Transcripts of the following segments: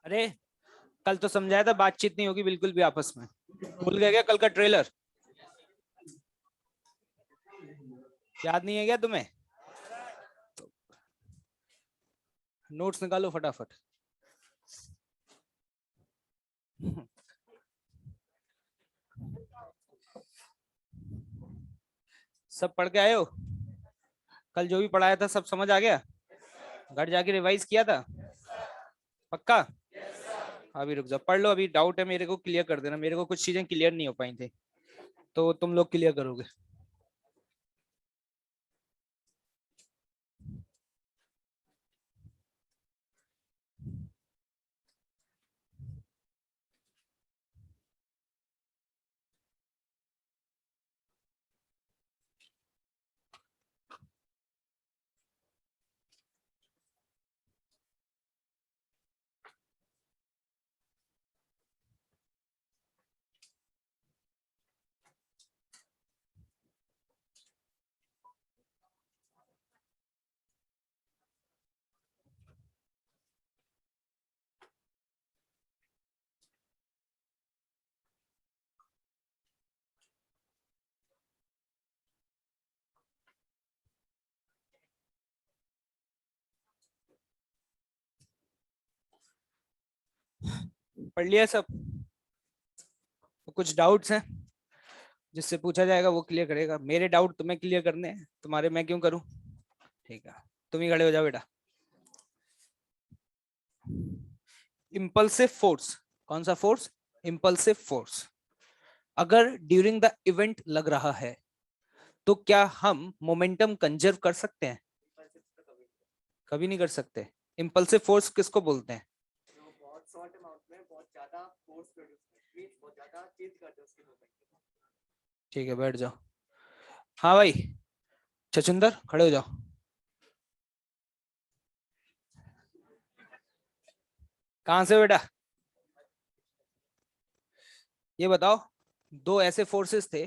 अरे कल तो समझाया था बातचीत नहीं होगी बिल्कुल भी आपस में। भूल गए क्या कल का ट्रेलर? याद नहीं है क्या तुम्हें? नोट्स निकालो फटाफट। सब पढ़ के आए हो? कल जो भी पढ़ाया था सब समझ आ गया? घर जाके रिवाइज किया था? पक्का? अभी रुक जाओ, पढ़ लो, अभी डाउट है मेरे को, क्लियर कर देना। मेरे को कुछ चीजें क्लियर नहीं हो पाई थी, तो तुम लोग क्लियर करोगे। पढ़ लिया सब? तो कुछ डाउट्स हैं जिससे पूछा जाएगा वो क्लियर करेगा। मेरे डाउट तुम्हें क्लियर करने हैं, तुम्हारे मैं क्यों करूं? ठीक है, तुम ही खड़े हो जाओ बेटा। इम्पल्सिव फोर्स, कौन सा फोर्स? Impulsive force. अगर ड्यूरिंग द इवेंट लग रहा है तो क्या हम मोमेंटम कंजर्व कर सकते हैं? कभी नहीं कर सकते। इम्पल्सिव फोर्स किसको बोलते हैं? बहुत शॉर्ट अमाउंट में बहुत ज्यादा फोर्स प्रोड्यूस मींस बहुत ज्यादा चेंज कर दे उसके मोमेंटम। ठीक है, बैठ जाओ। हाँ भाई, छछुंदर खड़े हो जाओ। कहां से बेटा? ये बताओ, दो ऐसे फोर्सेस थे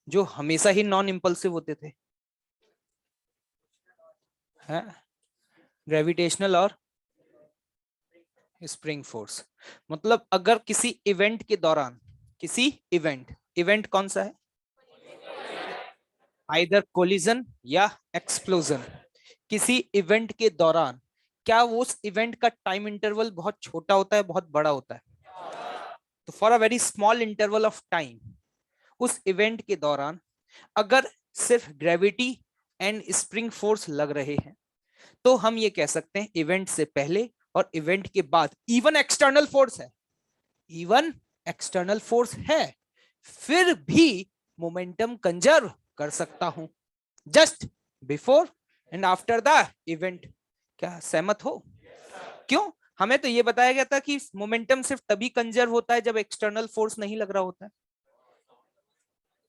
जो हमेशा ही नॉन इम्पल्सिव होते थे, हैं? ग्रेविटेशनल और स्प्रिंग फोर्स। मतलब अगर किसी इवेंट के दौरान, किसी इवेंट, इवेंट कौन सा है? आइदर कोलिजन या एक्सप्लोजन। किसी इवेंट के दौरान क्या वो उस इवेंट का टाइम इंटरवल बहुत छोटा होता है, बहुत बड़ा होता है? तो for a very small interval of time, उस इवेंट के दौरान अगर सिर्फ ग्रेविटी एंड स्प्रिंग फोर्स लग रहे हैं तो हम ये कह सकते हैं इवेंट से पहले और इवेंट के बाद इवन एक्सटर्नल फोर्स है, इवन एक्सटर्नल फोर्स है, फिर भी मोमेंटम कंजर्व कर सकता हूं just before and after the event. क्या सहमत हो? क्यों? हमें तो ये बताया गया था कि मोमेंटम सिर्फ तभी कंजर्व होता है जब एक्सटर्नल फोर्स नहीं लग रहा होता है।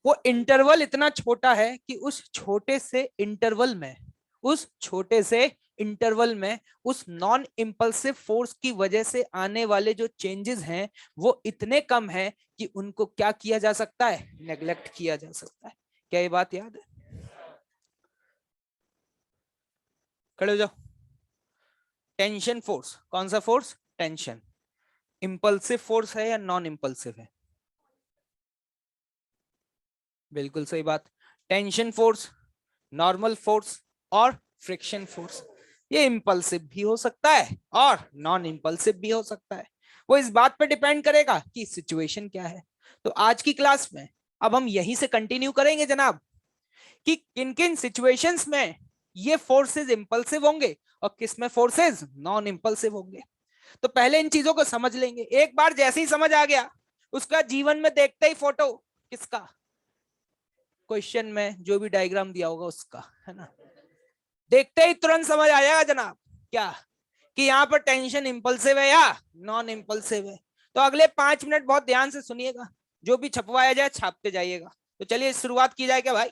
वो इंटरवल इतना छोटा है कि उस छोटे से इंटरवल में, उस छोटे से इंटरवल में उस नॉन इंपल्सिव फोर्स की वजह से आने वाले जो चेंजेस हैं वो इतने कम हैं कि उनको क्या किया जा सकता है? नेग्लेक्ट किया जा सकता है। क्या ये बात याद है? खड़े हो जाओ। टेंशन फोर्स, कौन सा फोर्स? टेंशन। इंपल्सिव फोर्स है या नॉन इंपल्सिव है? बिल्कुल सही बात। टेंशन फोर्स, नॉर्मल फोर्स और फ्रिक्शन फोर्स, ये इंपल्सिव भी हो सकता है और नॉन इंपल्सिव भी हो सकता है। वो इस बात पर डिपेंड करेगा कि सिचुएशन क्या है। तो आज की क्लास में अब हम यहीं से कंटिन्यू करेंगे जनाब, कि किन किन सिचुएशंस में ये फोर्सेस इंपल्सिव होंगे और किस में फोर्सेस नॉन इंपल्सिव होंगे। तो पहले इन चीजों को समझ लेंगे। एक बार जैसे ही समझ आ गया, उसका जीवन में देखते ही फोटो किसका? क्वेश्चन में जो भी डायग्राम दिया होगा उसका, है ना? देखते ही तुरंत समझ आ जाएगा जनाब क्या, कि यहाँ पर टेंशन इंपल्सिव है या नॉन इंपल्सिव है। तो अगले 5 मिनट बहुत ध्यान से सुनिएगा, जो भी छपवाया जाए छापते जाइएगा। तो चलिए शुरुआत की जाए क्या भाई?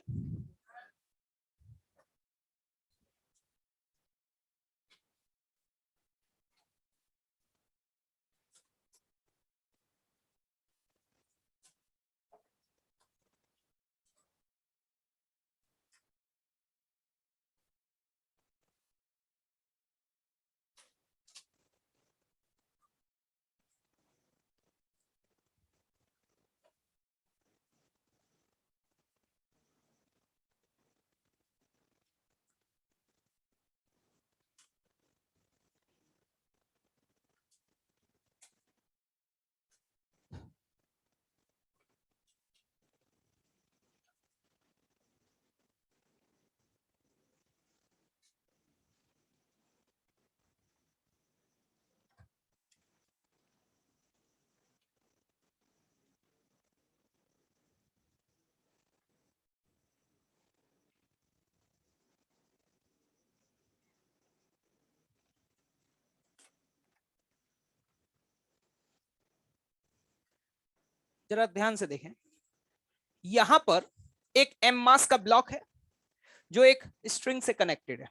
जरा ध्यान से देखें, यहां पर एक एम मास का ब्लॉक है जो एक स्ट्रिंग से कनेक्टेड है।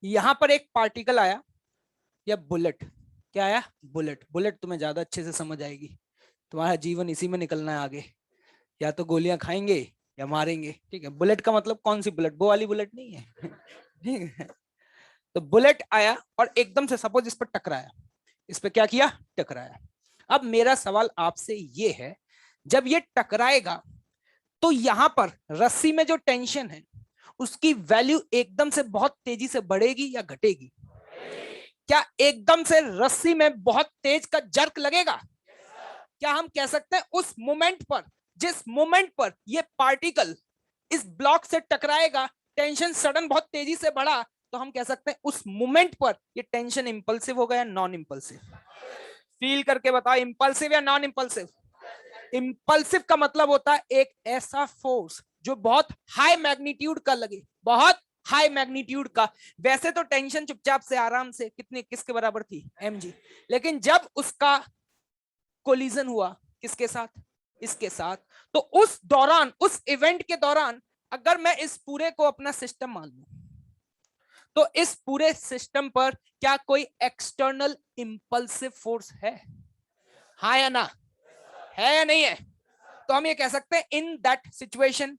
यहां पर एक पार्टिकल आया या बुलेट, क्या आया? बुलेट। बुलेट तुम्हें ज्यादा अच्छे से समझ आएगी, तुम्हारा जीवन इसी में निकलना है आगे, या तो गोलियां खाएंगे या मारेंगे। ठीक है, बुलेट का मतलब कौन सी बुलेट? वो वाली बुलेट नहीं है। ठीक है, तो बुलेट आया और एकदम से सपोज इस पर टकराया, इस पे क्या किया? टकराया। अब मेरा सवाल आपसे ये है, जब ये टकराएगा तो यहां पर रस्सी में जो टेंशन है उसकी वैल्यू एकदम से बहुत तेजी से बढ़ेगी या घटेगी? क्या एकदम से रस्सी में बहुत तेज का जर्क लगेगा? क्या हम कह सकते हैं उस मोमेंट पर, जिस मोमेंट पर ये पार्टिकल इस ब्लॉक से टकराएगा, टेंशन सडन बहुत तेजी से बढ़ा, तो हम कह सकते हैं उस मोमेंट पर ये टेंशन इंपल्सिव होगा या नॉन इंपल्सिव? फील करके बताओ, इंपल्सिव या नॉन इंपल्सिव? इंपल्सिव का मतलब होता है एक ऐसा फोर्स जो बहुत हाई मैग्नीट्यूड का लगे, बहुत हाई मैग्नीट्यूड का। वैसे तो टेंशन चुपचाप से आराम से कितने किसके बराबर थी? mg, लेकिन जब उसका कोलिजन हुआ किसके साथ? इसके साथ। तो उस दौरान, उस इवेंट के दौरान, अगर मैं इस पूरे को अपना सिस्टम मान लूं, तो इस पूरे सिस्टम पर क्या कोई एक्सटर्नल इंपल्सिव फोर्स है? हाँ या ना? है या नहीं है? तो हम ये कह सकते हैं इन दैट सिचुएशन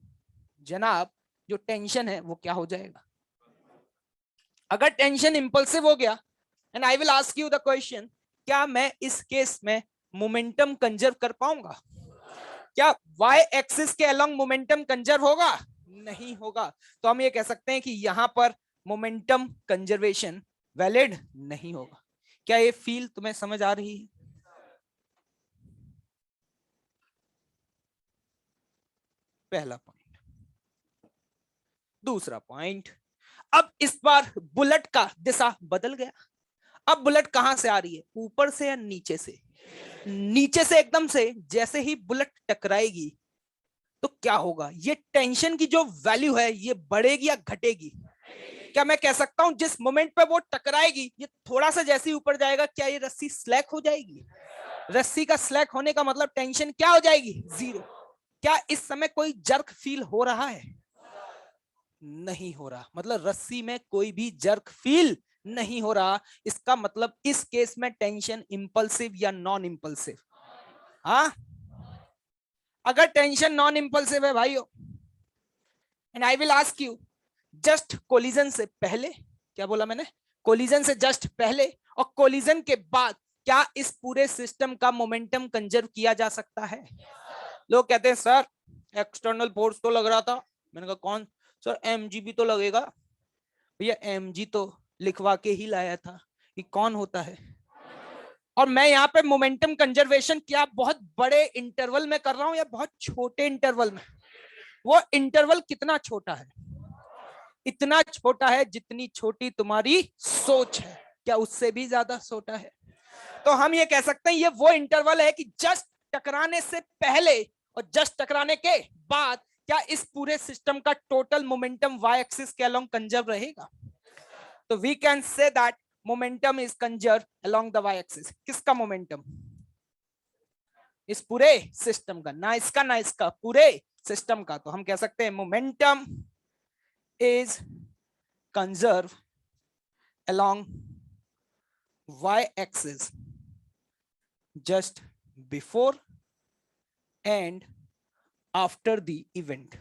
जनाब, जो टेंशन है वो क्या हो जाएगा? अगर टेंशन इंपल्सिव हो गया, and I will ask you the question, क्या मैं इस केस में मोमेंटम कंजर्व कर पाऊंगा? क्या वाई एक्सिस के अलोंग मोमेंटम कंजर्व होगा? नहीं होगा। तो हम ये कह सकते हैं कि यहां पर मोमेंटम कंजर्वेशन वैलिड नहीं होगा। क्या ये फील तुम्हें समझ आ रही है? पहला पॉइंट। दूसरा पॉइंट, अब इस बार बुलेट का दिशा बदल गया। अब बुलेट कहां से आ रही है? ऊपर से या नीचे से? नीचे से एकदम से। जैसे ही बुलेट टकराएगी तो क्या होगा? ये टेंशन की जो वैल्यू है ये बढ़ेगी या घटेगी? क्या मैं कह सकता हूं जिस मोमेंट पे वो टकराएगी, ये थोड़ा सा जैसे ही ऊपर जाएगा, क्या ये रस्सी स्लैक हो जाएगी? रस्सी का स्लैक होने का मतलब टेंशन क्या हो जाएगी? जीरो। क्या इस समय कोई जर्क फील हो रहा है? नहीं हो रहा। मतलब रस्सी में कोई भी जर्क फील नहीं हो रहा। इसका मतलब इस केस में टेंशन इंपल्सिव या नॉन इंपल्सिव? हाँ, अगर टेंशन नॉन इंपल्सिव है भाइयों, and I will ask you, just collision से पहले, क्या बोला मैंने? कोलिजन से जस्ट पहले और कोलिजन के बाद क्या इस पूरे सिस्टम का मोमेंटम कंजर्व किया जा सकता है? लोग कहते हैं सर एक्सटर्नल फोर्स तो लग रहा था। मैंने कहा कौन? सर एमजी भी तो लगेगा। भैया एमजी तो लिखवा के ही लाया था, कि कौन होता है? और मैं यहाँ पे मोमेंटम कंजर्वेशन क्या बहुत बड़े इंटरवल में कर रहा हूं या बहुत छोटे इंटरवल में? वो इंटरवल कितना छोटा है? इतना छोटा है जितनी छोटी तुम्हारी सोच है। क्या उससे भी ज्यादा छोटा है? तो हम ये कह सकते हैं ये वो इंटरवल है कि जस्ट टकराने से पहले और जस्ट टकराने के बाद क्या इस पूरे सिस्टम का टोटल मोमेंटम वाई एक्सिस के अलोंग कंजर्व रहेगा? तो we can say that momentum is conserve along the Y axis. किसका मोमेंटम? इस पूरे सिस्टम का, ना इसका ना इसका, पूरे सिस्टम का। तो हम कह सकते हैं momentum is conserve along y-axis just before and after the event.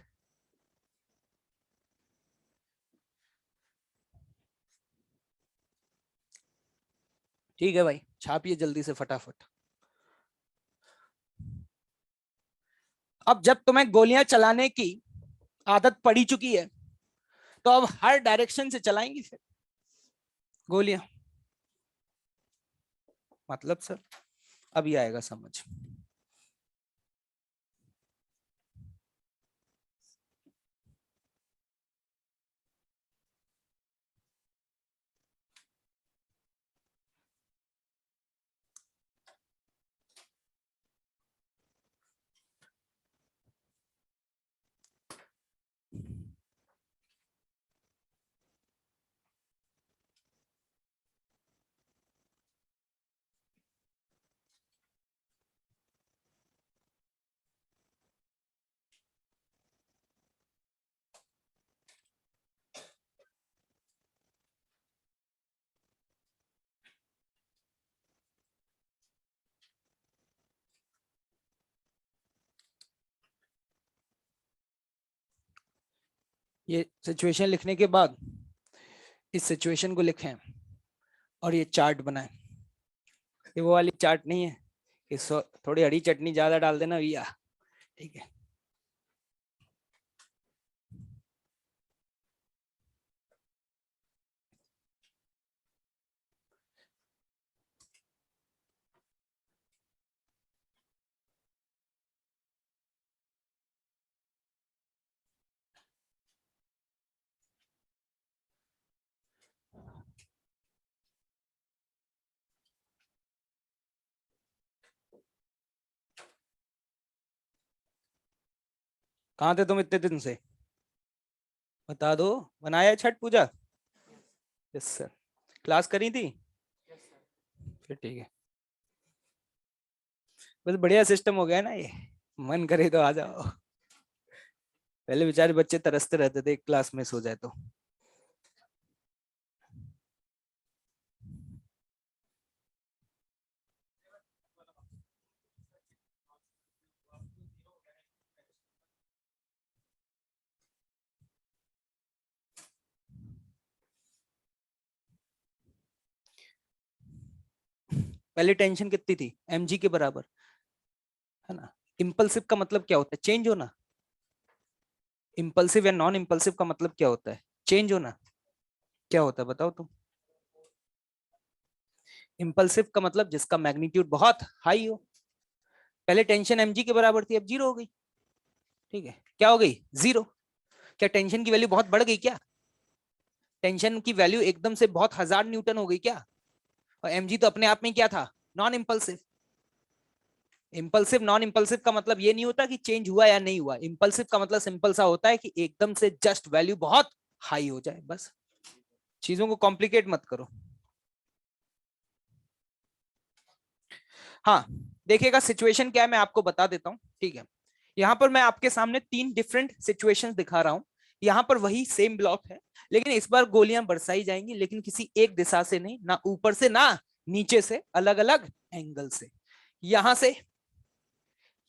ठीक है भाई, छापिए जल्दी से फटाफट। अब जब तुम्हें गोलियां चलाने की आदत पड़ी चुकी है तो अब हर डायरेक्शन से चलाएंगी फिर गोलियां। मतलब सर अभी आएगा समझ। ये सिचुएशन लिखने के बाद इस सिचुएशन को लिखें और ये चार्ट बनाएं। ये वो वाली चार्ट नहीं है कि थोड़ी हरी चटनी ज्यादा डाल देना भैया, ठीक है। कहाँ थे तुम इतने दिन से? बता दो। बनाया Chhath Puja? Yes sir. Class करी थी? फिर ठीक है। बस बढ़िया सिस्टम हो गया ना ये, मन करे तो आ जाओ। पहले बेचारे बच्चे तरसते रहते थे क्लास मिस हो जाए तो। पहले टेंशन कितनी थी? mg के बराबर, है ना। इम्पल्सिव का मतलब क्या होता है? चेंज होना। इम्पल्सिव या नॉन इम्पल्सिव का मतलब क्या होता है? चेंज होना। क्या होता है बताओ तुम? इम्पल्सिव का मतलब जिसका मैग्नीट्यूड बहुत हाई हो। पहले टेंशन mg के बराबर थी, अब जीरो हो गई। ठीक है, क्या हो गई? जीरो। क्या टेंशन की वैल्यू बहुत बढ़ गई क्या? टेंशन की वैल्यू एकदम से बहुत 1000 न्यूटन हो गई क्या? और mg तो अपने आप में क्या था? Non impulsive. Impulsive non impulsive का मतलब ये नहीं होता कि चेंज हुआ या नहीं हुआ। इम्पल्सिव का मतलब सिंपल सा होता है कि एकदम से जस्ट वैल्यू बहुत हाई हो जाए, बस। चीजों को कॉम्प्लिकेट मत करो। हाँ, देखिएगा सिचुएशन क्या है मैं आपको बता देता हूँ, ठीक है। यहाँ पर मैं आपके सामने 3 डिफरेंट सिचुएशंस दिखा रहा हूँ। यहाँ पर वही सेम ब्लॉक है, लेकिन इस बार गोलियां बरसाई जाएंगी, लेकिन किसी एक दिशा से नहीं, ना ऊपर से ना नीचे से, अलग अलग एंगल से। यहां से,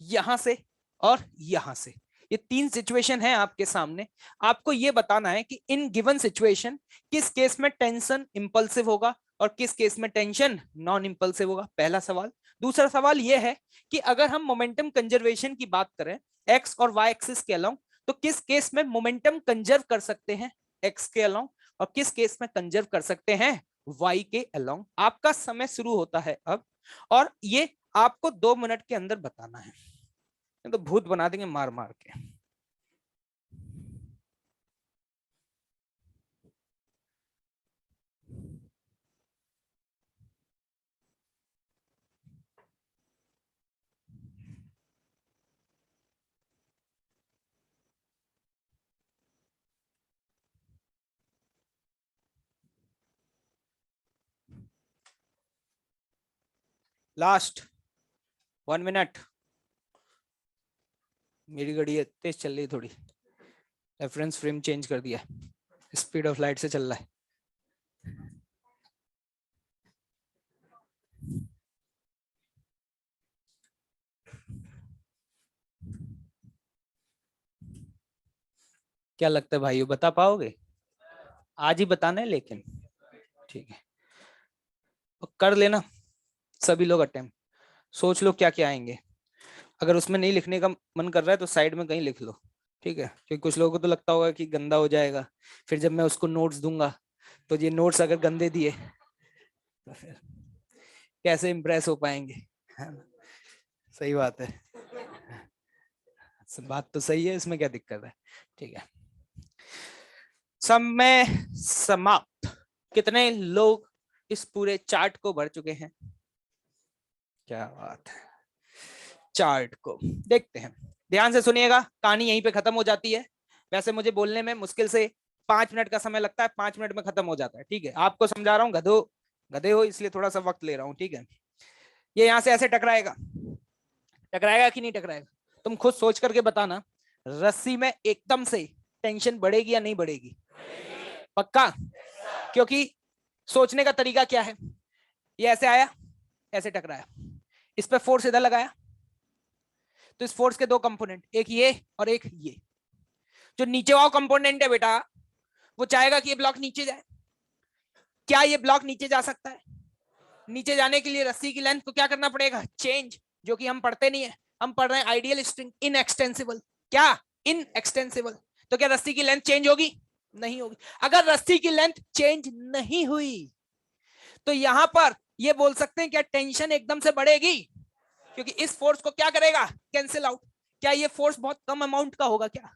यहां से और यहां से। ये 3 सिचुएशन है आपके सामने। आपको ये बताना है कि इन गिवन सिचुएशन किस केस में टेंशन इंपल्सिव होगा और किस केस में टेंशन नॉन इंपल्सिव होगा, पहला सवाल। दूसरा सवाल यह है कि अगर हम मोमेंटम कंजर्वेशन की बात करें एक्स और वाई एक्सिस के अलोंग, तो किस केस में मोमेंटम कंजर्व कर सकते हैं एक्स के अलोंग और किस केस में कंजर्व कर सकते हैं वाई के अलोंग। आपका समय शुरू होता है अब, और ये आपको 2 मिनट के अंदर बताना है, तो भूत बना देंगे मार मार के। Last 1 minute. मेरी घड़ी है तेज चल रही है थोड़ी, रेफरेंस फ्रेम चेंज कर दिया, स्पीड ऑफ लाइट से चल रहा है। क्या लगता है भाइयों, बता पाओगे? आज ही बताना है लेकिन, ठीक है। और कर लेना सभी लोग अटेम्प्ट। सोच लो क्या क्या आएंगे। अगर उसमें नहीं लिखने का मन कर रहा है तो साइड में कहीं लिख लो, ठीक है। क्योंकि कुछ लोगों को तो लगता होगा कि गंदा हो जाएगा, फिर जब मैं उसको नोट्स दूंगा तो ये नोट्स अगर गंदे दिए तो फिर कैसे इंप्रेस हो पाएंगे, है ना? सही बात है। बात तो सही है, इसमें क्या दिक्कत है, ठीक है। समय समाप्त। कितने लोग इस पूरे चार्ट को भर चुके हैं? क्या बात है। चार्ट को देखते हैं, ध्यान से सुनिएगा, कहानी यहीं पे खत्म हो जाती है। वैसे मुझे बोलने में मुश्किल से 5 मिनट का समय लगता है, 5 मिनट में खत्म हो जाता है, ठीक है। आपको समझा रहा हूँ, गधो गधे हो इसलिए थोड़ा सा वक्त ले रहा हूँ, ठीक है। ये यहां से ऐसे टकराएगा, टकराएगा कि नहीं टकराएगा? तुम खुद सोच करके बताना। रस्सी में एकदम से टेंशन बढ़ेगी या नहीं बढ़ेगी? पक्का? क्योंकि सोचने का तरीका क्या है, ये ऐसे आया, ऐसे टकराया, इस पे फोर्स इधर लगाया, तो इस फोर्स के 2 कंपोनेंट, एक ये और एक ये। जो नीचे वाला कंपोनेंट है बेटा, वो चाहेगा कि ये ब्लॉक नीचे जाए। क्या ये ब्लॉक नीचे जा सकता है? नीचे जाने के लिए रस्सी की लेंथ को क्या करना पड़ेगा? चेंज, जो कि हम पढ़ते नहीं है। हम पढ़ रहे हैं आइडियल स्ट्रिंग इनएक्सटेंसिबल। क्या? इनएक्सटेंसिबल। तो क्या रस्सी की लेंथ चेंज होगी? नहीं होगी। अगर रस्सी की लेंथ चेंज नहीं हुई तो यहां पर ये बोल सकते हैं क्या टेंशन एकदम से बढ़ेगी? क्योंकि इस फोर्स को क्या करेगा? Cancel out. क्या ये फोर्स बहुत कम अमाउंट का होगा क्या?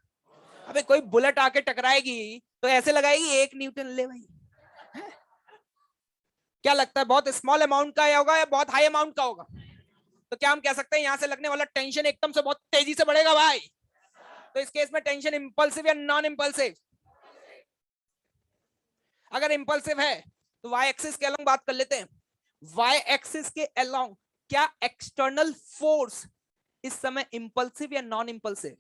अबे कोई बुलेट आके टकराएगी तो ऐसे लगाएगी 1 न्यूटन ले भाई। क्या लगता है बहुत स्मॉल अमाउंट का होगा या बहुत हाई अमाउंट का होगा? तो क्या हम कह सकते हैं यहां से लगने वाला टेंशन एकदम से बहुत तेजी से बढ़ेगा भाई? तो इस केस में टेंशन इंपल्सिव या नॉन इंपल्सिव? अगर इंपल्सिव है तो वाई एक्सिस के अलोंग बात कर लेते हैं। वाई एक्सिस के अलोंग क्या एक्सटर्नल फोर्स इस समय इंपल्सिव या नॉन इंपल्सिव?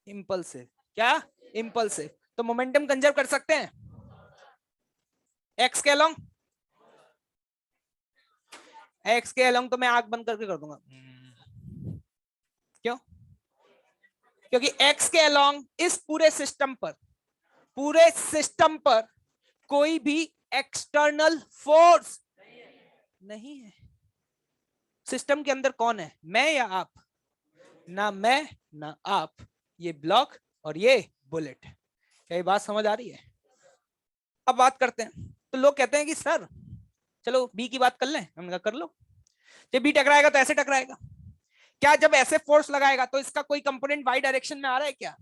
इंपल्सिव। क्या? इंपल्सिव। तो मोमेंटम कंजर्व कर सकते हैं एक्स के अलोंग। एक्स के अलोंग तो मैं आंख बंद करके कर दूंगा। क्यों? क्योंकि एक्स के अलोंग इस पूरे सिस्टम पर कोई भी एक्सटर्नल फोर्स नहीं है। सिस्टम के अंदर कौन है? मैं या आप? ना मैं ना आप, ये ब्लॉक और ये बुलेट। क्या ये बात समझ आ रही है? अब बात करते हैं। तो लोग कहते हैं कि सर चलो बी की बात कर लें। हमने कहा कर लो। जब बी टकराएगा तो ऐसे टकराएगा। क्या जब ऐसे फोर्स लगाएगा तो इसका कोई कंपोनेंट वाई डायरेक्शन में आ रहा है क्या?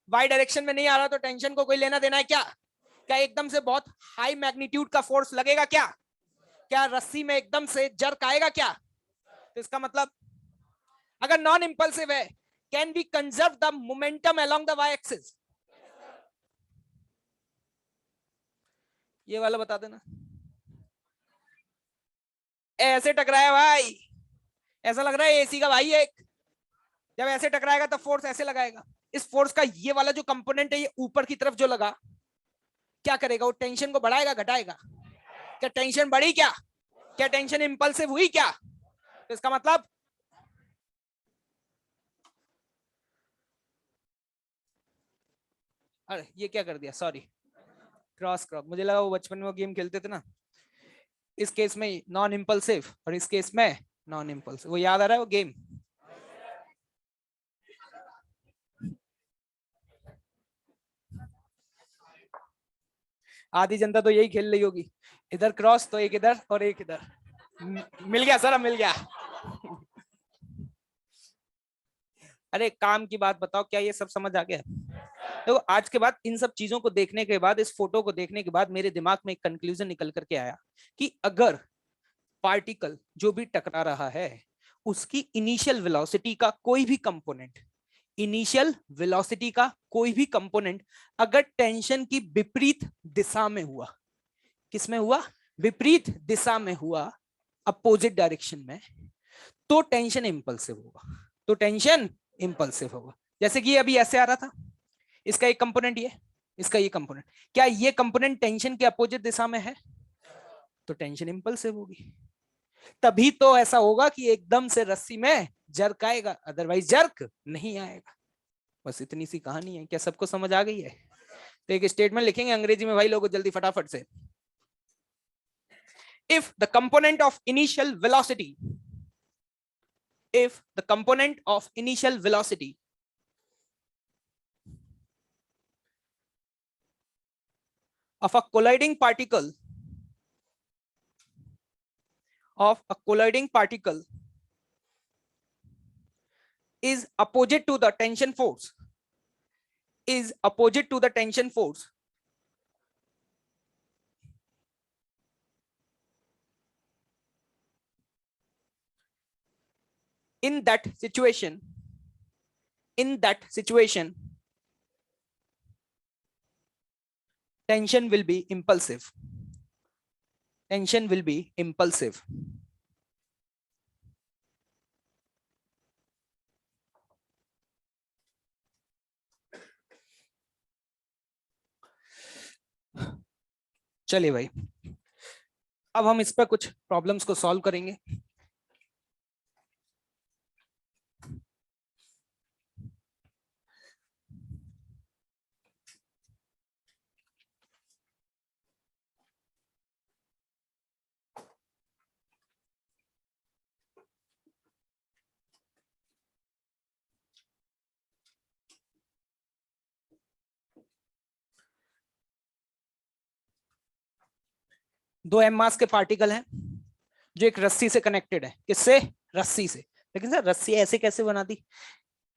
वाई डायरेक्शन में नहीं आ रहा तो टेंशन को कोई लेना देना है क्या? क्या एकदम से बहुत हाई मैग्नीट्यूड का फोर्स लगेगा क्या? क्या रस्सी में एकदम से जर्क आएगा क्या? तो इसका मतलब अगर नॉन इंपल्सिव है, can we conserve the momentum along the Y axis? ये वाला बता देना। ऐसे टकराया भाई, ऐसा लग रहा है एसी का भाई एक। जब ऐसे टकराएगा तो फोर्स ऐसे लगाएगा। इस फोर्स का ये वाला जो कंपोनेंट है ये ऊपर की तरफ जो लगा, क्या करेगा? वो टेंशन को बढ़ाएगा घटाएगा? क्या टेंशन बढ़ी क्या? क्या टेंशन इंपल्सिव हुई क्या? तो इसका मतलब अरे ये क्या कर दिया, सॉरी, क्रॉस क्रॉप। मुझे लगा वो बचपन में वो गेम खेलते थे ना, इस केस में नॉन इंपल्सिव और इस केस में नॉन इंपल्सिव। वो याद आ रहा है वो गेम? आधी जनता तो यही खेल रही होगी, इधर क्रॉस तो एक इधर और एक इधर। मिल गया सर, अब मिल गया। अरे काम की बात बताओ, क्या ये सब समझ आ गया? तो आज के बाद इन सब चीजों को देखने के बाद, इस फोटो को देखने के बाद मेरे दिमाग में एक कंक्लूजन निकल करके आया कि अगर पार्टिकल जो भी टकरा रहा है उसकी इनिशियल वेलोसिटी का कोई भी कंपोनेंट, इनिशियल वेलोसिटी का कोई भी कंपोनेंट अगर टेंशन की विपरीत दिशा में हुआ, किसमें हुआ? विपरीत दिशा में हुआ, अपोजिट डायरेक्शन में, तो टेंशन इंपल्सिव होगा। तो टेंशन इंपल्सिव होगा। जैसे कि अभी ऐसे आ रहा था, इसका एक कंपोनेंट ये, इसका ये कंपोनेंट, क्या ये कंपोनेंट टेंशन के अपोजिट दिशा में है? तो टेंशन इंपल्सिव होगी। तभी तो ऐसा होगा कि एकदम से रस्सी में जर्क आएगा, अदरवाइज जर्क नहीं आएगा। बस इतनी सी कहानी है। क्या सबको समझ आ गई है? तो एक स्टेटमेंट लिखेंगे अंग्रेजी में भाई लोगों, जल्दी फटाफट से। If the component of initial velocity, if the component of initial velocity of a colliding particle is opposite to the tension force, is opposite to the tension force, in that situation, tension will be impulsive. Tension will be impulsive. चलिए भाई, अब हम इस पर कुछ problems को solve करेंगे। दो m मास के पार्टिकल हैं जो एक रस्सी से कनेक्टेड है। किससे? रस्सी से। लेकिन सर रस्सी ऐसे कैसे बना दी?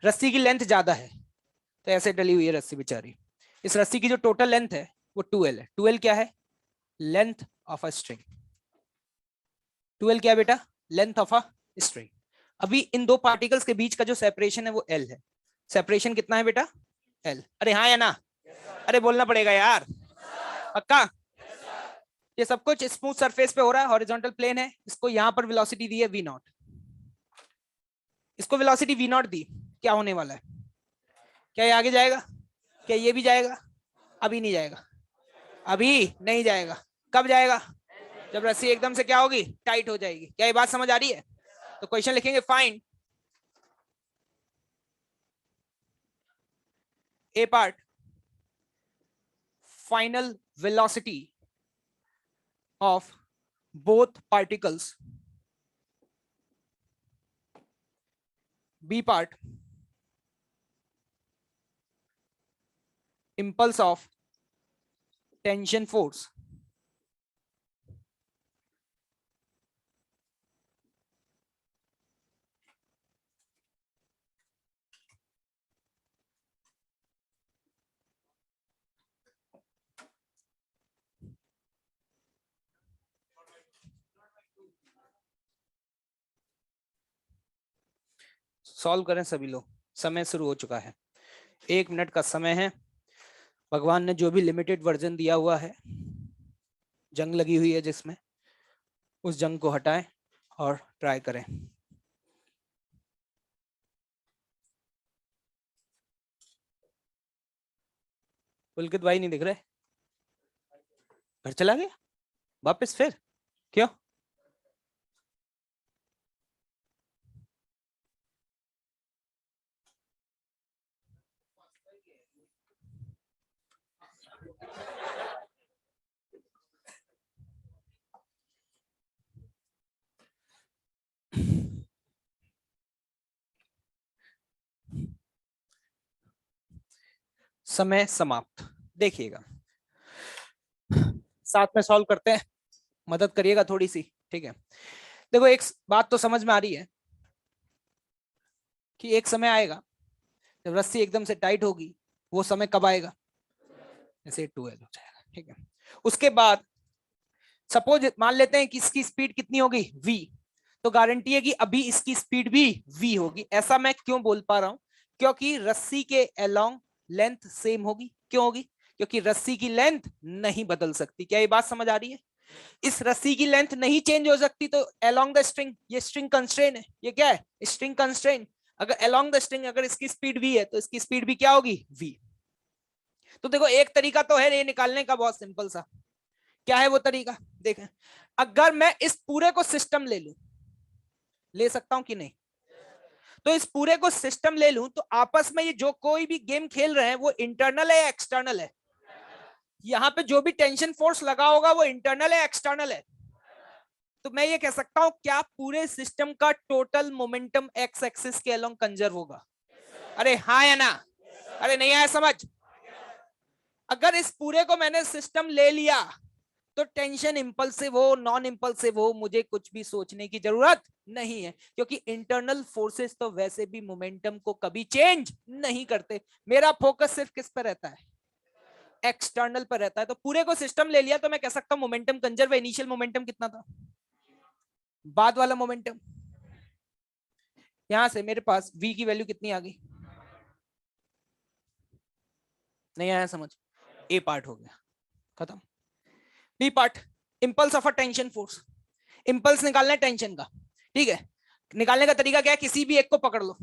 रस्सी की लेंथ ज्यादा है तो ऐसे डली हुई है रस्सी बेचारी। इस रस्सी की जो टोटल लेंथ है वो 2l है। 2l क्या है? Length of a string. 2l क्या है बेटा? Length of a string. अभी इन दो पार्टिकल्स के बीच का जो सेपरेशन है वो l है। सेपरेशन कितना है बेटा? l। अरे हाँ या ना? अरे बोलना पड़ेगा यार, पक्का? ये सब कुछ स्मूथ सरफेस पे हो रहा है, हॉरिजॉन्टल प्लेन है। इसको यहां पर वेलोसिटी दी है v0। इसको वेलोसिटी v0 दी, क्या होने वाला है? क्या ये आगे जाएगा? क्या ये भी जाएगा? अभी नहीं जाएगा, अभी नहीं जाएगा। कब जाएगा? जब रस्सी एकदम से क्या होगी? टाइट हो जाएगी। क्या ये बात समझ आ रही है? तो क्वेश्चन लिखेंगे, find A part final velocity of both particles, b part impulse of tension force solve करें सभी लोग। समय शुरू हो चुका है, 1 मिनट का समय है। भगवान ने जो भी लिमिटेड वर्जन दिया हुआ है, जंग लगी हुई है जिसमें, उस जंग को हटाएं और ट्राई करें। पुलकित भाई नहीं दिख रहे, घर चला गया वापस फिर? क्यों? समय समाप्त। देखिएगा, साथ में सॉल्व करते हैं, मदद करिएगा थोड़ी सी, ठीक है? देखो एक बात तो समझ में आ रही है कि एक समय आएगा जब रस्सी एकदम से टाइट होगी। वो समय कब आएगा? जैसे 2l हो जाएगा, ठीक है? उसके बाद सपोज मान लेते हैं कि इसकी स्पीड कितनी होगी? v। तो गारंटी है कि अभी इसकी स्पीड भी v होगी। ऐसा मैं क्यों बोल पा रहा हूं? क्योंकि रस्सी के अलोंग लेंथ सेम होगी। क्यों होगी? क्योंकि रस्सी की लेंथ नहीं बदल सकती। क्या ये बात समझ आ रही है? इस रस्सी की लेंथ नहीं चेंज हो सकती तो अलोंग द स्ट्रिंग, ये स्ट्रिंग कंस्ट्रेन है। ये क्या है? String constrain. अगर अलोंग द स्ट्रिंग अगर इसकी स्पीड v है तो इसकी स्पीड भी क्या होगी? v। तो देखो एक तरीका तो है ये निकालने का, बहुत सिंपल सा। क्या है वो तरीका? देखें, अगर मैं इस पूरे को सिस्टम ले लूं, ले सकता हूं कि नहीं? तो इस पूरे को सिस्टम ले लूं तो आपस में ये जो कोई भी गेम खेल रहे हैं वो इंटरनल है या एक्सटर्नल है? यहां पे जो भी टेंशन फोर्स लगा होगा वो इंटरनल है एक्सटर्नल है? तो मैं ये कह सकता हूं क्या पूरे सिस्टम का टोटल मोमेंटम एक्स एक्सिस के अलोंग कंजर्व होगा? अरे हाँ या ना? अरे नहीं आया समझ? अगर इस पूरे को मैंने सिस्टम ले लिया तो टेंशन इंपल्सिव हो नॉन इंपल्सिव हो मुझे कुछ भी सोचने की जरूरत नहीं है, क्योंकि इंटरनल फोर्सेस तो वैसे भी मोमेंटम को कभी चेंज नहीं करते। मेरा फोकस सिर्फ किस पर रहता है? एक्सटर्नल पर रहता है। तो पूरे को सिस्टम ले लिया तो मैं कह सकता हूं मोमेंटम कंजर्व है। इनिशियल मोमेंटम कितना था? बाद वाला मोमेंटम। यहां से मेरे पास v की वैल्यू कितनी आ गई? नहीं आया समझ? ए पार्ट हो गया, खत्म। B part, impulse of a tension force. Impulse निकालना है टेंशन का, ठीक है? निकालने का तरीका क्या है? किसी भी एक को पकड़ लो।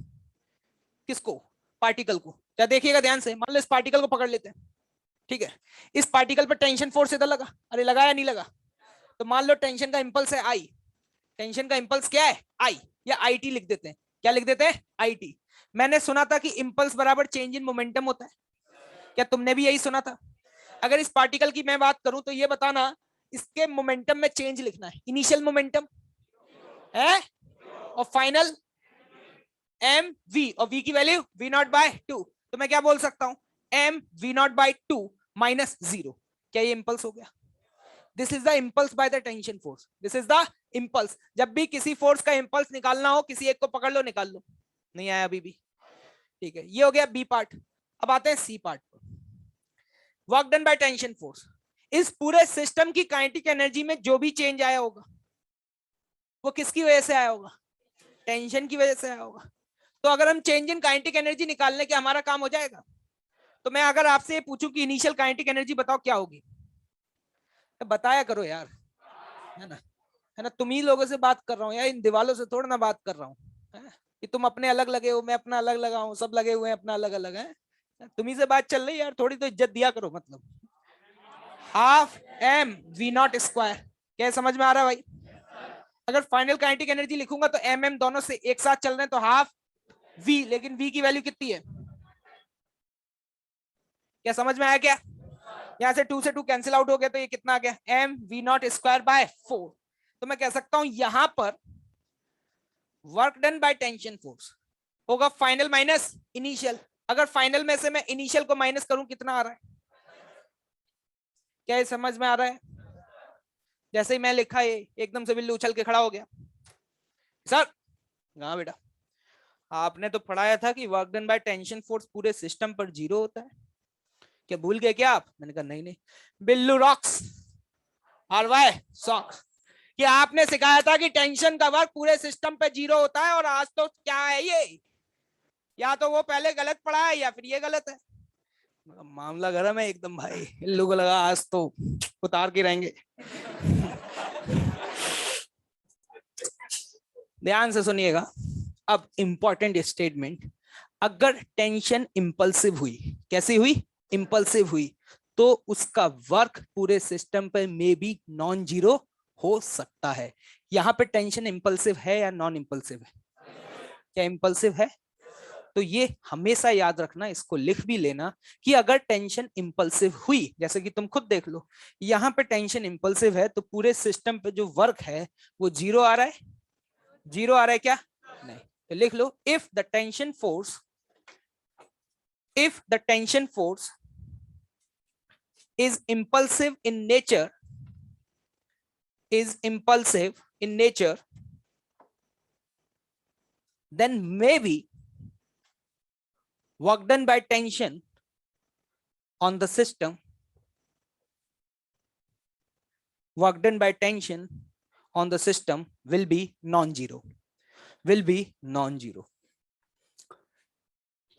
किसको? पार्टिकल को। क्या देखिएगा ध्यान से, मान लो इस पार्टिकल को पकड़ लेते हैं, ठीक है? इस पार्टिकल पर टेंशन फोर्स इधर लगा, अरे लगा या नहीं लगा? तो मान लो टेंशन का इंपल्स है आई। टेंशन का इंपल्स क्या है? आई, या आई टी लिख देते हैं। क्या लिख देते हैं? I T. मैंने सुना था कि इंपल्स बराबर चेंज इन मोमेंटम होता है। क्या तुमने भी यही सुना था? अगर इस पार्टिकल की मैं बात करूं तो ये बताना इसके मोमेंटम में चेंज लिखना है। इनिशियल मोमेंटम है और फाइनल एम वी, और वी की वैल्यू वी नॉट बाय 2। तो मैं क्या बोल सकता हूं? M V naught by 2 minus 0। क्या ये इंपल्स हो गया? This is the impulse by the tension force, this is the impulse. जब भी किसी फोर्स का इम्पल्स निकालना हो, किसी एक को पकड़ लो, निकाल लो। नहीं आया अभी भी, ठीक है। ये हो गया बी पार्ट। अब आते हैं सी पार्ट पर। Work done by tension force. इस पूरे सिस्टम की काइनेटिक एनर्जी में जो भी चेंज आया होगा वो किसकी वजह से आया होगा? टेंशन की वजह से आया होगा। तो अगर हम चेंज इन काइनेटिक एनर्जी निकालने के, हमारा काम हो जाएगा। तो मैं अगर आपसे ये पूछूं कि इनिशियल काइनेटिक एनर्जी बताओ क्या होगी, तो बताया करो यार, है ना, है ना। तुम ही लोगों से बात कर रहा हूँ यार, इन दीवालों से थोड़ा ना बात कर रहा हूँ कि तुम अपने अलग लगे हो, मैं अपना अलग लगा हूँ, सब लगे हुए हैं अपना अलग अलग है। तुम्ही से बात चल रही है यार, थोड़ी तो इज्जत दिया करो। मतलब half M V naught square, क्या समझ में आ रहा है भाई? अगर फाइनल काइनेटिक एनर्जी लिखूंगा तो एम एम दोनों से एक साथ चल रहे हैं तो हाफ वी, लेकिन वी की वैल्यू कितनी है? क्या समझ में आया क्या? यहां से 2 से 2 कैंसिल आउट हो गया, तो ये कितना आ गया? M V naught square by 4। तो मैं कह सकता हूं यहां पर work done by tension force होगा फाइनल माइनस इनिशियल। अगर फाइनल में से मैं इनिशियल को माइनस करूं, कितना आ रहा है? क्या ये समझ में आ रहा है? जैसे ही मैं लिखा ये, एकदम से बिल्लू उछल के खड़ा हो गया। सर हाँ बेटा, आपने तो पढ़ाया था कि work done by tension force पूरे सिस्टम पर 0 होता है, क्या भूल गए क्या आप? मैंने कहा नहीं नहीं, बिल्लू रॉक्स और वाई सॉक्स, कि आपने सिखाया था कि टेंशन का वर्क पूरे सिस्टम पे 0 होता है। और आज तो क्या है ये, या तो वो पहले गलत पढ़ा है या फिर ये गलत है। मामला गरम है एकदम भाई, इन लोगों को लगा आज तो उतार के रहेंगे। ध्यान से सुनिएगा। अब इंपॉर्टेंट स्टेटमेंट, अगर टेंशन इंपल्सिव हुई, कैसी हुई? इंपल्सिव हुई, तो उसका वर्क पूरे सिस्टम पर में भी नॉन जीरो हो सकता है। यहां पे टेंशन इंपल्सिव है या नॉन इंपल्सिव है? क्या इंपल्सिव है? तो ये हमेशा याद रखना, इसको लिख भी लेना कि अगर टेंशन इंपल्सिव हुई, जैसे कि तुम खुद देख लो, यहां पे टेंशन इंपल्सिव है तो पूरे सिस्टम पे जो वर्क है वो 0 आ रहा है। 0 आ रहा है क्या? नहीं। तो लिख लो, if the tension force, if the tension force is impulsive in nature, then maybe work done by tension on the system, work done by tension on the system will be non-zero, will be non-zero.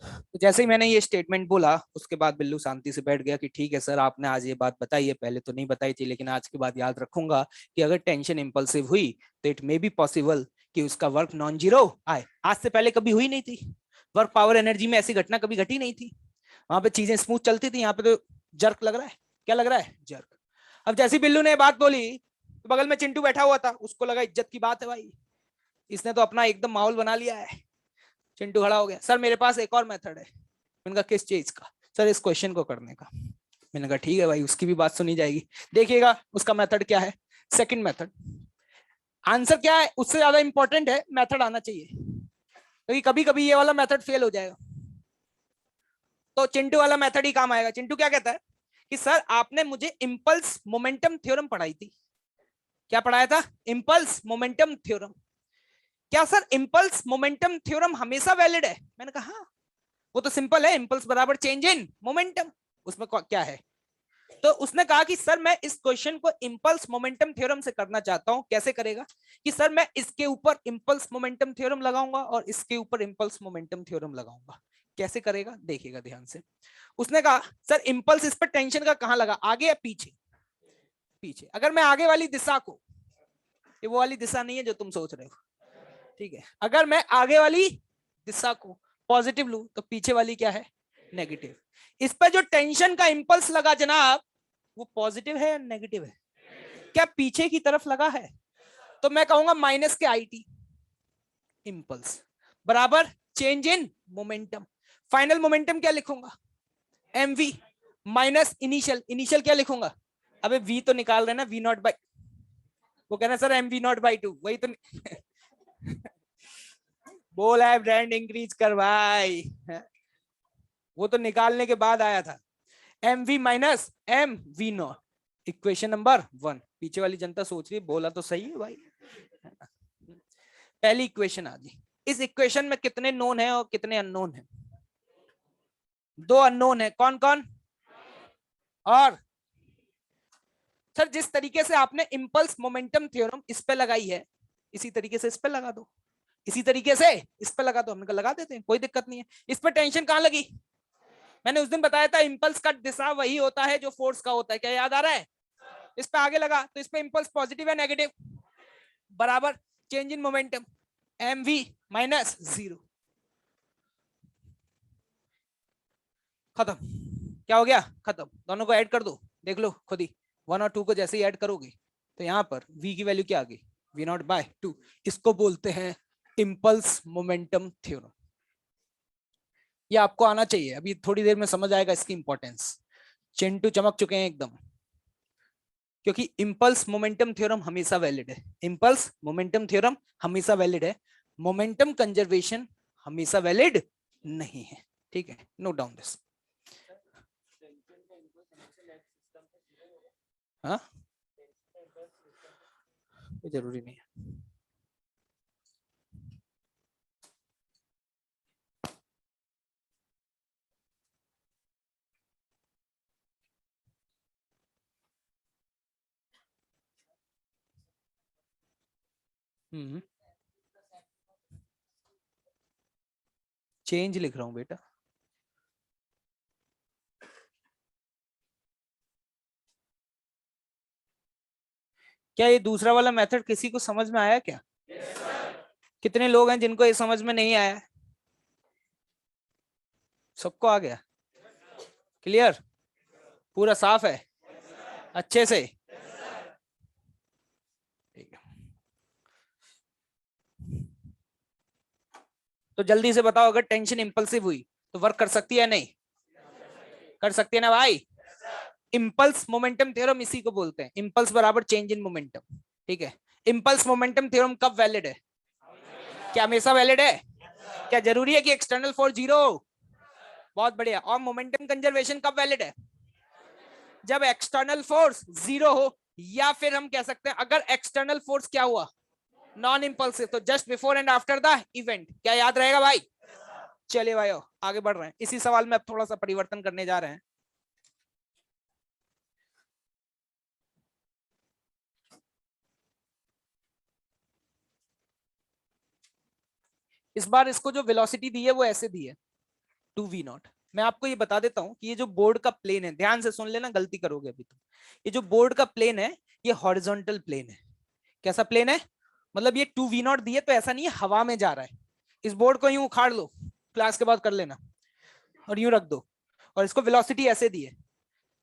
तो जैसे ही मैंने ये statement बोला, उसके बाद बिल्लू शांति से बैठ गया कि ठीक है सर, आपने आज ये बात बताई है, पहले तो नहीं बताई थी, लेकिन आज के बाद याद रखूंगा कि अगर टेंशन इंपल्सिव हुई तो इट मे बी पॉसिबल कि उसका वर्क नॉन जीरो आए। आज से पहले कभी हुई नहीं थी, वर्क पावर एनर्जी में ऐसी घटना कभी घटी नहीं थी। वहां पे चीजें स्मूथ चलती थी, यहाँ पे तो जर्क लग रहा है। क्या लग रहा है? जर्क। अब जैसी बिल्लू ने बात बोली तो बगल में चिंटू बैठा हुआ था, उसको लगा इज्जत की बात है भाई, इसने तो अपना एकदम माहौल बना लिया है। चिंटू खड़ा हो गया, सर मेरे पास एक और मेथड है। मैंने कहा किस चीज का? सर इस क्वेश्चन को करने का। मैंने कहा ठीक है भाई, उसकी भी बात सुनी जाएगी। देखिएगा उसका मेथड क्या है। सेकंड मेथड, आंसर क्या है उससे ज्यादा इंपॉर्टेंट है मेथड आना चाहिए, क्योंकि कभी कभी ये वाला मेथड फेल हो जाएगा। तो चिंटू वाला मेथड ही काम आएगा। चिंटू क्या कहता है कि सर आपने मुझे इंपल्स मोमेंटम थ्योरम पढ़ाई थी। क्या पढ़ाया था? Impulse momentum theorem. क्या सर इंपल्स मोमेंटम थ्योरम हमेशा वैलिड है? मैंने कहा हाँ, वो तो सिंपल है, इंपल्स बराबर चेंज इन मोमेंटम, उसमें क्या है? तो उसने कहा कि सर मैं इस क्वेश्चन को इंपल्स मोमेंटम थ्योरम से करना चाहता हूं। कैसे करेगा? कि सर मैं इसके ऊपर इंपल्स मोमेंटम थ्योरम लगाऊंगा और इसके ऊपर इंपल्स मोमेंटम थ्योरम लगाऊंगा। कैसे करेगा देखिएगा ध्यान से। उसने कहा सर इंपल्स इस पर टेंशन का कहां लगा, आगे या पीछे? पीछे। अगर मैं आगे वाली दिशा को, ये वो वाली दिशा नहीं है जो तुम सोच रहे हो, ठीक है, अगर मैं आगे वाली दिशा को पॉजिटिव लूं तो पीछे वाली क्या है? नेगेटिव। इस पर जो टेंशन का इंपल्स लगा जनाब, वो पॉजिटिव है या नेगेटिव है? क्या पीछे की तरफ लगा है? तो मैं कहूंगा माइनस के आईटी इंपल्स बराबर change in momentum. Final momentum क्या लिखूंगा? mv minus initial. इनिशियल क्या लिखूंगा? अबे v तो निकाल रहे ना, v नॉट बाई, वो कहना सर mv नॉट बाई 2, वही तो बोला है ब्रांड इंक्रीज कर भाई, वो तो निकालने के बाद आया था। mv minus mv not, equation number 1। पीछे वाली जनता सोच रही है बोला तो सही है भाई। पहली इक्वेशन आ गई। इस इक्वेशन में कितने नोन है और कितने अननोन है? दो अननोन है, कौन कौन? और सर जिस तरीके से आपने इंपल्स मोमेंटम थ्योरम इस पे लगाई है, इसी तरीके से इस पे लगा दो, इसी तरीके से इस पे लगा दो। हमने कहा लगा देते हैं, कोई दिक्कत नहीं है। इस पे टेंशन कहां लगी? मैंने उस दिन बताया था इंपल्स का दिशा वही होता है जो फोर्स का होता है, क्या याद आ रहा है? इस पे आगे लगा तो इस पे इंपल्स पॉजिटिव है नेगेटिव, बराबर change in momentum M V minus 0। खत्म। क्या हो गया? खत्म। दोनों को ऐड कर दो, देख लो खुद ही। 1 और 2 को जैसे ही ऐड करोगे तो यहाँ पर v की वैल्यू क्या आ गई? v0/2। इसको बोलते हैं इंपल्स मोमेंटम थ्योरम। ये आपको आना चाहिए, अभी थोड़ी देर में समझ आएगा इसकी इंपॉर्टेंस। चिंटू चमक चुके हैं एकदम, क्योंकि इंपल्स मोमेंटम थ्योरम हमेशा वैलिड है। इंपल्स मोमेंटम थ्योरम हमेशा वैलिड है, मोमेंटम कंजर्वेशन हमेशा वैलिड नहीं है। ठीक है, नोट डाउन दिस। हाँ, जरूरी नहीं है। चेंज लिख रहा हूं बेटा। क्या ये दूसरा वाला मेथड किसी को समझ में आया क्या? कितने लोग हैं जिनको ये समझ में नहीं आया? सबको आ गया? क्लियर? पूरा साफ है अच्छे से? ठीक है, तो जल्दी से बताओ, अगर टेंशन इंपल्सिव हुई तो वर्क कर सकती है नहीं? कर सकती है ना भाई? इंपल्स मोमेंटम थ्योरम इसी को बोलते हैं, इंपल्स बराबर चेंज इन मोमेंटम। ठीक है, इंपल्स मोमेंटम थ्योरम कब वैलिड है? क्या हमेशा वैलिड है? क्या जरूरी है कि एक्सटर्नल फोर्स 0 हो? बहुत बढ़िया। और मोमेंटम कंजर्वेशन कब वैलिड है? जब एक्सटर्नल फोर्स 0 हो, या फिर हम कह सकते हैं अगर एक्सटर्नल फोर्स क्या हुआ? Non impulsive. तो just before and after the event. क्या याद रहेगा भाई? चलिए भाई आगे बढ़ रहे हैं। इसी सवाल में अब थोड़ा सा परिवर्तन करने जा रहे हैं। इस बार इसको जो वेलोसिटी दी है वो ऐसे दी है 2v0। मैं आपको ये बता देता हूं कि ये जो बोर्ड का प्लेन है, ध्यान से सुन लेना, गलती करोगे अभी तो। ये जो बोर्ड का प्लेन है ये हॉरिजॉन्टल प्लेन है। कैसा प्लेन है? मतलब ये 2v0 दी है तो ऐसा नहीं है हवा में जा रहा है। इस बोर्ड को यूं उखाड़ लो, क्लास के बाद कर लेना, और यूं रख दो, और इसको वेलोसिटी ऐसे दी है।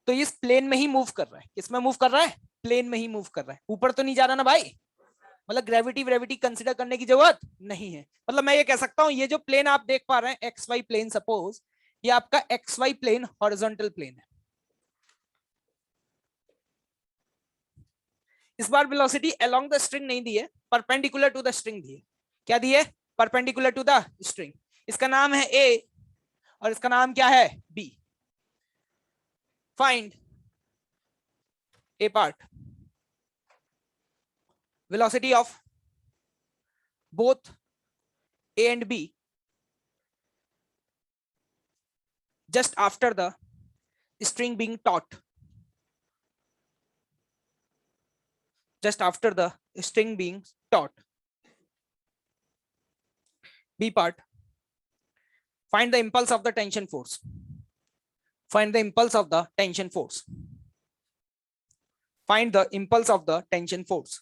तो इस प्लेन में ही मूव कर रहा है। किसमें मूव कर रहा है? प्लेन में ही मूव कर रहा है, ऊपर तो नहीं जा रहा ना भाई। मतलब ग्रेविटी व्रेविटी कंसिडर करने की जरूरत नहीं है। मतलब मैं ये कह सकता हूं ये जो प्लेन आप देख पा रहे हैं एक्स वाई प्लेन, सपोज ये आपका X Y plane horizontal plane है। इस बार वेलोसिटी अलोंग द स्ट्रिंग नहीं दी है, परपेंडिकुलर टू द स्ट्रिंग दी है। क्या दी है? Perpendicular to the string. इसका नाम है ए और इसका नाम क्या है? B. Find A part velocity of both A and B just after the string being taut. Just after the string being taut. B part. Find the impulse of the tension force. Find the impulse of the tension force. Find the impulse of the tension force.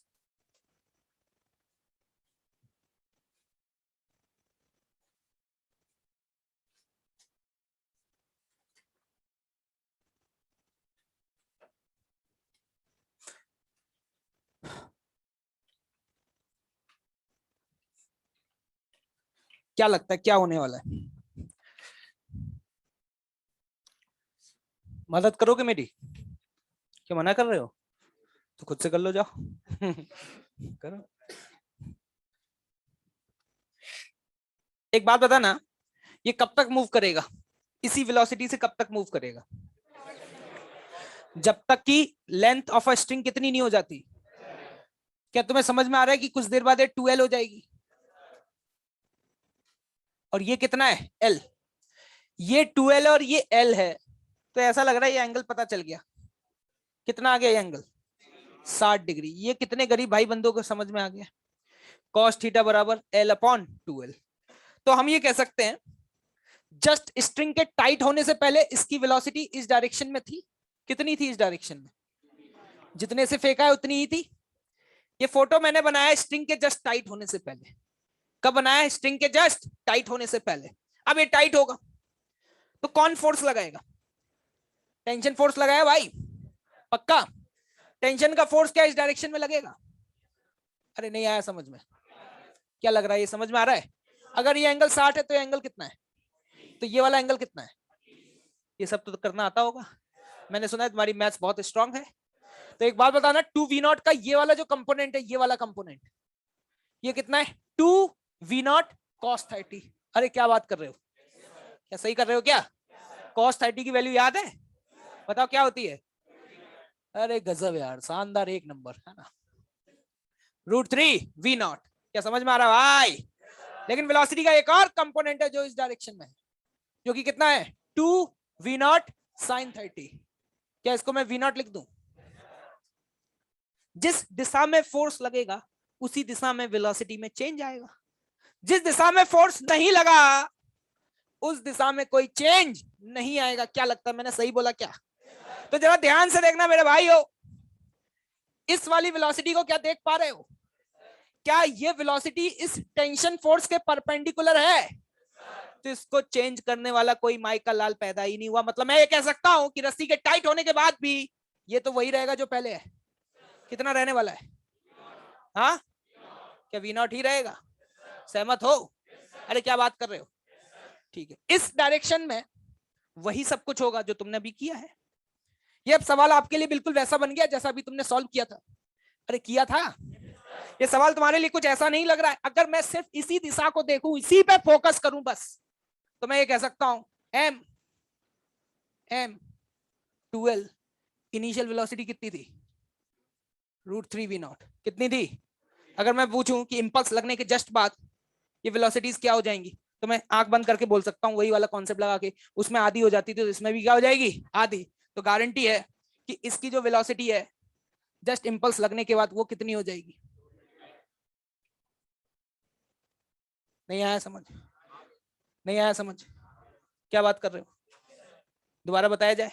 क्या लगता है क्या होने वाला है? मदद करोगे मेरी? क्या मना कर रहे हो? तो खुद से कर लो, जाओ। करो। एक बात बता ना, ये कब तक मूव करेगा? इसी वेलोसिटी से कब तक मूव करेगा? जब तक कि लेंथ ऑफ अ स्ट्रिंग कितनी नहीं हो जाती। क्या तुम्हें समझ में आ रहा है कि कुछ देर बाद ये 2L हो जाएगी? और ये कितना है? L। ये 2L और ये L है, तो ऐसा लग रहा है ये एंगल पता चल गया। कितना आ गया ये एंगल? 60 डिग्री। ये कितने गरीब भाई बंदों को समझ में आ गया? cos थीटा बराबर L/2L। तो हम ये कह सकते हैं जस्ट स्ट्रिंग के टाइट होने से पहले इसकी वेलोसिटी इस डायरेक्शन में थी। कितनी थी इस डायरेक्शन में? जितने से फेंका है उतनी ही थी। ये फोटो मैंने बनाया स्ट्रिंग के जस्ट टाइट होने से पहले। कब बनाया? स्ट्रिंग के जस्ट टाइट होने से पहले। अब ये टाइट होगा तो कौन फोर्स लगाएगा? टेंशन फोर्स लगाया भाई, पक्का। टेंशन का फोर्स क्या इस डायरेक्शन में लगेगा? अरे नहीं आया समझ में? क्या लग रहा है? ये समझ में आ रहा है? अगर ये एंगल 60 है तो ये एंगल कितना है? तो ये वाला एंगल कितना है? ये सब तो करना आता होगा। मैंने सुना है तुम्हारी मैथ्स बहुत स्ट्रांग है। तो एक बात बताना, 2V0 का ये वाला जो कंपोनेंट है, ये वाला कंपोनेंट, ये कितना है? 2V0 cos 30। अरे क्या बात कर रहे हो? क्या सही कर रहे हो क्या? cos 30 की वैल्यू याद है? बताओ क्या होती है? अरे गजब यार, शानदार, एक नंबर है ना। √3V0। क्या समझ में आ रहा है भाई? लेकिन वेलोसिटी का एक और कंपोनेंट है जो इस डायरेक्शन में है, जो कि कितना है? 2V0 sin 30। क्या इसको मैं V0 लिख दूं? जिस दिशा में फोर्स लगेगा उसी दिशा में वेलोसिटी में चेंज आएगा। जिस दिशा में फोर्स नहीं लगा उस दिशा में कोई चेंज नहीं आएगा। क्या लगता है मैंने सही बोला क्या? तो जरा ध्यान से देखना मेरे भाई हो, इस वाली वेलोसिटी को क्या देख पा रहे हो? क्या ये वेलोसिटी इस टेंशन फोर्स के परपेंडिकुलर है? तो इसको चेंज करने वाला कोई माई का लाल पैदा ही नहीं हुआ। मतलब मैं ये कह सकता हूं कि रस्सी के टाइट होने के बाद भी ये तो वही रहेगा जो पहले है। कितना रहने वाला है? हाँ, क्या V0 ही रहेगा? सहमत हो? अरे क्या बात कर रहे हो? ठीक है, इस डायरेक्शन में वही सब कुछ होगा जो तुमने अभी किया है। ये अब सवाल आपके लिए बिल्कुल वैसा बन गया जैसा अभी तुमने सॉल्व किया था। अरे किया था। ये सवाल तुम्हारे लिए कुछ ऐसा नहीं लग रहा है? अगर मैं सिर्फ इसी दिशा को देखूं, इसी पे फोकस करूं बस, तो मैं ये कह सकता हूं M 2L। इनिशियल वेलोसिटी कितनी थी? √3V0। कितनी थी? अगर मैं पूछूं कि इंपल्स लगने के जस्ट बाद ये वेलोसिटीज क्या हो जाएंगी, तो मैं आंख बंद करके बोल सकता हूँ वही वाला कॉन्सेप्ट लगा के, उसमें आधी हो जाती थी तो इसमें भी क्या हो जाएगी? आधी। तो गारंटी है कि इसकी जो वेलोसिटी है जस्ट इंपल्स लगने के बाद वो कितनी हो जाएगी? नहीं आया समझ? नहीं आया समझ? क्या बात कर रहे हो? दोबारा बताया जाए?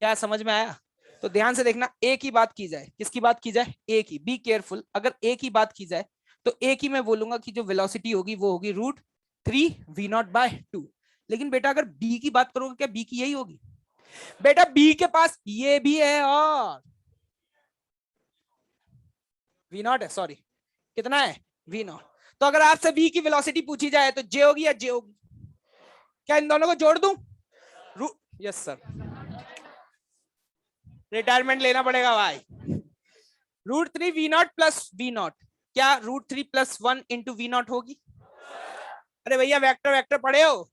क्या समझ में आया? तो ध्यान से देखना, एक ही बात की जाए। किसकी बात की जाए? एक ही। Be careful. अगर एक ही बात की जाए तो एक ही मैं बोलूंगा कि जो वेलोसिटी होगी वो होगी √3V0/2। लेकिन बेटा अगर बी की बात करोगे, क्या बी की यही होगी? बेटा बी के पास ये भी है और V0 है, सॉरी, कितना है? V0। तो अगर आपसे बी की वेलोसिटी पूछी जाए तो जे होगी या जे होगी? क्या इन दोनों को जोड़ दूं? यस सर, रिटायरमेंट लेना पड़ेगा भाई। √3V0 + V0, क्या √3 + 1 × V0 होगी? अरे भैया वेक्टर वेक्टर पढ़े हो?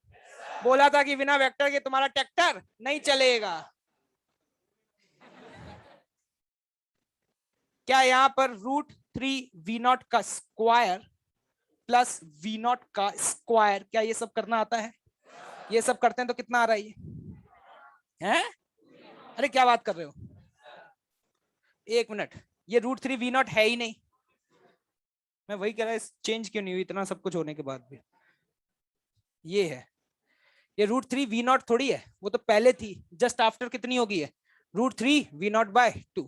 बोला था कि बिना वेक्टर के तुम्हारा ट्रैक्टर नहीं चलेगा। क्या यहाँ पर √3V0 का स्क्वायर + V0 का स्क्वायर, क्या ये सब करना आता है? ये सब करते हैं तो कितना आ रहा है ये? है? अरे क्या बात कर रहे हो? एक मिनट, ये √3V0 है ही नहीं। मैं वही कह रहा है, चेंज क्यों नहीं हुई इतना सब कुछ होने के बाद भी? ये है, ये √3V0 थोड़ी है, वो तो पहले थी। जस्ट आफ्टर कितनी होगी है? √3V0/2।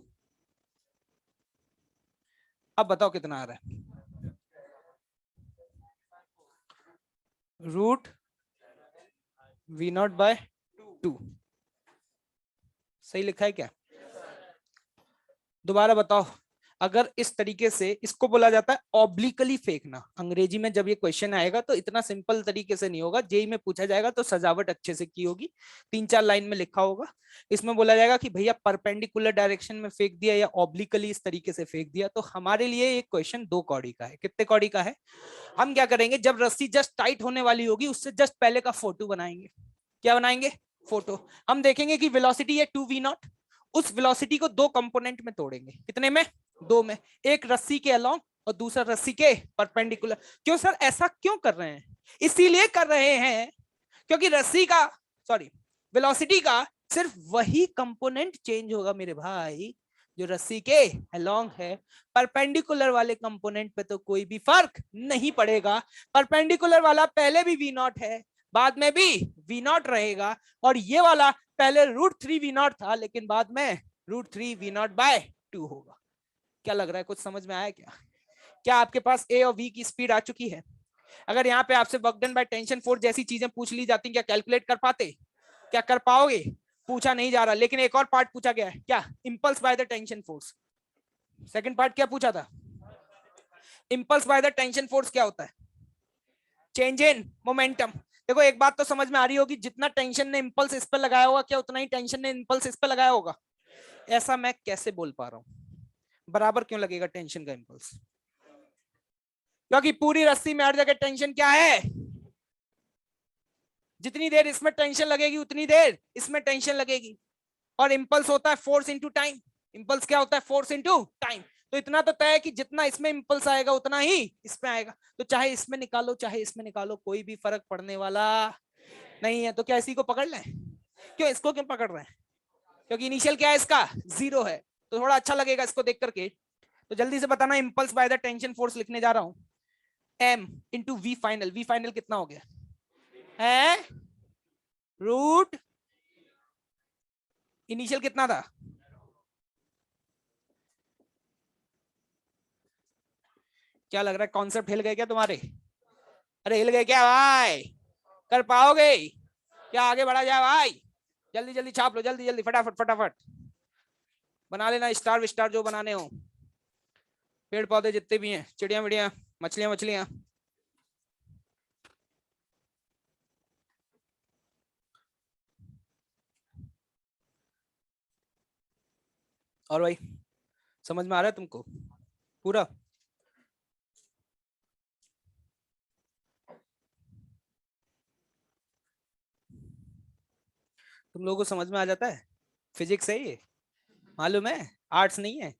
अब बताओ कितना आ रहा है? √V0/2 सही लिखा है क्या? दोबारा बताओ। अगर इस तरीके से, इसको बोला जाता है ऑब्लिकली फेंकना। अंग्रेजी में जब ये क्वेश्चन आएगा तो इतना सिंपल तरीके से नहीं होगा। जेई में पूछा जाएगा तो सजावट अच्छे से की होगी, 3-4 लाइन में लिखा होगा। इसमें बोला जाएगा कि भैया परपेंडिकुलर डायरेक्शन में फेंक दिया या ऑब्लिकली इस तरीके से फेंक दिया। तो हमारे लिए ये क्वेश्चन 2 कौड़ी का है। कितने कौड़ी का है? हम क्या करेंगे, जब रस्सी जस्ट टाइट होने वाली होगी उससे जस्ट पहले का फोटो बनाएंगे। क्या बनाएंगे? फोटो। हम देखेंगे कि वेलोसिटी है 2V0, उस वेलोसिटी को दो कंपोनेंट में तोड़ेंगे। कितने में? दो में। एक रस्सी के अलोंग और दूसरा रस्सी के परपेंडिकुलर। क्यों सर ऐसा क्यों कर रहे हैं? इसीलिए कर रहे हैं क्योंकि रस्सी का सॉरी वेलोसिटी का सिर्फ वही कंपोनेंट चेंज होगा मेरे भाई जो रस्सी के अलोंग है। परपेंडिकुलर वाले कंपोनेंट पे तो कोई भी फर्क नहीं पड़ेगा। परपेंडिकुलर वाला पहले भी वी नॉट है, बाद में भी वी नॉट रहेगा, और ये वाला पहले √3 वी नॉट था लेकिन बाद में √3 वी नॉट बाय 2 होगा। क्या लग रहा है, कुछ समझ में आया क्या? क्या आपके पास ए और वी की स्पीड आ चुकी है? अगर यहाँ पे आपसे work done by tension force जैसी चीजें पूछ ली जाती, क्या कैलकुलेट कर पाते? क्या कर पाओगे? पूछा नहीं जा रहा, लेकिन एक और पार्ट पूछा गया है, क्या? Impulse by the tension force. Second part क्या पूछा था? Impulse by the tension force क्या होता है? Change in momentum. देखो एक बात तो समझ में आ रही होगी, जितना टेंशन ने इंपल्स इस पर लगाया होगा, क्या उतना ही टेंशन ने इंपल्स इस पर लगाया होगा? ऐसा मैं कैसे बोल पा रहा हूं? बराबर क्यों लगेगा टेंशन का इंपल्स? क्योंकि पूरी रस्सी में हर जगह टेंशन क्या है? जितनी देर इसमें टेंशन लगेगी उतनी देर इसमें टेंशन लगेगी। और इंपल्स होता है फोर्स इंटू टाइम। इंपल्स क्या होता है? Force into time. तो इतना तो तय है कि जितना इसमें इंपल्स आएगा उतना ही इसमें आएगा। तो चाहे इसमें निकालो चाहे इसमें निकालो, कोई भी फर्क पड़ने वाला नहीं है। तो क्या इसी को पकड़ लें? क्यों इसको क्यों पकड़ रहे हैं? क्योंकि इनिशियल क्या है इसका? 0 है। तो थोड़ा अच्छा लगेगा इसको देख करके। तो जल्दी से बताना, impulse by the tension force लिखने जा रहा हूं। m into V final. V final कितना हो गया है? रूट इनिशियल कितना था? क्या लग रहा है, कॉन्सेप्ट हिल गए क्या तुम्हारे? अरे हिल गए क्या भाई? कर पाओगे? क्या आगे बढ़ा जाए भाई? जल्दी जल्दी छाप लो, जल्दी जल्दी फटाफट फटाफट बना लेना स्टार विस्टार जो बनाने हो। पेड़ पौधे जितने भी हैं, चिड़िया मिड़िया, मछलियां मछलियां। और भाई समझ में आ रहा है तुमको पूरा? तुम लोगों को समझ में आ जाता है? फिजिक्स है ये, मालूम है, आर्ट्स नहीं है।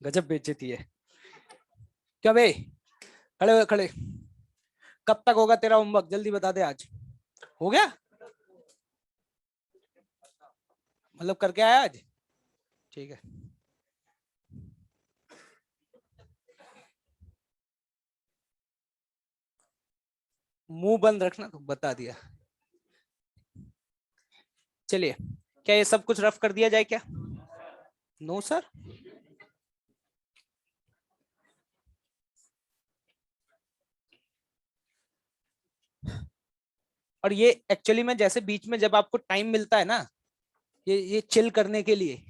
गजब बेइज्जती है। क्या बे, खड़े हुए खड़े। कब तक होगा तेरा होमवर्क? जल्दी बता दे। आज हो गया? मतलब करके आया आज? ठीक है। मुंह बंद रखना, तो बता दिया। चलिए, क्या ये सब कुछ रफ कर दिया जाए क्या? No sir. और ये एक्चुअली में जैसे बीच में जब आपको टाइम मिलता है ना, ये चिल करने के लिए,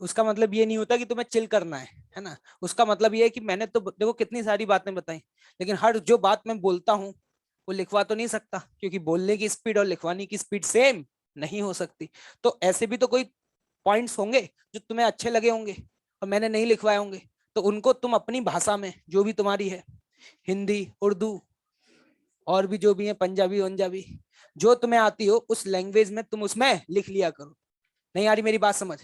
उसका मतलब ये नहीं होता कि तुम्हें चिल करना है ना। उसका मतलब ये है कि मैंने तो देखो कितनी सारी बातें बताई, लेकिन हर जो बात मैं बोलता हूँ वो लिखवा तो नहीं सकता, क्योंकि बोलने की स्पीड और लिखवाने की स्पीड सेम नहीं हो सकती। तो ऐसे भी तो कोई पॉइंट्स होंगे जो तुम्हें अच्छे लगे होंगे और मैंने नहीं लिखवाए होंगे। तो उनको तुम अपनी भाषा में, जो भी तुम्हारी है, हिंदी, उर्दू, और भी जो भी है, पंजाबी पंजाबी, जो तुम्हें आती हो उस लैंग्वेज में तुम उसमें लिख लिया करो। नहीं आ रही मेरी बात समझ?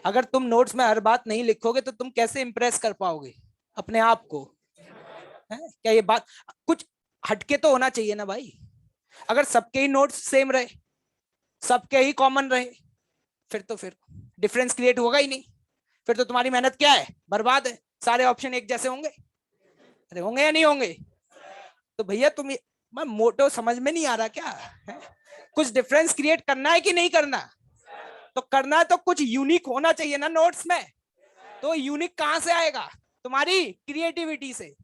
अगर तुम नोट्स में हर बात नहीं लिखोगे तो तुम कैसे इंप्रेस कर पाओगे अपने आप को? है क्या ये बात? कुछ हटके तो होना चाहिए ना भाई। अगर सबके ही नोट्स सेम रहे, सबके ही कॉमन रहे, फिर डिफरेंस क्रिएट होगा ही नहीं। फिर तो तुम्हारी मेहनत क्या है? बर्बाद है। सारे ऑप्शन एक जैसे होंगे? अरे होंगे या नहीं होंगे? तो भैया तुम मैं मोटो समझ में नहीं आ रहा क्या है? कुछ डिफरेंस क्रिएट करना है कि नहीं करना? तो करना है तो कुछ यूनिक होना चाहिए ना नोट्स में। तो यूनिक कहां से आएगा? तुम्हारी क्रिएटिविटी से।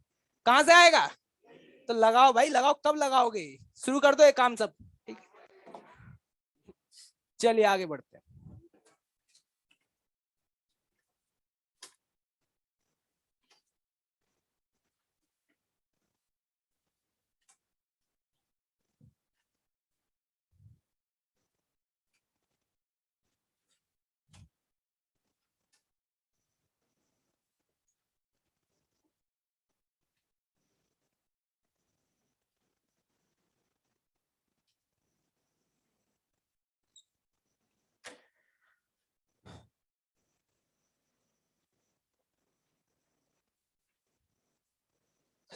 कहां से आएगा? तो लगाओ भाई लगाओ, कब लगाओगे? शुरू कर दो ये काम सब। ठीक है, चलिए आगे बढ़ते हैं।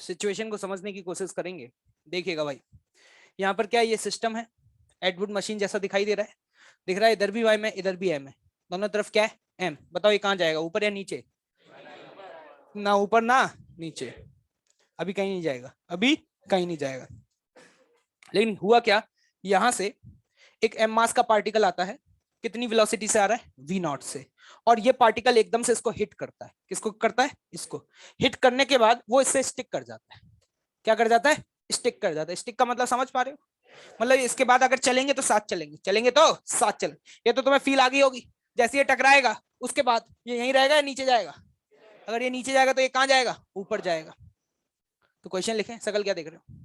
सिचुएशन को समझने की कोशिश करेंगे। देखिएगा भाई, यहाँ पर क्या ये सिस्टम है, एडवुड मशीन जैसा दिखाई दे रहा है, दिख रहा है इधर भी वाई में इधर भी एम है, दोनों तरफ क्या है एम। बताओ ये कहाँ जाएगा, ऊपर या नीचे? ना ऊपर ना नीचे, अभी कहीं नहीं जाएगा, अभी कहीं नहीं जाएगा। लेकिन हुआ क्या, यहां से एक एम मास का पार्टिकल आता है, कितनी वेलोसिटी से आ रहा है, वी नॉट से, और ये पार्टिकल एकदम से इसको हिट करता है। किसको करता है, इसको। हिट करने के बाद वो इससे स्टिक कर जाता है। क्या कर जाता है, स्टिक कर जाता है। स्टिक का मतलब समझ पा रहे हो, मतलब इसके बाद अगर चलेंगे तो साथ चलेंगे, चलेंगे तो साथ चलें। ये तो तुम्हें फील आ गई होगी, जैसे ये टकराएगा उसके बाद ये यहीं रहेगा या नीचे जाएगा? अगर ये नीचे जाएगा तो ये कहां जाएगा, ऊपर जाएगा। तो क्वेश्चन लिखें, सकल क्या देख रहे हो?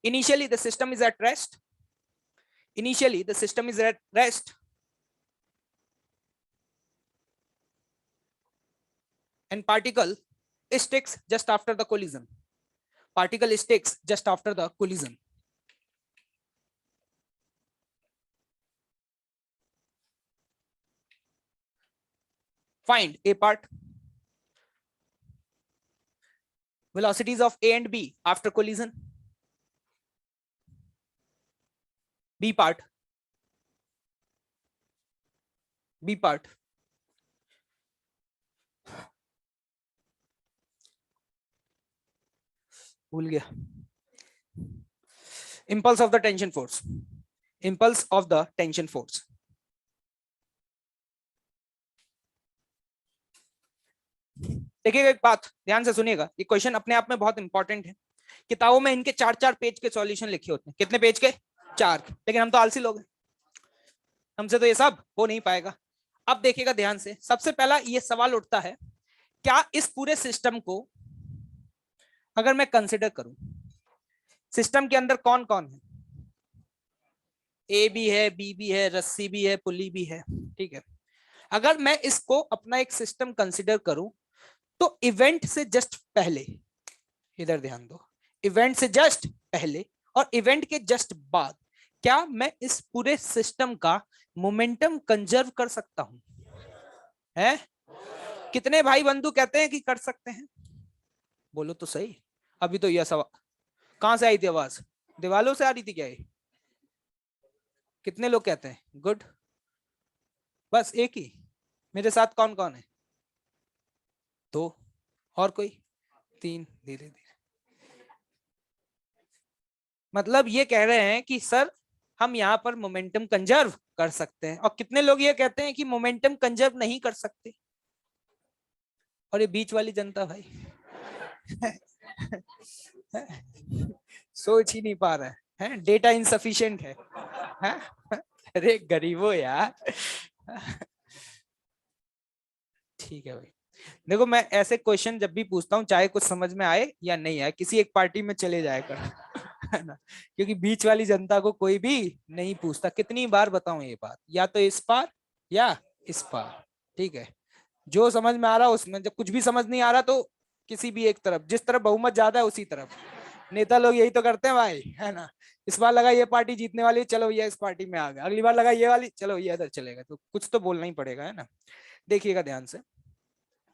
Initially the system is at rest. Initially the system is at rest. And particle sticks just after the collision. Particle sticks just after the collision. Find A part. Velocities of A and B after collision. B part. B part. भूल गया। Impulse of the tension force. Impulse of the tension force. देखिएगा एक बात ध्यान से सुनिएगा, ये question अपने आप में बहुत इंपॉर्टेंट है। किताबों में इनके 4-4 पेज के सॉल्यूशन लिखे होते हैं। कितने पेज के, 4। लेकिन हम तो आलसी लोग हैं, हमसे तो ये सब हो नहीं पाएगा। अब देखिएगा ध्यान से, सबसे पहला ये सवाल उठता है, क्या इस पूरे सिस्टम को अगर मैं कंसिडर करूं, सिस्टम के अंदर कौन कौन है, ए भी है, बी भी है, रस्सी भी है, पुली भी है, ठीक है। अगर मैं इसको अपना एक सिस्टम कंसिडर करूं तो इवेंट से जस्ट पहले, इधर ध्यान दो, इवेंट से जस्ट पहले और इवेंट के जस्ट बाद क्या मैं इस पूरे सिस्टम का मोमेंटम कंजर्व कर सकता हूं? है कितने भाई बंधु कहते हैं कि कर सकते हैं? बोलो तो सही। अभी तो यह सवाल कहां से आई थी आवाज, दीवालों से आ रही थी क्या ये? कितने लोग कहते हैं गुड? बस एक ही? मेरे साथ कौन कौन है? 2 और कोई 3। धीरे धीरे, मतलब ये कह रहे हैं कि सर हम यहाँ पर मोमेंटम कंजर्व कर सकते हैं, और कितने लोग ये कहते हैं कि मोमेंटम कंजर्व नहीं कर सकते? और ये बीच वाली जनता भाई सोच ही नहीं पा रहा है, डेटा इनसफिशिएंट है, है? अरे गरीबों यार ठीक है भाई, देखो मैं ऐसे क्वेश्चन जब भी पूछता हूँ, चाहे कुछ समझ में आए या नहीं आए, किसी एक पार्टी में चले जाया कर है ना, क्योंकि बीच वाली जनता को कोई भी नहीं पूछता। कितनी बार बताऊं ये बात, या तो इस पार या इस पार, ठीक है। जो समझ में आ रहा उसमें, जब कुछ भी समझ नहीं आ रहा तो किसी भी एक तरफ, जिस तरफ बहुमत ज्यादा है उसी तरफ। नेता लोग यही तो करते हैं भाई, है ना। इस बार लगा ये पार्टी जीतने वाली, चलो ये इस पार्टी में आ गया, अगली बार लगा ये वाली, चलो ये इधर चलेगा, तो कुछ तो बोलना ही पड़ेगा, है ना। देखिएगा ध्यान से,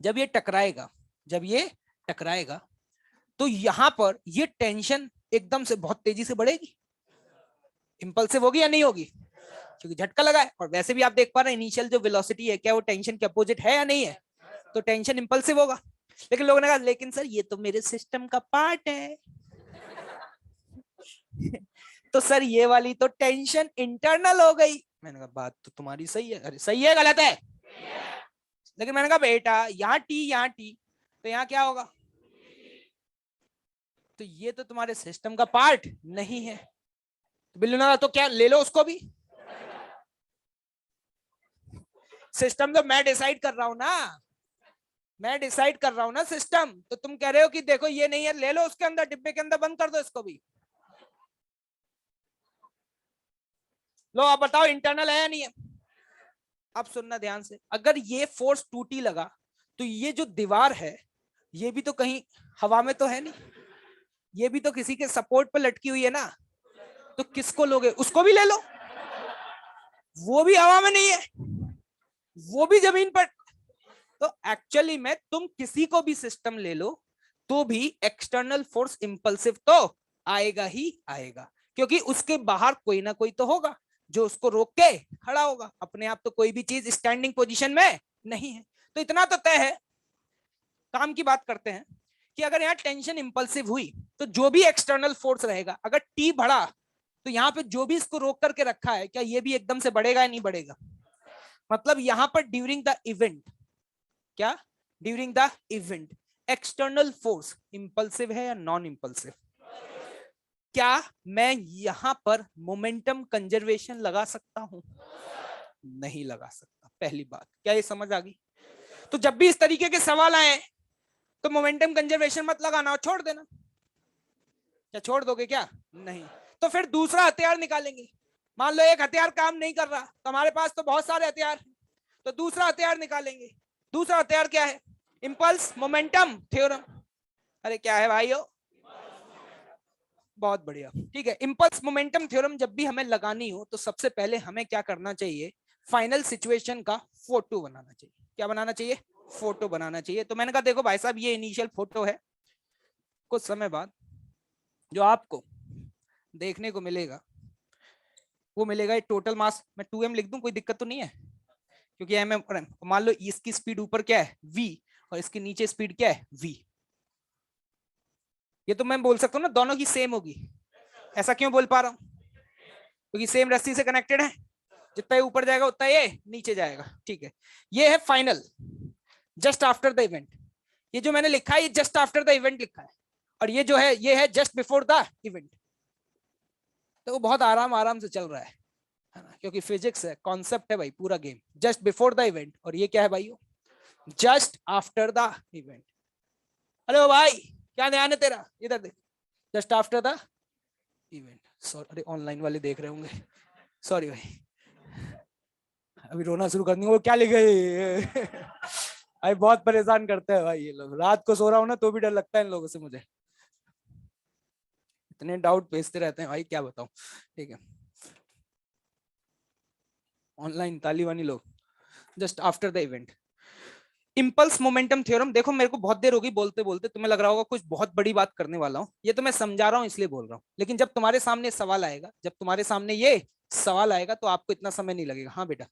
जब ये टकराएगा, जब ये टकराएगा तो यहां पर ये टेंशन एकदम से बहुत तेजी से बढ़ेगी, इंपल्सिव होगी या नहीं होगी? क्योंकि झटका लगा है, और वैसे भी आप देख पा रहे हैं इनिशियल जो वेलोसिटी है, क्या वो टेंशन के अपोजिट है या नहीं है? तो टेंशन इंपल्सिव होगा। लेकिन लोगों ने कहा लेकिन सर ये तो मेरे सिस्टम का पार्ट है तो सर ये वाली तो टेंशन इंटरनल हो गई। मैंने कहा बात तो तुम्हारी सही है। अरे सही है गलत है? लेकिन मैंने कहा बेटा यहाँ टी यहाँ टी, तो यहाँ क्या होगा? तो ये तो तुम्हारे सिस्टम का पार्ट नहीं है। तो बिल्लू ना, तो क्या ले लो उसको भी, सिस्टम तो मैं डिसाइड कर रहा हूं ना, मैं डिसाइड कर रहा हूं ना सिस्टम। तो तुम कह रहे हो कि देखो ये नहीं है, ले लो उसके अंदर, डिब्बे के अंदर बंद कर दो इसको भी। लो आप बताओ इंटरनल है या नहीं है? अब सुनना ध्यान से, अगर ये फोर्स टूटी लगा तो ये जो दीवार है ये भी तो कहीं हवा में तो है नहीं, ये भी तो किसी के सपोर्ट पर लटकी हुई है ना। तो किसको लोगे, उसको भी ले लो, वो भी हवा में नहीं है, वो भी जमीन पर। तो एक्चुअली में तुम किसी को भी सिस्टम ले लो, तो भी एक्सटर्नल फोर्स इंपल्सिव तो आएगा ही आएगा, क्योंकि उसके बाहर कोई ना कोई तो होगा जो उसको रोक के खड़ा होगा। अपने आप तो कोई भी चीज स्टैंडिंग पोजीशन में नहीं है। तो इतना तो तय है। काम की बात करते हैं कि अगर यहाँ टेंशन इंपल्सिव हुई तो जो भी एक्सटर्नल फोर्स रहेगा, अगर टी बढ़ा तो यहाँ पे जो भी इसको रोक करके रखा है, क्या ये भी एकदम से बढ़ेगा या नहीं बढ़ेगा? मतलब यहाँ पर ड्यूरिंग द इवेंट, क्या during the event external force impulsive है या नॉन इंपल्सिव? क्या मैं यहां पर मोमेंटम कंजर्वेशन लगा सकता हूं? नहीं लगा सकता। पहली बात, क्या ये समझ आ गई? तो जब भी इस तरीके के सवाल आए तो मोमेंटम कंजर्वेशन मत लगाना और छोड़ देना। क्या छोड़ दोगे क्या? नहीं। तो फिर दूसरा हथियार निकालेंगे। मान लो एक हथियार काम नहीं कर रहा, तो हमारे पास तो बहुत सारे हथियार हैं, तो दूसरा हथियार निकालेंगे। दूसरा हथियार क्या है? Impulse momentum theorem. अरे क्या है भाइयों? बहुत बढ़िया, ठीक है। इंपल्स मोमेंटम थ्योरम जब भी हमें लगानी हो तो सबसे पहले हमें क्या करना चाहिए? फाइनल सिचुएशन का फोटो बनाना चाहिए। क्या बनाना चाहिए? फोटो बनाना चाहिए। तो मैंने कहा देखो भाई साहब, ये इनिशियल फोटो है। कुछ समय बाद जो आपको देखने को मिलेगा वो मिलेगा टोटल मास। मैं 2m लिख दूं, कोई दिक्कत तो नहीं है? क्योंकि mm, मान लो इसकी स्पीड ऊपर क्या है? v, और इसके नीचे स्पीड क्या है? v। ये तो मैं बोल सकता हूँ ना दोनों की सेम होगी। ऐसा क्यों बोल पा रहा हूँ? क्योंकि सेम रस्सी से कनेक्टेड है। जितना ये ऊपर जाएगा उतना ये नीचे जाएगा, ठीक है। ये है final, just after the event. ये जो मैंने लिखा है ये जस्ट आफ्टर द इवेंट लिखा है, और ये जो है ये है जस्ट बिफोर द इवेंट। तो वो बहुत आराम आराम से चल रहा है ना, क्योंकि फिजिक्स है, कॉन्सेप्ट है भाई पूरा game. Just before the event, और ये क्या है भाई? Just after the event. अरे भाई क्या ध्यान है तेरा? इधर देख, just after the event. Sorry, अरे ऑनलाइन वाले देख रहे होंगे, सॉरी भाई। अभी रोना शुरू कर दूंगा, वो क्या लिखे? भाई बहुत परेशान करते हैं भाई ये लोग। रात को सो रहा हूँ ना तो भी डर लगता है इन लोगों से मुझे। इतने डाउट भेजते रहते हैं भाई, क्या बताऊं। ठीक है, ऑनलाइन तालीबानी लोग। Just after the event, impulse momentum theorem. देखो मेरे को बहुत देर होगी बोलते बोलते, तुम्हें लग रहा होगा कुछ बहुत बड़ी बात करने वाला हूं। ये तो मैं समझा रहा हूं इसलिए बोल रहा हूं, लेकिन जब तुम्हारे सामने सवाल आएगा, जब तुम्हारे सामने ये सवाल आएगा तो आपको इतना समय नहीं लगेगा। हाँ बेटा।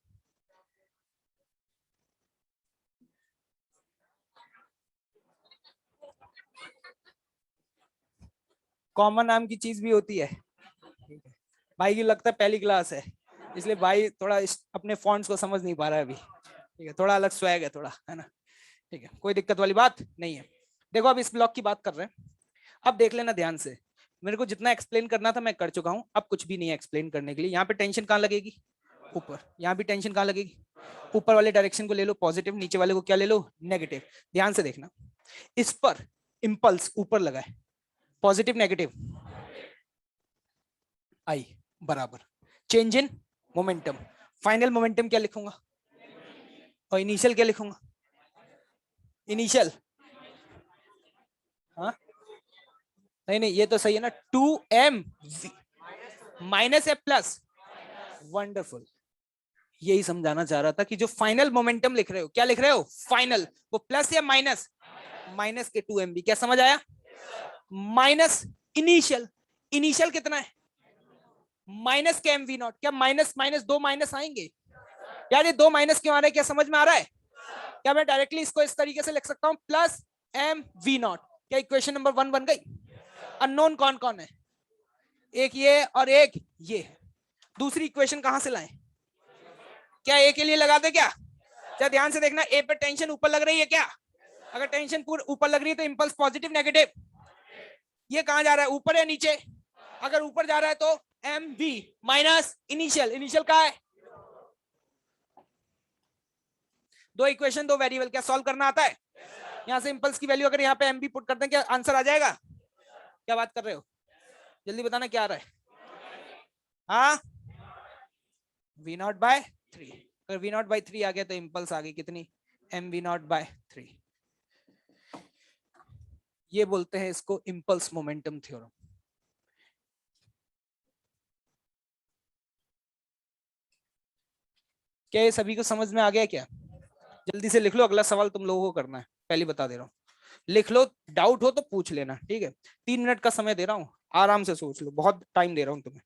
कॉमन नाम की चीज भी होती है। भाई की लगता है पहली क्लास है, इसलिए भाई थोड़ा अपने फॉन्ट्स को समझ नहीं पा रहा है अभी। ठीक है, थोड़ा अलग स्वैग है थोड़ा, है ना? ठीक है, कोई दिक्कत वाली बात नहीं है। देखो अब इस ब्लॉक की बात कर रहे हैं। अब देख लेना ध्यान से। मेरे को जितना एक्सप्लेन करना था मैं कर चुका हूं, अब कुछ भी नहीं है एक्सप्लेन करने के लिए। यहाँ पे टेंशन कहाँ लगेगी? ऊपर। यहाँ भी टेंशन कहाँ लगेगी? ऊपर वाले डायरेक्शन को ले लो पॉजिटिव, नीचे वाले को क्या ले लो? नेगेटिव। ध्यान से देखना, इस पर इंपल्स ऊपर लगा है, पॉजिटिव नेगेटिव आई बराबर change in momentum. Final momentum क्या लिखूंगा और इनिशियल क्या लिखूंगा? इनिशियल, हाँ नहीं नहीं, ये तो सही है ना, 2m minus f plus. Wonderful. यही समझाना चाह रहा था कि जो फाइनल मोमेंटम लिख रहे हो, क्या लिख रहे हो? फाइनल, वो प्लस या माइनस? माइनस के 2mv। क्या समझ आया? माइनस इनिशियल, इनिशियल कितना है? माइनस के mv0। क्या माइनस माइनस दो माइनस आएंगे? यार ये दो माइनस क्यों आ रहे हैं? क्या समझ में आ रहा है? क्या मैं डायरेक्टली इसको इस तरीके से लिख सकता हूं, प्लस mv0? क्या इक्वेशन नंबर 1 बन गई? अननोन कौन कौन है? एक ये और एक ये। दूसरी इक्वेशन कहां से लाएं? क्या ए के लिए लगा दे क्या? क्या ध्यान से देखना, ए पे टेंशन ऊपर लग रही है क्या? अगर टेंशन पूरी ऊपर लग रही है तो इंपल्स पॉजिटिव नेगेटिव? ये कहां जा रहा है, ऊपर या नीचे? अगर ऊपर जा रहा है तो M V minus initial. Initial कहां है? दो इक्वेशन दो वेरिएबल, क्या सॉल्व करना आता है? यहां से इंपल्स की वैल्यू अगर यहाँ पे एम बी पुट करते हैं, क्या आंसर आ जाएगा? क्या बात कर रहे हो? जल्दी बताना क्या आ रहा है? हाँ, वी नॉट बाय 3। अगर वी नॉट बाय 3 आ गया तो इंपल्स आ गई कितनी? M V naught by 3। ये बोलते हैं इसको इंपल्स मोमेंटम थ्योरम। क्या ये सभी को समझ में आ गया क्या? जल्दी से लिख लो, अगला सवाल तुम लोगों को करना है, पहले बता दे रहा हूं। लिख लो, डाउट हो तो पूछ लेना, ठीक है। 3 मिनट का समय दे रहा हूँ, आराम से सोच लो, बहुत टाइम दे रहा हूँ तुम्हें।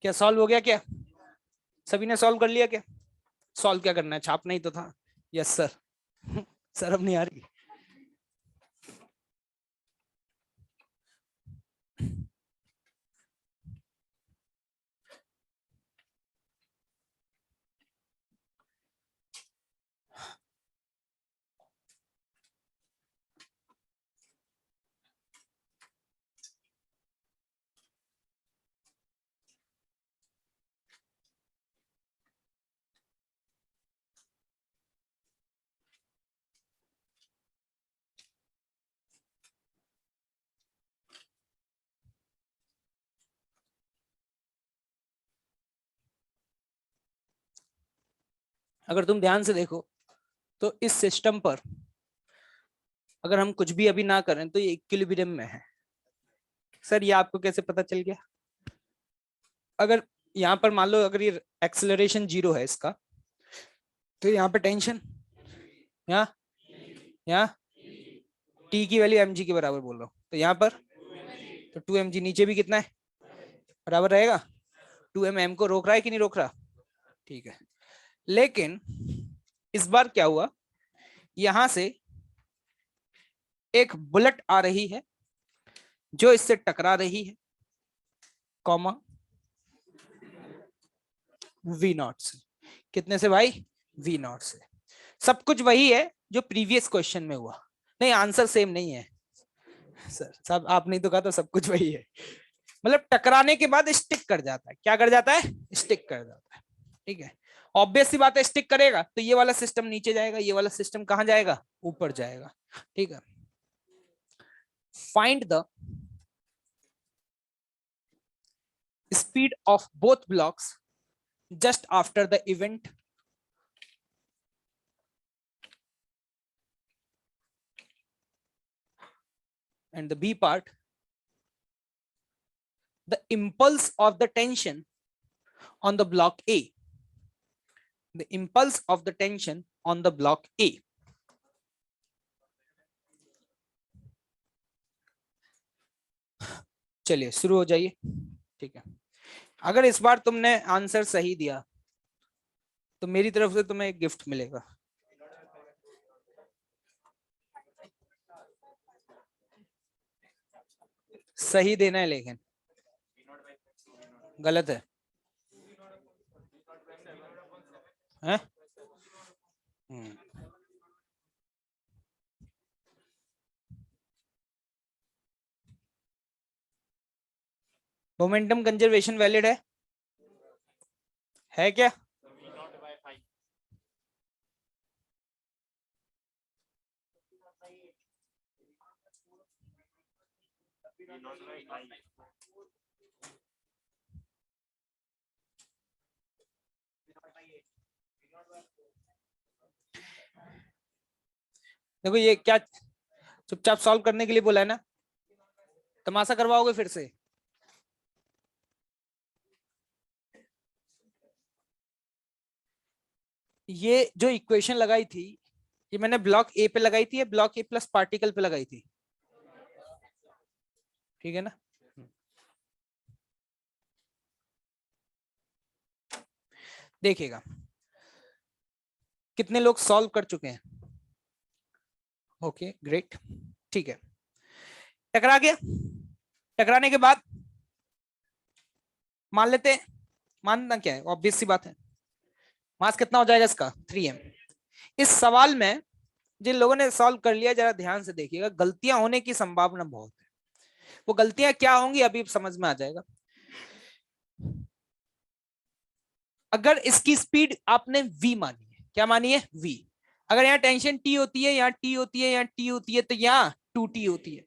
क्या सॉल्व हो गया क्या? सभी ने सॉल्व कर लिया क्या? सॉल्व क्या करना है, छापना ही तो था। Yes sir. शर्म नहीं आ रही? अगर तुम ध्यान से देखो तो इस सिस्टम पर अगर हम कुछ भी अभी ना करें तो ये इक्विलिब्रियम में है। सर ये आपको कैसे पता चल गया? अगर यहाँ पर मान लो अगर ये एक्सेलरेशन 0 है इसका, तो यहाँ पे टेंशन, यहाँ यहाँ टी की वैल्यू mg के बराबर बोल रहा हूँ, तो यहाँ पर तो 2mg, नीचे भी कितना है, बराबर रहेगा। 2m को रोक रहा है कि नहीं रोक रहा? ठीक है। लेकिन इस बार क्या हुआ, यहां से एक बुलेट आ रही है जो इससे टकरा रही है, कॉमा V0 से। कितने से भाई? V0 से। सब कुछ वही है जो प्रीवियस क्वेश्चन में हुआ। नहीं, आंसर सेम नहीं है सर, सब आपने तो कहा था सब कुछ वही है। मतलब टकराने के बाद स्टिक कर जाता है। क्या कर जाता है? स्टिक कर जाता है। ठीक है, ऑब्वियस सी बात है, स्टिक करेगा तो ये वाला सिस्टम नीचे जाएगा, ये वाला सिस्टम कहां जाएगा? ऊपर जाएगा। ठीक है, find the speed of both blocks just after the event and the B part, the impulse of the tension on the block A, the impulse of the tension on the block A। चलिए शुरू हो जाइए। ठीक है, अगर इस बार तुमने answer सही दिया तो मेरी तरफ से तुम्हें एक गिफ्ट मिलेगा। सही देना है लेकिन, गलत है हैं? मोमेंटम कंजर्वेशन वैलिड है क्या? देखो ये क्या, चुपचाप सॉल्व करने के लिए बोला है ना, तमाशा करवाओगे फिर से? ये जो इक्वेशन लगाई थी ये मैंने ब्लॉक ए पे लगाई थी या ब्लॉक ए प्लस पार्टिकल पे लगाई थी? ठीक है ना। देखिएगा कितने लोग सॉल्व कर चुके हैं। ओके ग्रेट, ठीक है। टकरा गया, टकराने के बाद मान लेते हैं, मानना क्या है, ऑब्वियस सी बात है, मास कितना हो जाएगा इसका 3m। इस सवाल में जिन लोगों ने सॉल्व कर लिया जरा ध्यान से देखिएगा, गलतियां होने की संभावना बहुत है। वो गलतियां क्या होंगी अभी समझ में आ जाएगा। अगर इसकी स्पीड आपने v मानी है, क्या मानी है v, अगर यहाँ टेंशन t होती है, यहाँ t होती है, यहाँ t होती है, तो यहाँ 2t होती है।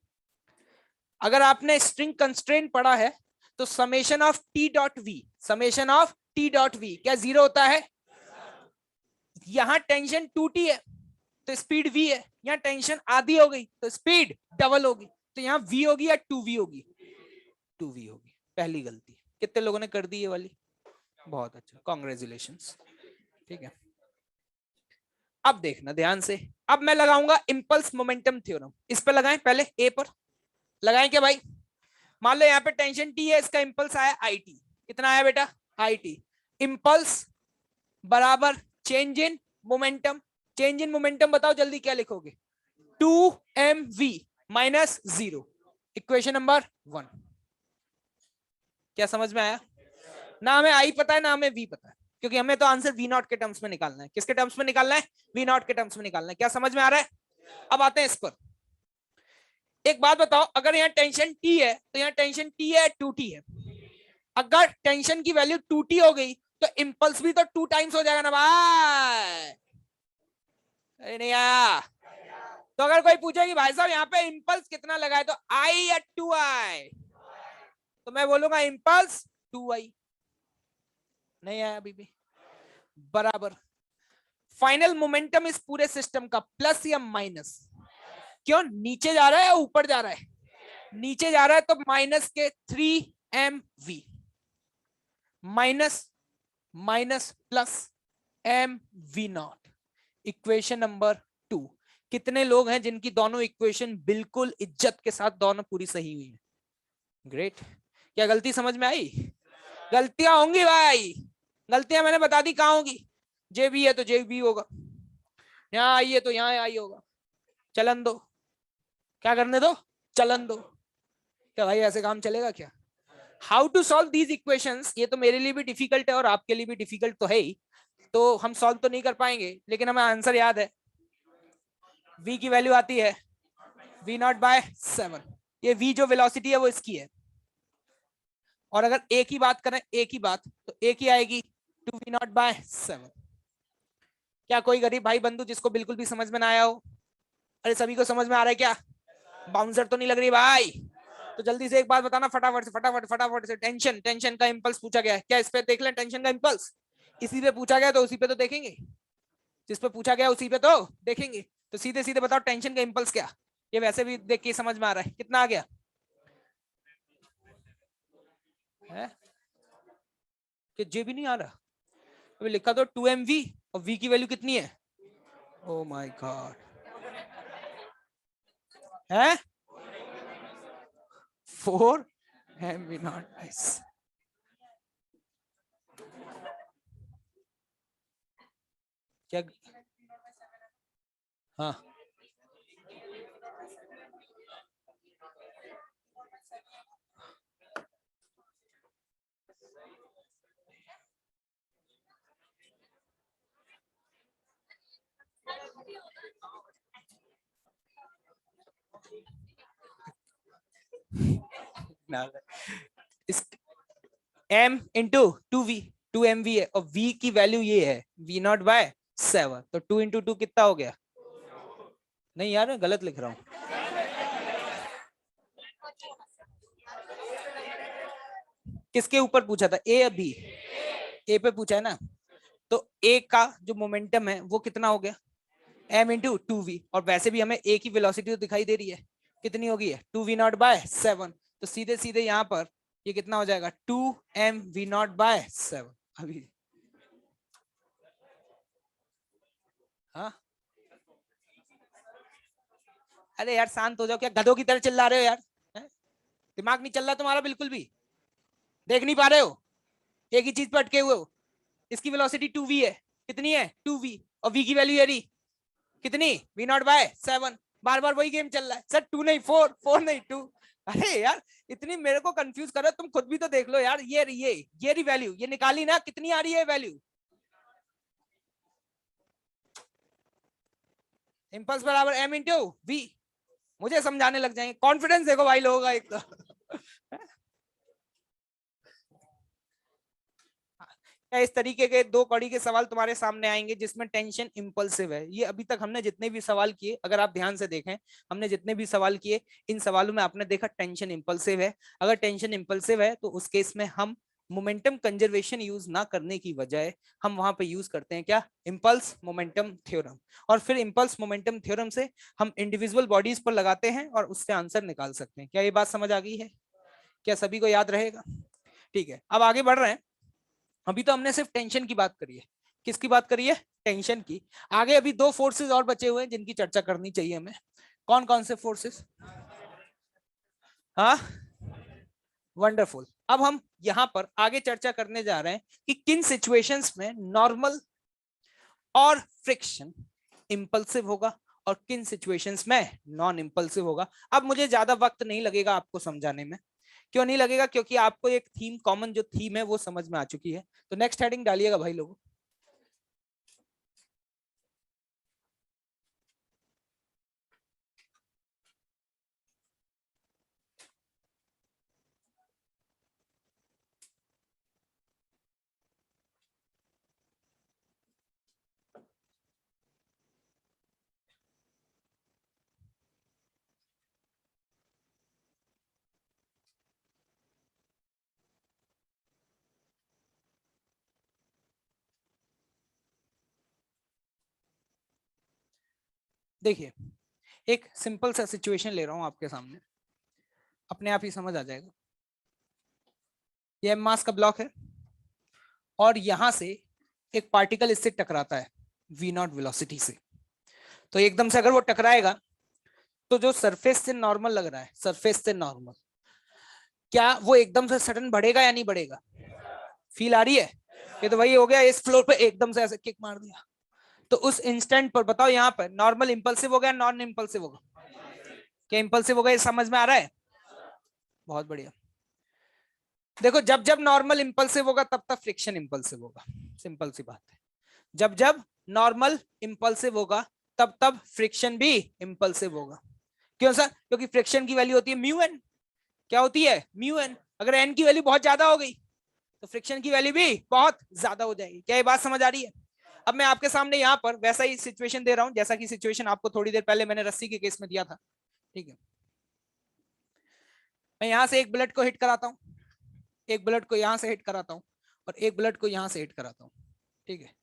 अगर आपने स्ट्रिंग कंस्ट्रेंट पढ़ा है तो summation of T dot V, summation of T dot V क्या जीरो होता है। यहां टेंशन 2t है तो स्पीड v है, यहां टेंशन आधी हो गई तो स्पीड डबल होगी, तो यहां v होगी या 2v होगी, 2v होगी। पहली गलती कितने लोगों ने कर दी ये वाली, बहुत अच्छा, कॉन्ग्रेचुलेशंस। ठीक है, अब देखना ध्यान से, अब मैं लगाऊंगा इंपल्स मोमेंटम थ्योरम। इस पर लगाएं, पहले ए पर लगाएं क्या भाई। मान लो यहाँ पे टेंशन टी है, इसका इंपल्स आया आई टी, कितना आया बेटा आई टी। इंपल्स बराबर change in momentum, change in momentum बताओ जल्दी क्या लिखोगे, 2mv माइनस 0, इक्वेशन नंबर 1। क्या समझ में आया। ना हमें आई पता है ना हमें वी पता है, क्योंकि हमें तो आंसर वी नॉट के टर्म्स में निकालना है। किसके टर्म्स में निकालना है, वी नॉट के टर्म्स में निकालना है। क्या समझ में आ रहा है। अब आते हैं इस पर। एक बात बताओ, अगर यहाँ टेंशन टी है तो यहाँ टेंशन टी है 2t है। अगर टेंशन की वैल्यू 2t हो गई तो इंपल्स भी तो 2 टाइम्स हो जाएगा ना भाई। नहीं आया। तो अगर कोई पूछे कि भाई साहब यहाँ पे इंपल्स कितना लगा है, तो आई या 2i, तो मैं बोलूंगा इंपल्स 2i। नहीं आया अभी भी। बराबर फाइनल मोमेंटम इस पूरे सिस्टम का प्लस या माइनस, क्यों नीचे जा रहा है या ऊपर जा रहा है, नीचे जा रहा है, तो माइनस के 3mv minus minus plus mv not, equation number 2। कितने लोग हैं जिनकी दोनों इक्वेशन बिल्कुल इज्जत के साथ दोनों पूरी सही हुई है। ग्रेट। क्या गलती समझ में आई। गलतियां होंगी भाई, गलतियां मैंने बता दी कहां होगी। जे बी है तो जे बी होगा, यहाँ आई है तो यहाँ आई होगा, चलन दो, क्या करने दो, चलन दो। क्या भाई ऐसे काम चलेगा क्या। How to solve these equations, ये तो मेरे लिए भी डिफिकल्ट है और आपके लिए भी डिफिकल्ट तो है ही, तो हम सॉल्व तो नहीं कर पाएंगे, लेकिन हमें आंसर याद है। v की वैल्यू आती है v नॉट बाय 7, ये v जो वेलोसिटी है वो इसकी है। और अगर a की बात करें, a की बात, तो a की आएगी 2v नॉट बाय 7। क्या कोई गरीब भाई बंधु जिसको बिल्कुल भी समझ में ना आया हो। अरे सभी को समझ में आ रहा है क्या, बाउंसर तो नहीं लग रही भाई। तो जल्दी से एक बात बताना फटाफट से, फटाफट फटाफट से। टेंशन, टेंशन का इंपल्स पूछा गया है क्या, इस पे देख लें टेंशन का इंपल्स। इसी पे पूछा गया तो उसी पे तो देखेंगे, जिस पे पूछा गया उसी पे तो देखेंगे। तो सीधे सीधे बताओ टेंशन का इंपल्स क्या, ये वैसे भी देख के समझ में आ रहा है, कितना आ गया है कि जे भी नहीं आ रहा। अभी लिखा तो 2mv और v की वैल्यू कितनी है, ओ माय गॉड है 4mv नॉट नाइस। क्या हाँ इस m इंटू 2v है और v की वैल्यू ये है v नॉट बाय 7, तो 2 इंटू 2 कितना हो गया। नहीं यार मैं गलत लिख रहा हूं। किसके ऊपर पूछा था, ए या बी, ए पे पूछा है ना। तो ए का जो मोमेंटम है वो कितना हो गया m इंटू 2v, और वैसे भी हमें ए की वेलोसिटी तो दिखाई दे रही है, कितनी होगी है 2v नॉट बाय 7, तो सीधे सीधे यहाँ पर ये कितना हो जाएगा 2mv नॉट बाय 7। अभी हाँ अरे यार शांत हो जाओ, क्या गधों की तरह चिल्ला रहे हो यार, है? दिमाग नहीं चल रहा तुम्हारा बिल्कुल भी, देख नहीं पा रहे हो, एक ही चीज पर अटके हुए हो। इसकी वेलोसिटी 2v है, कितनी है 2v, और v की वैल्यू है कितनी v नॉट बाय 7। बार बार वही गेम चल रहा है सर, 2 नहीं 4, 4 नहीं 2। अरे यार इतनी मेरे को कंफ्यूज कर रहे हो, तुम खुद भी तो देख लो यार। ये रही वैल्यू, ये निकाली ना, कितनी आ रही है वैल्यू, इम्पल्स बराबर m इंटू v। मुझे समझाने लग जाएंगे, कॉन्फिडेंस देखो भाई लोगों का एक तो। क्या इस तरीके के दो कड़ी के सवाल तुम्हारे सामने आएंगे जिसमें टेंशन इंपल्सिव है? ये अभी तक हमने जितने भी सवाल किए, अगर आप ध्यान से देखें, हमने जितने भी सवाल किए, इन सवालों में आपने देखा टेंशन इंपल्सिव है। अगर टेंशन इंपल्सिव है तो उस केस में हम मोमेंटम कंजर्वेशन यूज ना करने की बजाय हम वहां पे यूज करते हैं क्या? Impulse momentum theorem. और फिर इंपल्स मोमेंटम थ्योरम से हम इंडिविजुअल बॉडीज पर लगाते हैं और उससे आंसर निकाल सकते हैं। क्या ये बात समझ आ गई है? क्या सभी को याद रहेगा? ठीक है, अब आगे बढ़ रहे हैं। अभी तो हमने सिर्फ टेंशन की बात करी है। किसकी बात करी है? टेंशन की। आगे अभी दो फोर्सेस और बचे हुए हैं जिनकी चर्चा करनी चाहिए हमें। कौन कौन से फोर्सेस? हाँ, वंडरफुल। अब हम यहां पर आगे चर्चा करने जा रहे हैं कि किन सिचुएशंस में नॉर्मल और फ्रिक्शन इंपल्सिव होगा और किन सिचुएशंस में नॉन इंपल्सिव होगा। अब मुझे ज्यादा वक्त नहीं लगेगा आपको समझाने में। क्यों नहीं लगेगा? क्योंकि आपको एक थीम, कॉमन जो थीम है वो समझ में आ चुकी है। तो नेक्स्ट हेडिंग डालिएगा भाई लोगों। देखिए, एक सिंपल सा सिचुएशन ले रहा हूं आपके सामने, अपने आप ही समझ आ जाएगा। ये मास का ब्लॉक है और यहां से एक पार्टिकल इससे टकराता है वी नॉट वेलोसिटी से। तो एकदम से अगर वो टकराएगा तो जो सरफेस से नॉर्मल लग रहा है, सरफेस से नॉर्मल, क्या वो एकदम से सडन बढ़ेगा या नहीं बढ़ेगा? फील आ रही है? ये तो वही हो गया, इस फ्लोर पे एकदम से ऐसे किक मार दिया। तो उस इंस्टेंट पर बताओ यहाँ पर नॉर्मल इंपल्सिव हो गया, नॉन इंपल्सिव होगा? क्या इंपल्सिव होगा? ये समझ में आ रहा है? बहुत बढ़िया। देखो, जब जब नॉर्मल इंपल्सिव होगा तब तक फ्रिक्शन इंपल्सिव होगा। सिंपल सी बात है। जब जब नॉर्मल इंपल्सिव होगा तब तब फ्रिक्शन भी इंपल्सिव होगा। क्यों सर? क्योंकि फ्रिक्शन की वैल्यू होती है म्यू एन। क्या होती है? Mu N. अगर एन की वैल्यू बहुत ज्यादा हो गई तो फ्रिक्शन की वैल्यू भी बहुत ज्यादा हो जाएगी। क्या ये बात समझ आ रही है? अब मैं आपके सामने यहाँ पर वैसा ही सिचुएशन दे रहा हूं जैसा कि सिचुएशन आपको थोड़ी देर पहले मैंने रस्सी के केस में दिया था। ठीक है, मैं यहां से एक बुलेट को हिट कराता हूं, एक बुलेट को यहां से हिट कराता हूं और एक बुलेट को यहां से हिट कराता हूं। ठीक है,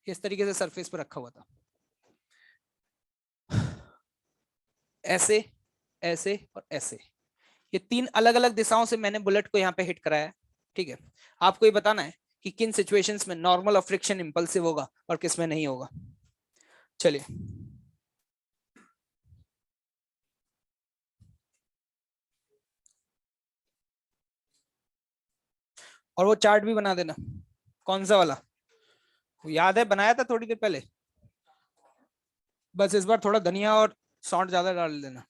इस तरीके से सरफेस पर रखा हुआ था, ऐसे, ऐसे और ऐसे। ये तीन अलग अलग दिशाओं से मैंने बुलेट को यहाँ पे हिट कराया है। ठीक है, आपको ये बताना है कि किन सिचुएशंस में नॉर्मल और फ्रिक्शन इंपल्सिव होगा और किस में नहीं होगा। चलिए, और वो चार्ट भी बना देना। कौन सा वाला? याद है, बनाया था थोड़ी देर पहले। बस इस बार थोड़ा धनिया और सौंठ ज्यादा डाल देना।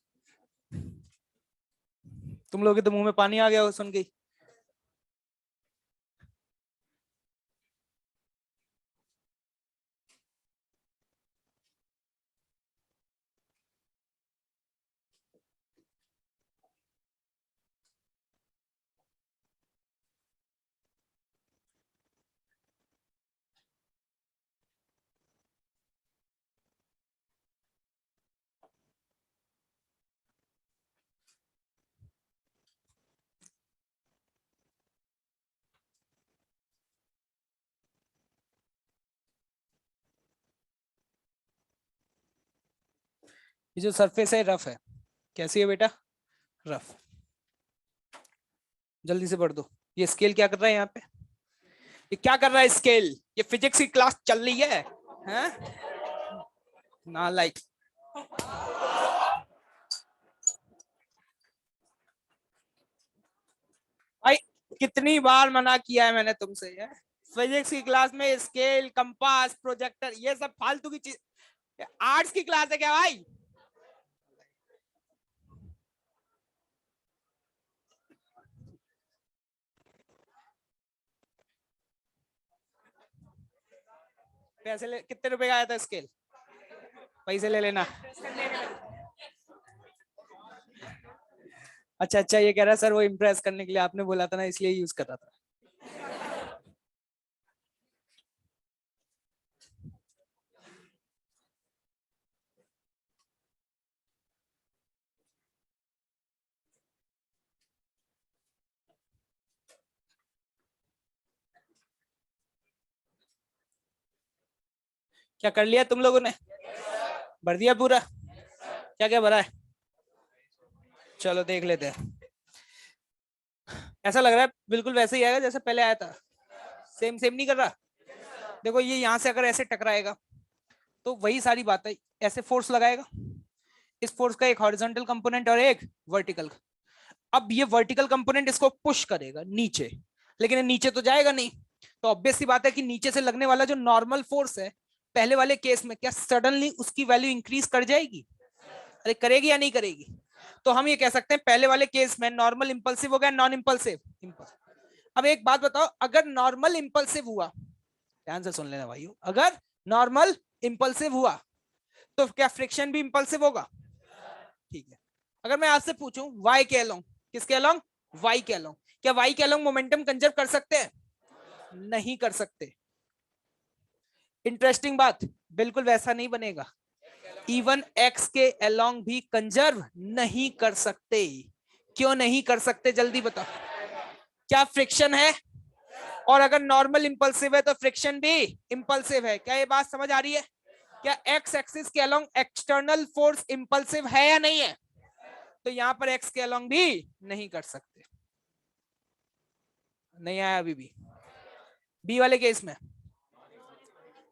तुम लोग के तो मुंह में पानी आ गया हो सुन के। ये जो सरफेस है रफ है। कैसी है बेटा? रफ। जल्दी से पढ़ दो। ये स्केल क्या कर रहा है यहाँ पे? ये क्या कर रहा है स्केल? ये फिजिक्स की क्लास चल रही है? हैं? ना लाइक। भाई, कितनी बार मना किया है मैंने तुमसे? है फिजिक्स की क्लास में स्केल, कंपास, प्रोजेक्टर, ये सब फालतू की चीज। आर्ट्स की क्लास है क्या भाई? पैसे ले, कितने रुपए का आया था स्केल? पैसे ले लेना। अच्छा अच्छा, ये कह रहा है सर वो इम्प्रेस करने के लिए आपने बोला था ना, इसलिए यूज कर रहा था। क्या कर लिया तुम लोगों ने? भर दिया पूरा? क्या क्या भरा है? चलो देख लेते हैं। ऐसा लग रहा है बिल्कुल वैसे ही आएगा जैसे पहले आया था। सेम सेम नहीं कर रहा? देखो ये यहाँ से अगर ऐसे टकराएगा तो वही सारी बात है, ऐसे फोर्स लगाएगा। इस फोर्स का एक हॉरिजॉन्टल कंपोनेंट और एक वर्टिकल। अब ये वर्टिकल कंपोनेंट इसको पुश करेगा नीचे, लेकिन ये नीचे तो जाएगा नहीं। तो ऑब्वियस सी बात है कि नीचे से लगने वाला जो नॉर्मल फोर्स है पहले वाले केस में, क्या सडनली उसकी वैल्यू इंक्रीज कर जाएगी? अरे करेगी या नहीं करेगी? तो हम ये कह सकते हैं पहले वाले केस में नॉर्मल इंपल्सिव हो गया, नॉन इंपल्सिव इंपल्सिव। अब एक बात बताओ, अगर नॉर्मल इंपल्सिव हुआ, ध्यान से सुन लेना भाइयों, अगर नॉर्मल इंपल्सिव हुआ तो क्या फ्रिक्शन भी इंपल्सिव होगा? ठीक है। अगर मैं आपसे पूछूं वाई के अलोंग, किसके अलोंग? वाई के अलोंग, क्या वाई के अलोंग मोमेंटम कंजर्व कर सकते हैं? नहीं कर सकते। इंटरेस्टिंग बात, बिल्कुल वैसा नहीं बनेगा। इवन एक्स के अलोंग भी कंजर्व नहीं कर सकते। क्यों नहीं कर सकते जल्दी बताओ? क्या फ्रिक्शन है? और अगर नॉर्मल इंपल्सिव है तो फ्रिक्शन भी इंपल्सिव है। क्या ये बात समझ आ रही है? क्या एक्स एक्सिस के अलोंग एक्सटर्नल फोर्स इंपल्सिव है या नहीं है? तो यहां पर एक्स के अलोंग भी नहीं कर सकते। नहीं आया अभी भी? बी वाले केस में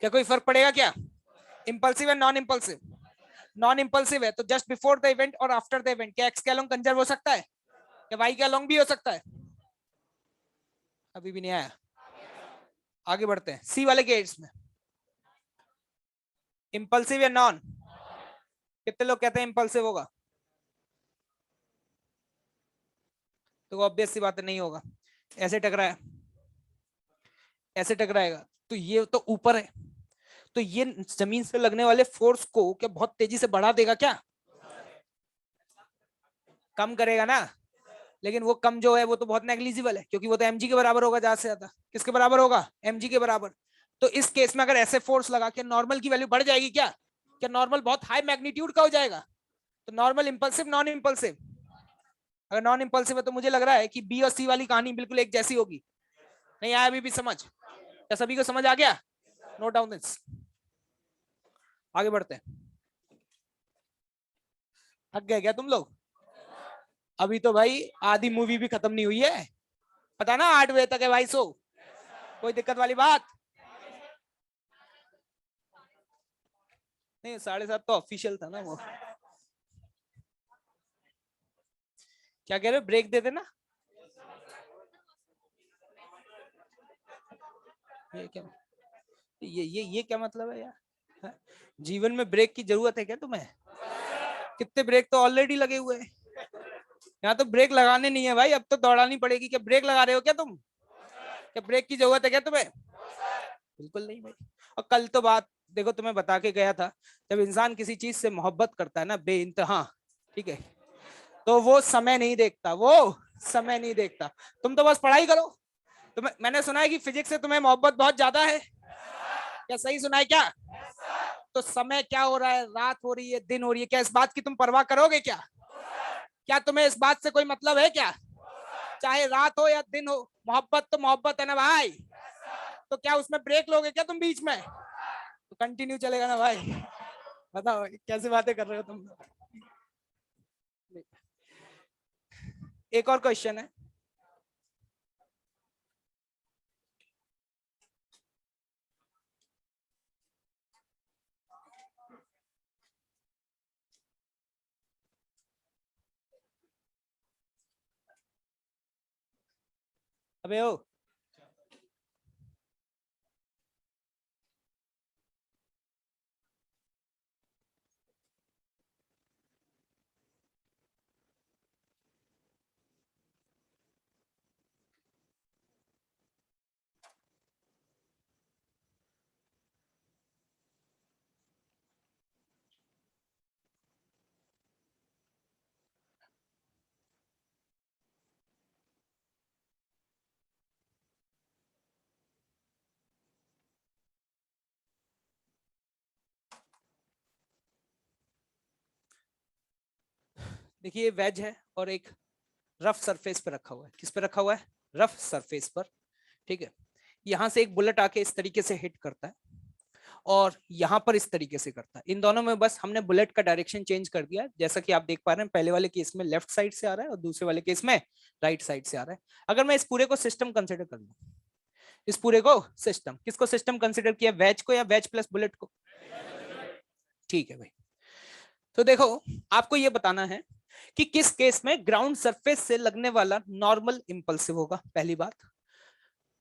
क्या कोई फर्क पड़ेगा क्या? इंपल्सिव है नॉन इंपल्सिव? नॉन इंपल्सिव है तो जस्ट बिफोर द इवेंट और आफ्टर द इवेंट क्या एक्स के अलोंग कंजर्व हो सकता है? क्या वाई के अलोंग भी हो सकता है? अभी भी नहीं आया। आगे बढ़ते हैं सी वाले केस में। इंपल्सिव या नॉन? कितने लोग कहते हैं इंपल्सिव होगा? तो ऑब्वियस सी बात नहीं होगा। ऐसे टकराया, ऐसे टकराएगा तो ये तो ऊपर है, तो ये जमीन से लगने वाले फोर्स को क्या बहुत तेजी से बढ़ा देगा क्या? कम करेगा ना। लेकिन वो कम जो है वो तो बहुत नेग्लिजिबल है, क्योंकि वो तो एमजी के बराबर होगा ज्यादा से ज्यादा। किसके बराबर होगा? एमजी के बराबर। तो इस केस में अगर ऐसे फोर्स लगा के नॉर्मल की वैल्यू बढ़ जाएगी क्या? क्या नॉर्मल बहुत हाई मैग्नीट्यूड का हो जाएगा? तो नॉर्मल इंपल्सिव नॉन इंपल्सिव? अगर नॉन इंपल्सिव है तो मुझे लग रहा है कि बी और सी वाली कहानी बिल्कुल एक जैसी होगी। नहीं आया अभी भी समझ? क्या सभी को समझ आ गया? Note down this. आगे बढ़ते हैं। थक गए क्या तुम लोग? अभी तो भाई आधी मूवी भी खत्म नहीं हुई है। पता ना 8 बजे तक है भाई सो। कोई दिक्कत वाली बात नहीं? 7:30 तो ऑफिशियल था ना वो। क्या कह रहे हो, ब्रेक दे देना? ये क्या, ये क्या मतलब है यार? हाँ? जीवन में ब्रेक की जरूरत है क्या तुम्हें? कितने ब्रेक तो ऑलरेडी लगे हुए हैं। यहाँ तो ब्रेक लगाने नहीं है भाई, अब तो दौड़ानी पड़ेगी। क्या ब्रेक लगा रहे हो क्या तुम? क्या ब्रेक की जरूरत है क्या तुम्हें? बिल्कुल नहीं भाई। और कल तो बात देखो, तुम्हें बता के गया था, जब इंसान किसी चीज से मोहब्बत करता है ना बेइंतहा, ठीक है, तो वो समय नहीं देखता, वो समय नहीं देखता। तुम तो बस पढ़ाई करो। तुम्हें मैंने सुना है कि फिजिक्स से तुम्हें मोहब्बत बहुत ज्यादा है। क्या सही सुना है क्या? तो समय क्या हो रहा है, रात हो रही है, दिन हो रही है, क्या इस बात की तुम परवाह करोगे क्या? क्या तुम्हें इस बात से कोई मतलब है क्या? चाहे रात हो या दिन हो, मोहब्बत तो मोहब्बत है ना भाई। तो क्या उसमें ब्रेक लोगे क्या तुम बीच में? तो कंटिन्यू चलेगा ना भाई। बताओ कैसे बातें कर रहे हो तुम। एक और क्वेश्चन है। अबे ओ, देखिए ये वेज है और एक रफ सरफेस पे रखा हुआ है। किस पे रखा हुआ है? रफ सरफेस पर। ठीक है, यहां से एक बुलेट आके इस तरीके से हिट करता है और यहां पर इस तरीके से करता है। इन दोनों में बस हमने बुलेट का डायरेक्शन चेंज कर दिया, जैसा कि आप देख पा रहे हैं पहले वाले केस में लेफ्ट साइड से आ रहा है और दूसरे वाले केस में राइट साइड से आ रहा है। अगर मैं इस पूरे को सिस्टम कंसिडर कर लूं, इस पूरे को सिस्टम, किसको सिस्टम कंसिडर किया? वेज को या वेज प्लस बुलेट को? ठीक है भाई। तो देखो, आपको यह बताना है कि किस केस में ग्राउंड सरफेस से लगने वाला नॉर्मल इंपल्सिव होगा, पहली बात।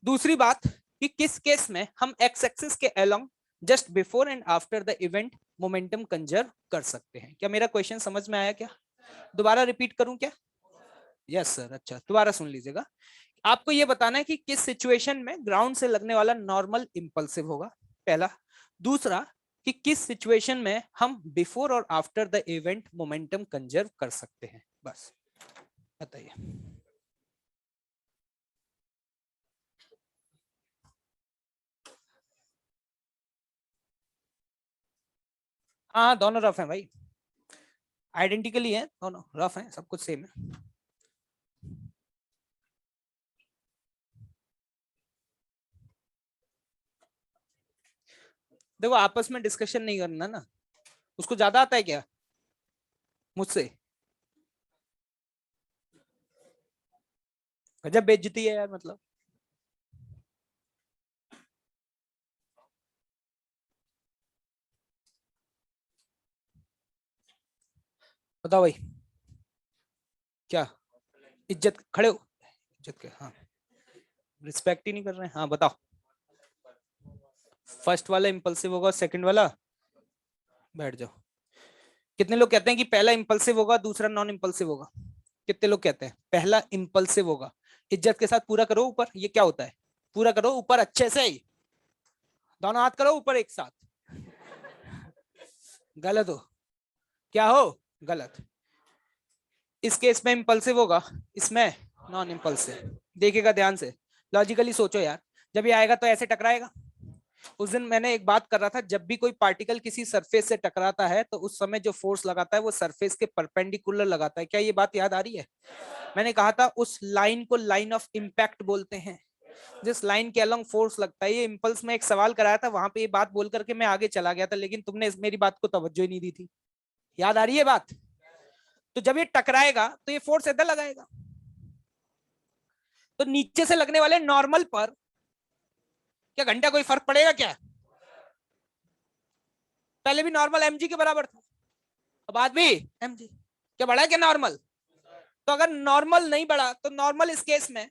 दूसरी बात कि किस केस में हम एक्स एक्सिस के along just before and after the event momentum conserve कर सकते हैं। क्या मेरा क्वेश्चन समझ में आया? क्या दोबारा रिपीट करूं क्या? Yes sir. अच्छा, दोबारा सुन लीजिएगा। आपको यह बताना है कि किस सिचुएशन में ग्राउंड से लगने वाला नॉर्मल इंपल्सिव होगा, पहला। दूसरा कि किस सिचुएशन में हम बिफोर और after the event momentum conserve कर सकते हैं। बस बताइए। हाँ, दोनों रफ हैं भाई, आइडेंटिकली है, दोनों रफ हैं, सब कुछ सेम है। देखो, आपस में डिस्कशन नहीं करना ना। उसको ज्यादा आता है क्या मुझसे? गजब बेइज्जती है यार, मतलब। बताओ भाई, क्या इज्जत, खड़े हो, इज्जत के, हाँ, रिस्पेक्ट ही नहीं कर रहे हैं। हाँ बताओ। फर्स्ट वाला इंपल्सिव होगा, सेकंड वाला, बैठ जाओ। कितने लोग कहते हैं कि पहला इंपल्सिव होगा, दूसरा नॉन इंपल्सिव होगा? कितने लोग कहते हैं पहला इंपल्सिव होगा? इज्जत के साथ पूरा करो ऊपर, ये क्या होता है? पूरा करो ऊपर अच्छे से ही, दोनों हाथ करो ऊपर एक साथ। गलत हो? क्या हो? गलत। इस केस में इंपल्सिव होगा, इसमें नॉन इंपल्सिव। देखिएगा ध्यान से, लॉजिकली सोचो यार। जब ये आएगा तो ऐसे टकराएगा। उस दिन मैंने एक बात कर रहा था, जब भी कोई पार्टिकल किसी सरफेस से टकराता है तो उस समय जो फोर्स लगाता है वो सरफेस के परपेंडिकुलर लगाता है। क्या ये बात याद आ रही है? मैंने कहा था उस लाइन को लाइन ऑफ इम्पैक्ट बोलते हैं, जिस लाइन के अलोंग फोर्स लगता है। ये इंपल्स में एक सवाल कराया था, वहां पे ये बात बोल करके मैं आगे चला गया था, लेकिन तुमने मेरी बात को तवज्जो ही नहीं दी थी। याद आ रही है बात? तो जब ये टकराएगा तो ये फोर्स इधर लगाएगा, तो नीचे से लगने वाले नॉर्मल पर क्या घंटा कोई फर्क पड़ेगा क्या? पहले भी नॉर्मल mg के बराबर था, अब बाद भी mg। क्या बढ़ा क्या नॉर्मल? तो अगर नॉर्मल नहीं बढ़ा तो नॉर्मल इस केस में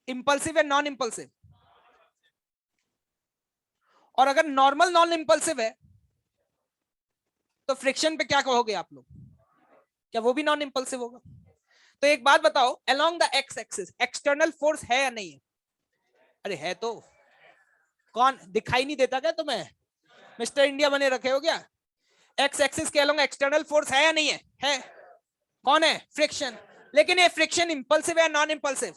इंपल्सिव है नॉन इंपल्सिव? और अगर नॉर्मल नॉन इंपल्सिव है तो फ्रिक्शन पे क्या कहोगे आप लोग? क्या वो भी नॉन इंपल्सिव होगा? तो एक बात बताओ, along the x axis external force है या नहीं है? अरे है तो। कौन दिखाई नहीं देता क्या तुम्हें? मिस्टर इंडिया बने रखे हो क्या? एक्स एक्सिस के अलोंग एक्सटर्नल फोर्स है या नहीं है? है। कौन है? फ्रिक्शन। लेकिन ये फ्रिक्शन इंपल्सिव है नॉन इंपल्सिव?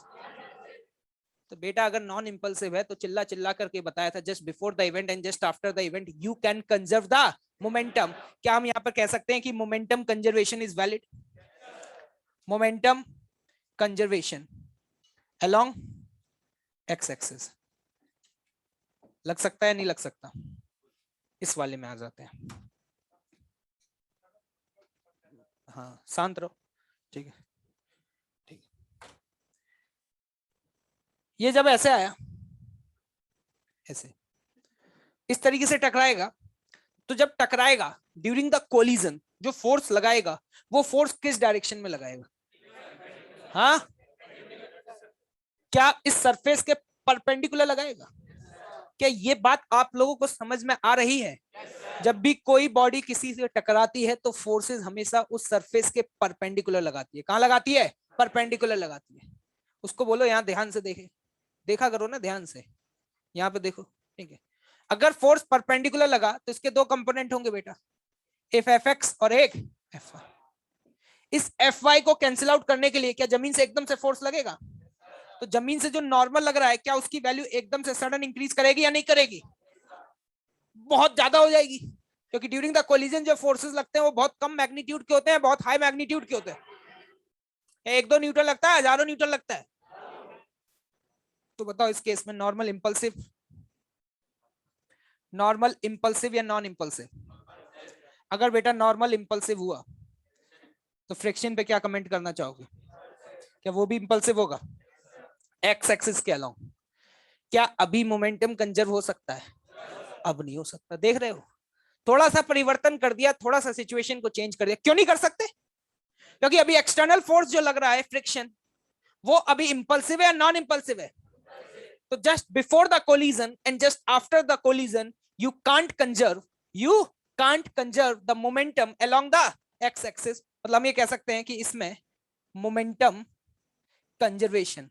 तो बेटा अगर नॉन इंपल्सिव है तो चिल्ला चिल्ला करके बताया था, just before the event and just after the event you can conserve the momentum. क्या हम यहां पर कह सकते हैं कि momentum conservation is valid? Momentum conservation along x axis लग सकता है नहीं लग सकता? इस वाले में आ जाते हैं। हाँ शांत रहो, ठीक है, ठीक है। ये जब ऐसे आया, ऐसे इस तरीके से टकराएगा, तो जब टकराएगा ड्यूरिंग द कोलिजन जो फोर्स लगाएगा वो फोर्स किस डायरेक्शन में लगाएगा? हाँ, क्या इस सरफेस के परपेंडिकुलर लगाएगा? क्या ये बात आप लोगों को समझ में आ रही है? जब भी कोई बॉडी किसी से टकराती है तो फोर्सेस हमेशा उस सरफेस के परपेंडिकुलर लगाती है। कहां लगाती है? परपेंडिकुलर लगाती है। उसको बोलो यहां ध्यान से देखे, देखा करो ना ध्यान से, यहाँ पे देखो, ठीक है। अगर फोर्स परपेंडिकुलर लगा तो इसके दो कंपोनेंट होंगे बेटा, एक एफ एक्स और एक एफ वाई। इस एफ वाई को कैंसिल आउट करने के लिए क्या जमीन से एकदम से फोर्स लगेगा? तो जमीन से जो नॉर्मल लग रहा है क्या उसकी वैल्यू एकदम से सडन इंक्रीज करेगी या नहीं करेगी? बहुत ज्यादा हो जाएगी। क्योंकि ड्यूरिंग द कोलिजन जो फोर्सेस लगते हैं वो बहुत कम मैग्नीट्यूड के होते हैं, बहुत हाई मैग्नीट्यूड के होते हैं। एक दो न्यूटन लगता है, हजारों न्यूटन लगता है। तो बताओ इस केस में नॉर्मल इंपल्सिव या नॉन इंपल्सिव? अगर बेटा नॉर्मल इंपल्सिव हुआ तो फ्रिक्शन पे क्या कमेंट करना चाहोगे? क्या वो भी इंपल्सिव होगा एक्स एक्सिस के अलाउंग? क्या अभी मोमेंटम कंजर्व हो सकता है? अब नहीं हो सकता। देख रहे हो, थोड़ा सा परिवर्तन कर दिया, थोड़ा सा सिचुएशन को चेंज कर दिया। क्यों नहीं कर सकते? क्योंकि अभी एक्सटर्नल फोर्स जो लग रहा है फ्रिक्शन, वो अभी इंपल्सिव है या नॉन इंपल्सिव है? तो just before the collision and just after the collision you can't conserve the momentum along the x axis. मतलब हम ये कह सकते हैं कि इसमें momentum conservation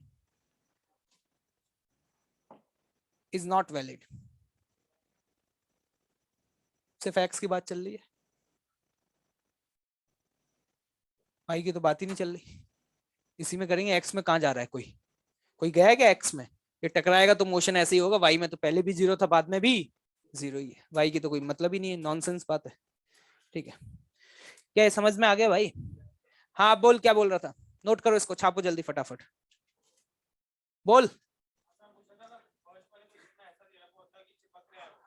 is not valid. सिर्फ एक्स की बात चल रही है, वाई की तो बात ही नहीं चल रही। इसी में करेंगे, एक्स में कहां जा रहा है कोई? कोई गया है क्या एक्स में? ये टकराएगा तो मोशन ऐसे ही होगा। वाई में तो पहले भी जीरो था, बाद में भी जीरो ही है। वाई की तो कोई मतलब ही नहीं है, नॉनसेंस बात है। ठीक है, क्या ये समझ में आ गया भाई? हाँ बोल, क्या बोल रहा था? नोट करो इसको, छापो जल्दी फटाफट, बोल।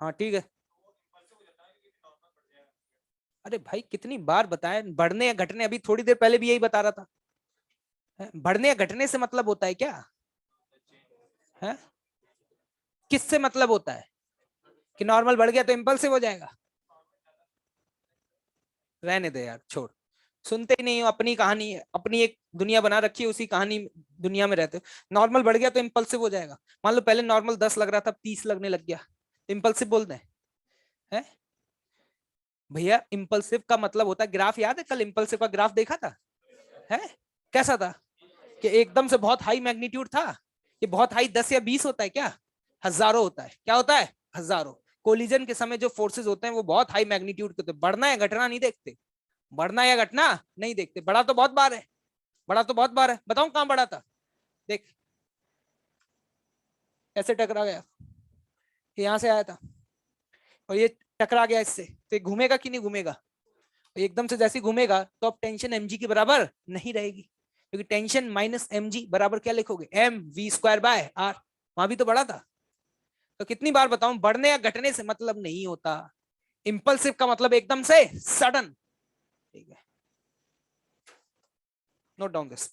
हाँ ठीक है। अरे भाई कितनी बार बताएं, बढ़ने या घटने, अभी थोड़ी देर पहले भी यही बता रहा था। बढ़ने या घटने से मतलब होता है क्या है? किससे मतलब होता है? कि नॉर्मल बढ़ गया तो इंपल्सिव हो जाएगा? रहने दे यार, छोड़। सुनते ही नहीं हो, अपनी कहानी, अपनी एक दुनिया बना रखी है, उसी कहानी दुनिया में रहते हो। नॉर्मल बढ़ गया तो इंपल्सिव हो जाएगा? मान लो पहले नॉर्मल 10 लग रहा था, 30 लगने लग गया, तो इंपल्सिव बोलते हैं? भैया इंपल्सिव का मतलब होता है, ग्राफ याद है? कल इंपल्सिव का ग्राफ देखा था है? कैसा था? कि एकदम से बहुत हाई मैग्नीट्यूड था। ये बहुत हाई 10 या 20 होता है क्या? हजारों होता है। क्या होता है? हजारों। कोलिजन के समय जो फोर्सेस होते हैं वो बहुत हाई मैग्नीट्यूड के होते हैं। बढ़ना या घटना नहीं देखते, बढ़ना या घटना नहीं देखते। बड़ा तो बहुत बार है, बड़ा तो बहुत बार है। बताऊं कहां बड़ा था? देख, ऐसे टकरा गया, यहां से आया था और ये टकरा गया इससे, तो ये घूमेगा कि नहीं घूमेगा? एकदम से जैसे घूमेगा तो अब टेंशन mg के बराबर नहीं रहेगी, क्योंकि टेंशन माइनस mg बराबर क्या लिखोगे? M V square by R. वहां भी तो बड़ा था। तो कितनी बार बताऊं, बढ़ने या घटने से मतलब नहीं होता, इंपल्सिव का मतलब एकदम से सडन। ठीक है, नोट डाउन दिस।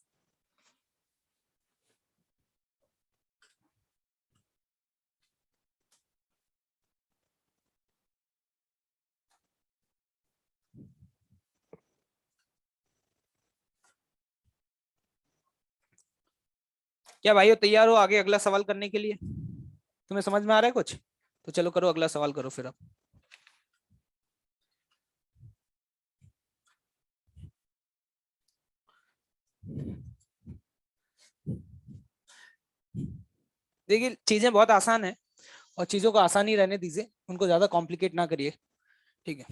क्या भाइयों तैयार हो आगे अगला सवाल करने के लिए? तुम्हें समझ में आ रहा है कुछ? तो चलो करो, अगला सवाल करो फिर अब। देखिए चीजें बहुत आसान है, और चीजों को आसान ही रहने दीजिए, उनको ज्यादा कॉम्प्लिकेट ना करिए। ठीक है,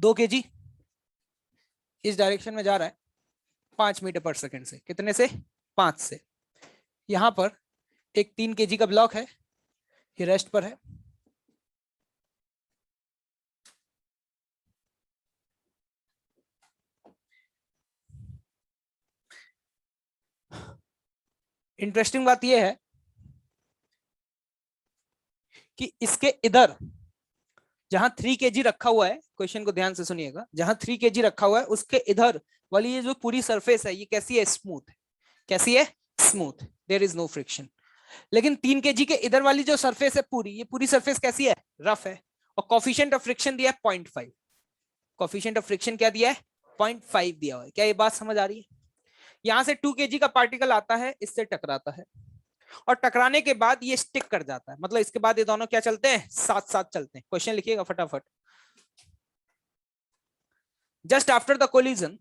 2 kg इस डायरेक्शन में जा रहा है 5 मीटर पर सेकंड से। कितने से? 5 से। यहां पर एक 3 kg का ब्लॉक है, ये रेस्ट पर है। इंटरेस्टिंग बात यह है कि इसके इधर जहां 3 kg रखा हुआ है, क्वेश्चन को ध्यान से सुनिएगा, जहां 3 kg रखा हुआ है उसके इधर वाली ये जो पूरी सरफेस है, ये कैसी है? स्मूथ। कैसी है? Smooth. There is no friction. लेकिन 3 kg के इधर वाली जो सरफेस है पूरी, ये पूरी सरफेस कैसी है? रफ है। और कॉफिशिएंट ऑफ फ्रिक्शन दिया है 0.5। कॉफिशिएंट ऑफ फ्रिक्शन क्या दिया है? 0.5 दिया हुआ है। क्या ये बात समझ आ रही है? यहां से 2 kg का पार्टिकल आता है, इससे टकराता है, और टकराने के बाद ये स्टिक कर जाता है। मतलब इसके बाद ये दोनों क्या चलते हैं? साथ साथ चलते हैं। क्वेश्चन लिखिएगा फटाफट। just after the collision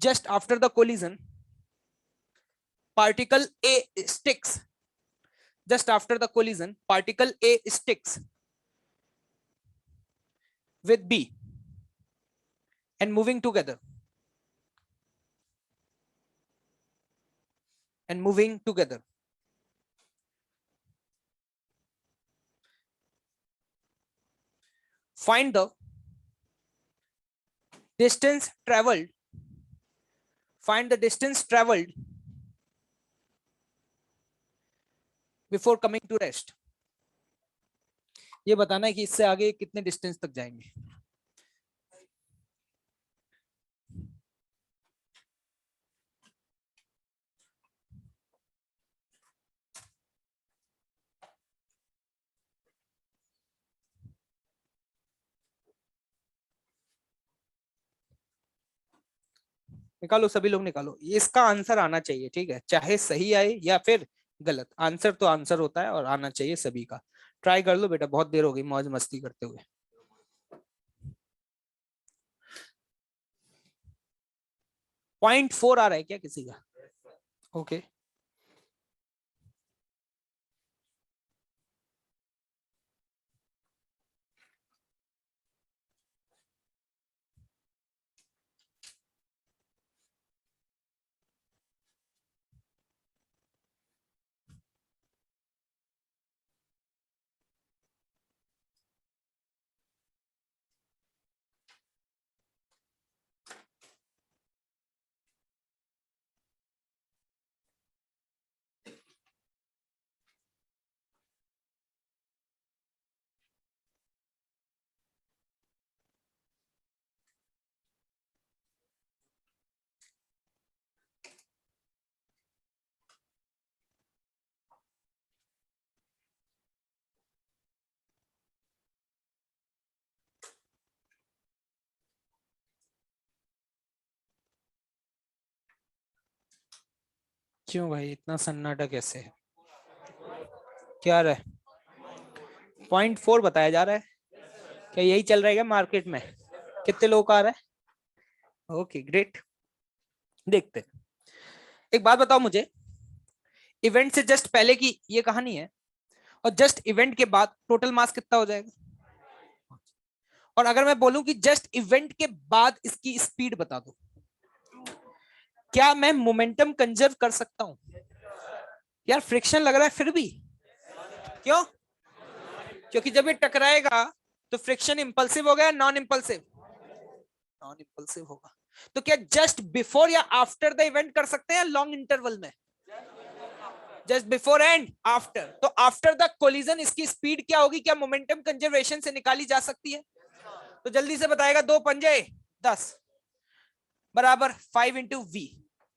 just after the collision particle A sticks just after the collision particle A sticks with B and moving together and moving together find the distance travelled, find the distance travelled before coming to rest. ये बताना है कि इससे आगे कितने distance तक जाएंगे। निकालो, सभी लोग निकालो, इसका आंसर आना चाहिए, ठीक है, चाहे सही आए या फिर गलत, आंसर तो आंसर होता है और आना चाहिए सभी का। ट्राई कर लो बेटा, बहुत देर हो गई मौज मस्ती करते हुए। 0.4 आ रहा है क्या किसी का? ओके, क्यों भाई इतना सन्नाटा कैसे है? क्या रहा है? 0.4 बताया जा रहा है, क्या यही चल रहा है क्या मार्केट में? कितने लोग का आ रहा है? ओके ग्रेट, देखते हैं। एक बात बताओ मुझे, इवेंट से जस्ट पहले की ये कहानी है और जस्ट इवेंट के बाद टोटल मास कितना हो जाएगा? और अगर मैं बोलूं कि जस्ट इवेंट के बाद इसकी स्पीड बता दो, क्या मैं मोमेंटम कंजर्व कर सकता हूं? यार फ्रिक्शन लग रहा है फिर भी, क्यों? क्योंकि जब ये टकराएगा तो फ्रिक्शन इंपल्सिव होगा या नॉन इंपल्सिव? नॉन इंपल्सिव होगा। तो क्या जस्ट बिफोर या आफ्टर द इवेंट कर सकते हैं, लॉन्ग इंटरवल में? Just before and after. तो आफ्टर द कोलिजन इसकी स्पीड क्या होगी, क्या मोमेंटम कंजर्वेशन से निकाली जा सकती है? तो जल्दी से बताएगा, 2 पंजे 10 बराबर 5 इंटू वी।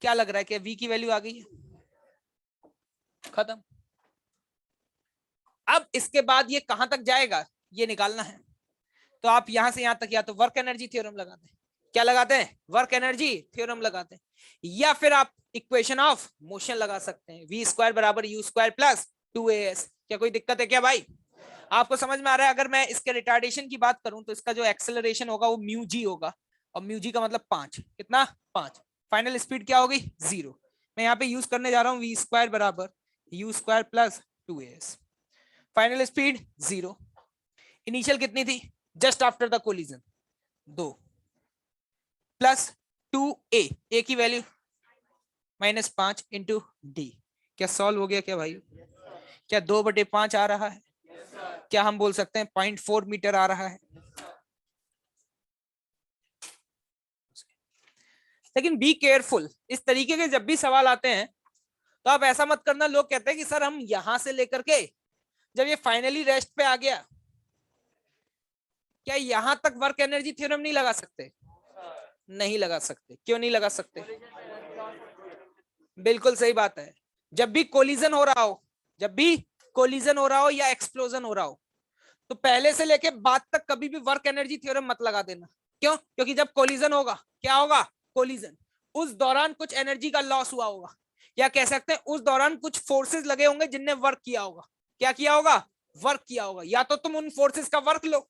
क्या लग रहा है कि वी की वैल्यू आ गई है? खत्म। अब इसके बाद ये कहां तक जाएगा ये निकालना है। तो आप यहां से यहां तक या तो वर्क एनर्जी थ्योरम लगाते हैं, क्या लगाते हैं? वर्क एनर्जी थ्योरम लगाते हैं, या फिर आप इक्वेशन ऑफ मोशन लगा सकते हैं, वी स्क्वायर बराबर यू स्क्वायर प्लस 2as। क्या कोई दिक्कत है क्या भाई? आपको समझ में आ रहा है? अगर मैं इसके रिटार्डेशन की बात करूं तो इसका जो एक्सेलरेशन होगा वो म्यू जी होगा, और म्यू जी का मतलब 5, कितना? 5। फाइनल स्पीड क्या होगी? 0। मैं यहाँ पे यूज करने जा रहा हूँ वी स्क्वायर बराबर you square plus 2as। Final speed 0। Initial कितनी थी just after the collision? 2 plus 2a, ए की वैल्यू -5 इंटू डी। क्या सॉल्व हो गया क्या भाई? क्या 2/5 आ रहा है? क्या हम बोल सकते हैं 0.4 मीटर आ रहा है? लेकिन बी केयरफुल, इस तरीके के जब भी सवाल आते हैं तो आप ऐसा मत करना, लोग कहते हैं कि सर हम यहां से लेकर के जब ये फाइनली रेस्ट पे आ गया, क्या यहां तक वर्क एनर्जी थ्योरम नहीं लगा सकते? नहीं लगा सकते। क्यों नहीं लगा सकते? बिल्कुल सही बात है। जब भी कोलिजन हो रहा हो, जब भी कोलिजन हो रहा हो या एक्सप्लोजन हो रहा हो, तो पहले से लेके बाद तक कभी भी वर्क एनर्जी थ्योरम मत लगा देना। क्यों? क्योंकि जब कोलिजन होगा, क्या होगा? कोलिजन, उस दौरान कुछ एनर्जी का लॉस हुआ होगा, या कह सकते हैं उस दौरान कुछ फोर्सेस लगे होंगे जिनने वर्क किया होगा। क्या किया होगा? वर्क किया होगा। या तो तुम उन फोर्सेस का वर्क लो,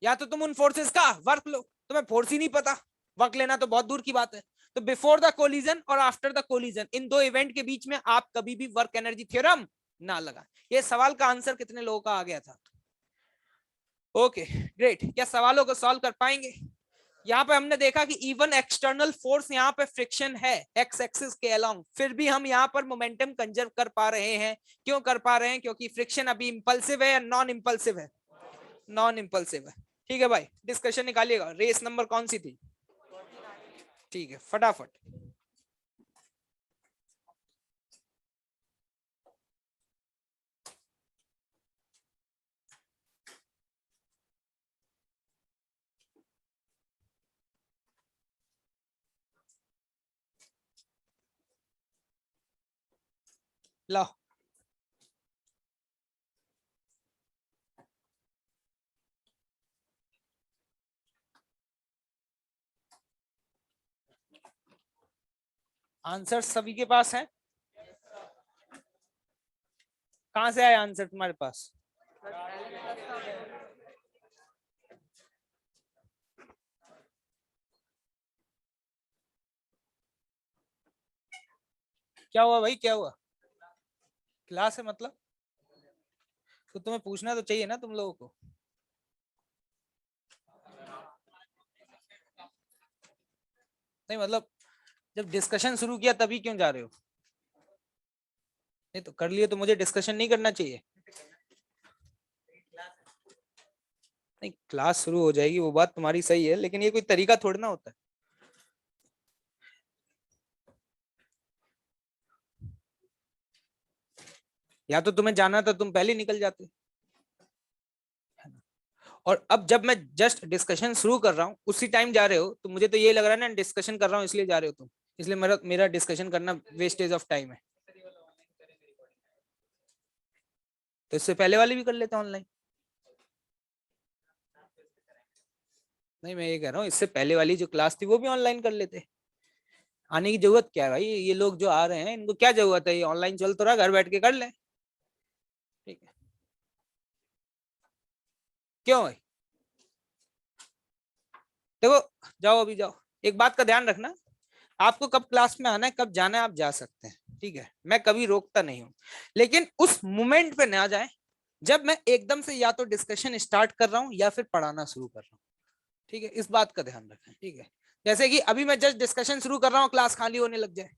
या तो तुम उन फोर्सेस का वर्क लो। तुम्हें फोर्स ही नहीं पता, वर्क लेना तो बहुत दूर की बात है। तो बिफोर द कोलिजन और आफ्टर द कोलिजन, इन दो इवेंट के बीच में आप कभी भी वर्क एनर्जी थ्योरम ना लगा। ये सवाल का आंसर कितने लोगों का आ गया था? Okay great. क्या सवालों को सॉल्व कर पाएंगे? यहाँ पे हमने देखा कि इवन एक्सटर्नल फोर्स यहाँ पे फ्रिक्शन है एक्स एक्सिस के अलोंग, फिर भी हम यहाँ पर मोमेंटम कंजर्व कर पा रहे हैं। क्यों कर पा रहे हैं? क्योंकि फ्रिक्शन अभी इंपल्सिव है या नॉन इंपल्सिव है? नॉन इंपल्सिव है। ठीक है भाई, डिस्कशन निकालिएगा। रेस नंबर कौन सी थी? ठीक है, फटाफट। लो, आंसर सभी के पास है? कहां से आया आंसर तुम्हारे पास? क्या हुआ भाई, क्या हुआ? क्लास है मतलब? तो तुम्हें पूछना तो चाहिए ना तुम लोगों को। नहीं मतलब, जब डिस्कशन शुरू किया तभी क्यों जा रहे हो? नहीं तो कर लिए तो मुझे डिस्कशन नहीं करना चाहिए? नहीं, क्लास शुरू हो जाएगी, वो बात तुम्हारी सही है, लेकिन ये कोई तरीका थोड़ी ना होता है। या तो तुम्हें जाना था, तुम पहले निकल जाते। और अब जब मैं जस्ट डिस्कशन शुरू कर रहा हूँ उसी टाइम जा रहे हो, तो मुझे तो ये लग रहा है ना डिस्कशन कर रहा हूँ इसलिए जा रहे हो तुम। इसलिए मेरा मेरा डिस्कशन करना वेस्टेज ऑफ टाइम है। तो इससे पहले वाली भी कर लेते ऑनलाइन। नहीं, मैं ये कह रहा हूँ इससे पहले वाली जो क्लास थी वो भी ऑनलाइन कर लेते। आने की जरूरत क्या है भाई? ये लोग जो आ रहे हैं इनको क्या जरूरत है? ये ऑनलाइन चल तो रहा, घर बैठ के कर ले। ठीक है, क्यों भाई? देखो, जाओ अभी जाओ। एक बात का ध्यान रखना, आपको कब क्लास में आना है कब जाना है आप जा सकते हैं, ठीक है, मैं कभी रोकता नहीं हूं। लेकिन उस मोमेंट पे ना जाए जब मैं एकदम से या तो डिस्कशन स्टार्ट कर रहा हूं या फिर पढ़ाना शुरू कर रहा हूं। ठीक है, इस बात का ध्यान रखें। ठीक है, जैसे कि अभी मैं जस्ट डिस्कशन शुरू कर रहा हूँ, क्लास खाली होने लग जाए,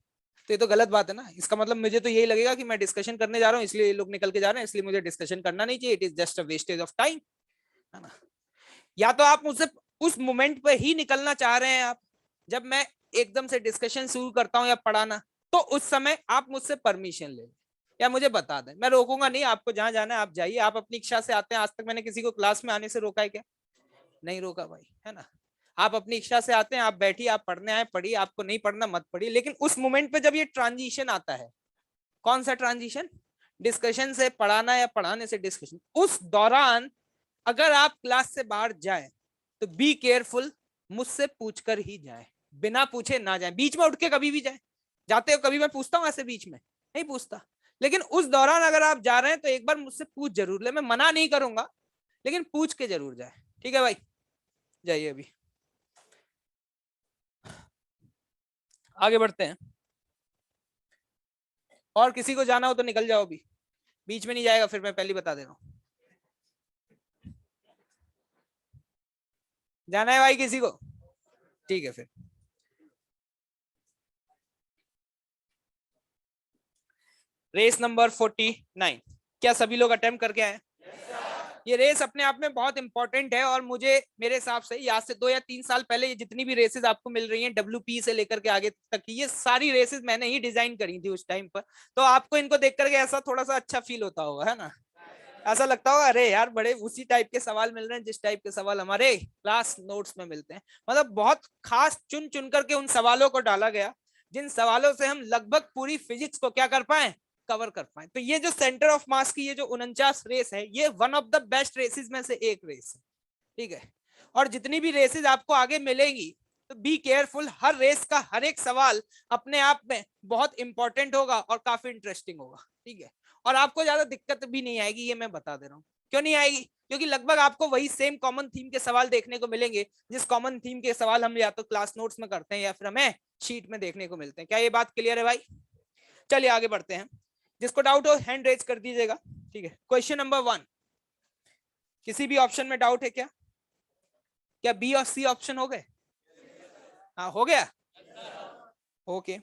तो ये तो गलत बात है ना। इसका मतलब मुझे तो यही लगेगा कि मैं डिस्कशन करने जा रहा हूँ इसलिए ये लोग निकल के जा रहे हैं, इसलिए मुझे डिस्कशन करना नहीं चाहिए। It is just a wastage of time, है ना। या तो आप मुझसे उस मोमेंट पे ही निकलना चाह रहे हैं आप, जब मैं एकदम से डिस्कशन शुरू करता हूं या पढ़ाना, तो उस समय आप मुझसे परमिशन ले या मुझे बता दें, मैं रोकूंगा नहीं आपको। जहां जाना है आप जाइए, आप अपनी इच्छा से आते हैं। आज तक मैंने किसी को क्लास में आने से रोका है क्या? नहीं रोका भाई, है ना। आप अपनी इच्छा से आते हैं, आप बैठिए, आप पढ़ने आए पढ़िए, आपको नहीं पढ़ना मत पढ़िए। लेकिन उस मोमेंट पे जब ये ट्रांजिशन आता है, कौन सा ट्रांजिशन? डिस्कशन से पढ़ाना या पढ़ाने से डिस्कशन, उस दौरान अगर आप क्लास से बाहर जाए तो बी केयरफुल, मुझसे पूछकर ही जाए, बिना पूछे ना जाए। बीच में उठ के कभी भी जाए, जाते हो कभी मैं पूछता हूं ऐसे बीच में? नहीं पूछता। लेकिन उस दौरान अगर आप जा रहे हैं तो एक बार मुझसे पूछ जरूर ले, मैं मना नहीं करूंगा, लेकिन पूछ के जरूर जाए। ठीक है भाई, जाइए अभी, आगे बढ़ते हैं। और किसी को जाना हो तो निकल जाओ अभी, बीच में नहीं जाएगा फिर, मैं पहले बता दे रहा हूं। जाना है भाई किसी को? ठीक है फिर। रेस नंबर 49, क्या सभी लोग अटेम्प्ट करके आए? ये रेस अपने आप में बहुत इंपॉर्टेंट है, और मुझे मेरे हिसाब से आज से 2 या 3 साल पहले ये जितनी भी रेसेस आपको मिल रही हैं WP से लेकर के आगे तक की, ये सारी रेसेस मैंने ही डिजाइन करी थी उस टाइम पर। तो आपको इनको देख करके ऐसा थोड़ा सा अच्छा फील होता होगा, है ना। ऐसा लगता होगा अरे यार बड़े उसी टाइप के सवाल मिल रहे हैं जिस टाइप के सवाल हमारे क्लास नोट्स में मिलते हैं। मतलब बहुत खास चुन चुन करके उन सवालों को डाला गया जिन सवालों से हम लगभग पूरी फिजिक्स को क्या कर पाए, कवर कर पाए। तो ये जो सेंटर ऑफ मास की ये जो 49 रेस है, ये one of the best races में से एक रेस है। ठीक है, और जितनी भी रेसेस आपको आगे मिलेंगी तो बी केयरफुल, हर रेस का हर एक सवाल अपने आप में बहुत इंपॉर्टेंट होगा और काफी इंटरेस्टिंग होगा। ठीक है, और आपको ज्यादा दिक्कत भी नहीं आएगी, ये मैं बता दे रहा हूँ। क्यों नहीं आएगी? क्योंकि लगभग आपको वही सेम कॉमन थीम के सवाल देखने को मिलेंगे जिस कॉमन थीम के सवाल हम या तो क्लास नोट्स में करते हैं या फिर हमें शीट में देखने को मिलते हैं। क्या ये बात क्लियर है भाई? चलिए आगे बढ़ते हैं। जिसको डाउट हो हैंड रेज कर दीजिएगा। ठीक है, क्वेश्चन नंबर 1, किसी भी ऑप्शन में डाउट है क्या? क्या बी और सी ऑप्शन हो गए? हाँ हो गया। ओके,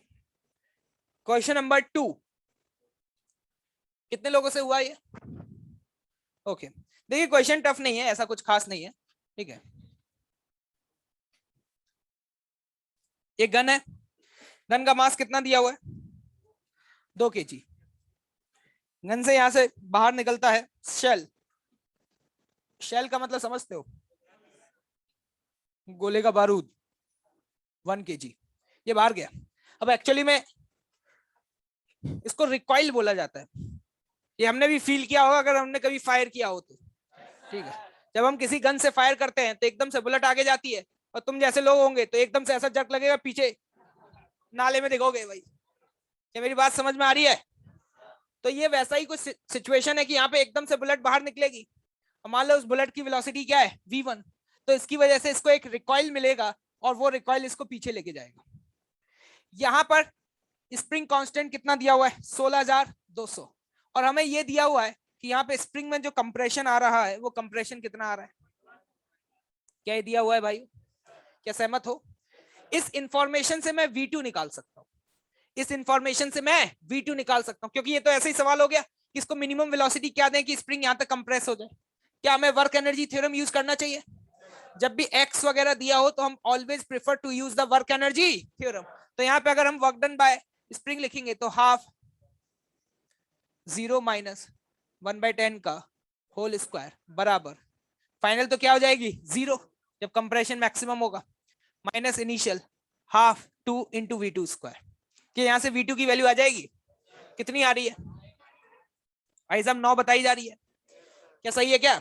क्वेश्चन नंबर 2, कितने लोगों से हुआ ये? ओके, देखिए क्वेश्चन टफ नहीं है, ऐसा कुछ खास नहीं है। ठीक है, एक गन है, गन का मास कितना दिया हुआ है 2 kg। गन से यहां से बाहर निकलता है शेल, शेल का मतलब समझते हो, गोले का बारूद 1 kg, ये बाहर गया। अब एक्चुअली में इसको रिकॉइल बोला जाता है, ये हमने भी फील किया होगा अगर हमने कभी फायर किया हो तो। ठीक है, जब हम किसी गन से फायर करते हैं तो एकदम से बुलेट आगे जाती है, और तुम जैसे लोग होंगे तो एकदम से ऐसा जर्क लगेगा, पीछे नाले में दिखोगे भाई। क्या मेरी बात समझ में आ रही है? तो ये वैसा ही कुछ सिचुएशन है कि यहाँ पे एकदम से बुलेट बाहर निकलेगी, और मान लो उस बुलेट की वेलोसिटी क्या है v1, तो इसकी वजह से इसको एक रिकॉइल मिलेगा और वो रिकॉइल इसको पीछे लेके जाएगा। यहां पर स्प्रिंग कांस्टेंट कितना दिया हुआ है 16,200, और हमें ये दिया हुआ है कि यहाँ पे स्प्रिंग में जो कंप्रेशन आ रहा है वो कंप्रेशन कितना आ रहा है, क्या ये दिया हुआ है भाई? क्या सहमत हो? इस इंफॉर्मेशन से मैं v2 निकाल सकता हूँ, इस इंफॉर्मेशन से मैं v2 निकाल सकता हूँ, क्योंकि ये तो ऐसे ही सवाल हो गया कि इसको मिनिमम वेलोसिटी क्या दें कि स्प्रिंग यहां तक कंप्रेस हो जाए। क्या हमें वर्क एनर्जी थ्योरम यूज करना चाहिए? जब भी x वगैरह दिया हो तो हम always prefer to use the work energy theorem. तो यहाँ पे अगर हम वर्क डन बाय स्प्रिंग लिखेंगे तो हाफ 0 माइनस 1/10 का होल स्क्वायर बराबर फाइनल तो क्या हो जाएगी 0 जब कंप्रेशन मैक्सिमम होगा, minus initial half 2 into v2 square. कि यहां से v2 की वैल्यू आ जाएगी, कितनी आ रही है भाई साहब? 9 बताई जा रही है, क्या सही है क्या?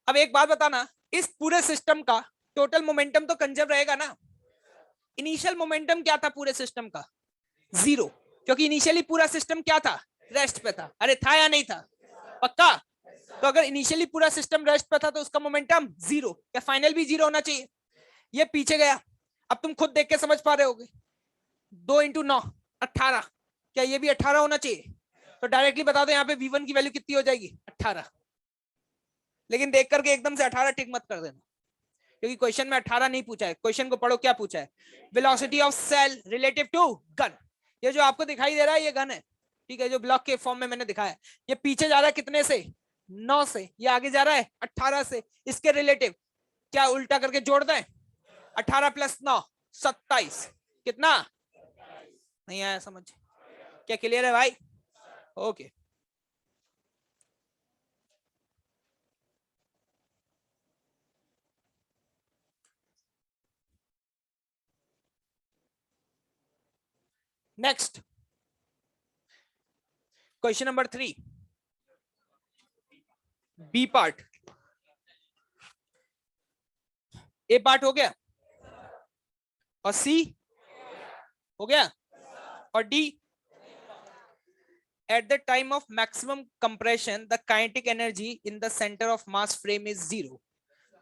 अब एक बात बताना, इस पूरे सिस्टम का टोटल मोमेंटम तो कंजर्व रहेगा ना? इनिशियल मोमेंटम क्या था पूरे सिस्टम का? 0, क्योंकि इनिशियली पूरा सिस्टम क्या था? रेस्ट पे था। अरे था या नहीं था? पक्का? तो अगर इनिशियली पूरा सिस्टम रेस्ट पे था तो उसका मोमेंटम 0, क्या फाइनल भी 0 होना चाहिए? ये पीछे गया, अब तुम खुद देख के समझ पा रहे होगे, 2 इंटू 9 18, क्या ये भी 18 होना चाहिए? तो डायरेक्टली बता दो यहाँ पे v1 की वैल्यू कितनी हो जाएगी 18। लेकिन देख करके एकदम से 18 टिक मत कर देना, क्योंकि क्वेश्चन में 18 नहीं पूछा है, क्वेश्चन को पढ़ो क्या पूछा है, velocity of shell relative to gun. ये जो आपको दिखाई दे रहा है ये गन है, ठीक है, जो ब्लॉक के फॉर्म में मैंने दिखाया है। ये पीछे जा रहा है कितने से? 9 से, ये आगे जा रहा है 18 से, इसके रिलेटिव क्या उल्टा करके जोड़ दें? 18 प्लस 9 27, कितना? नहीं आया समझ? क्या क्लियर है भाई? Okay next question number 3, B part. A part हो गया और सी हो गया और D. At the time of maximum compression, the kinetic energy in the center of mass frame is 0.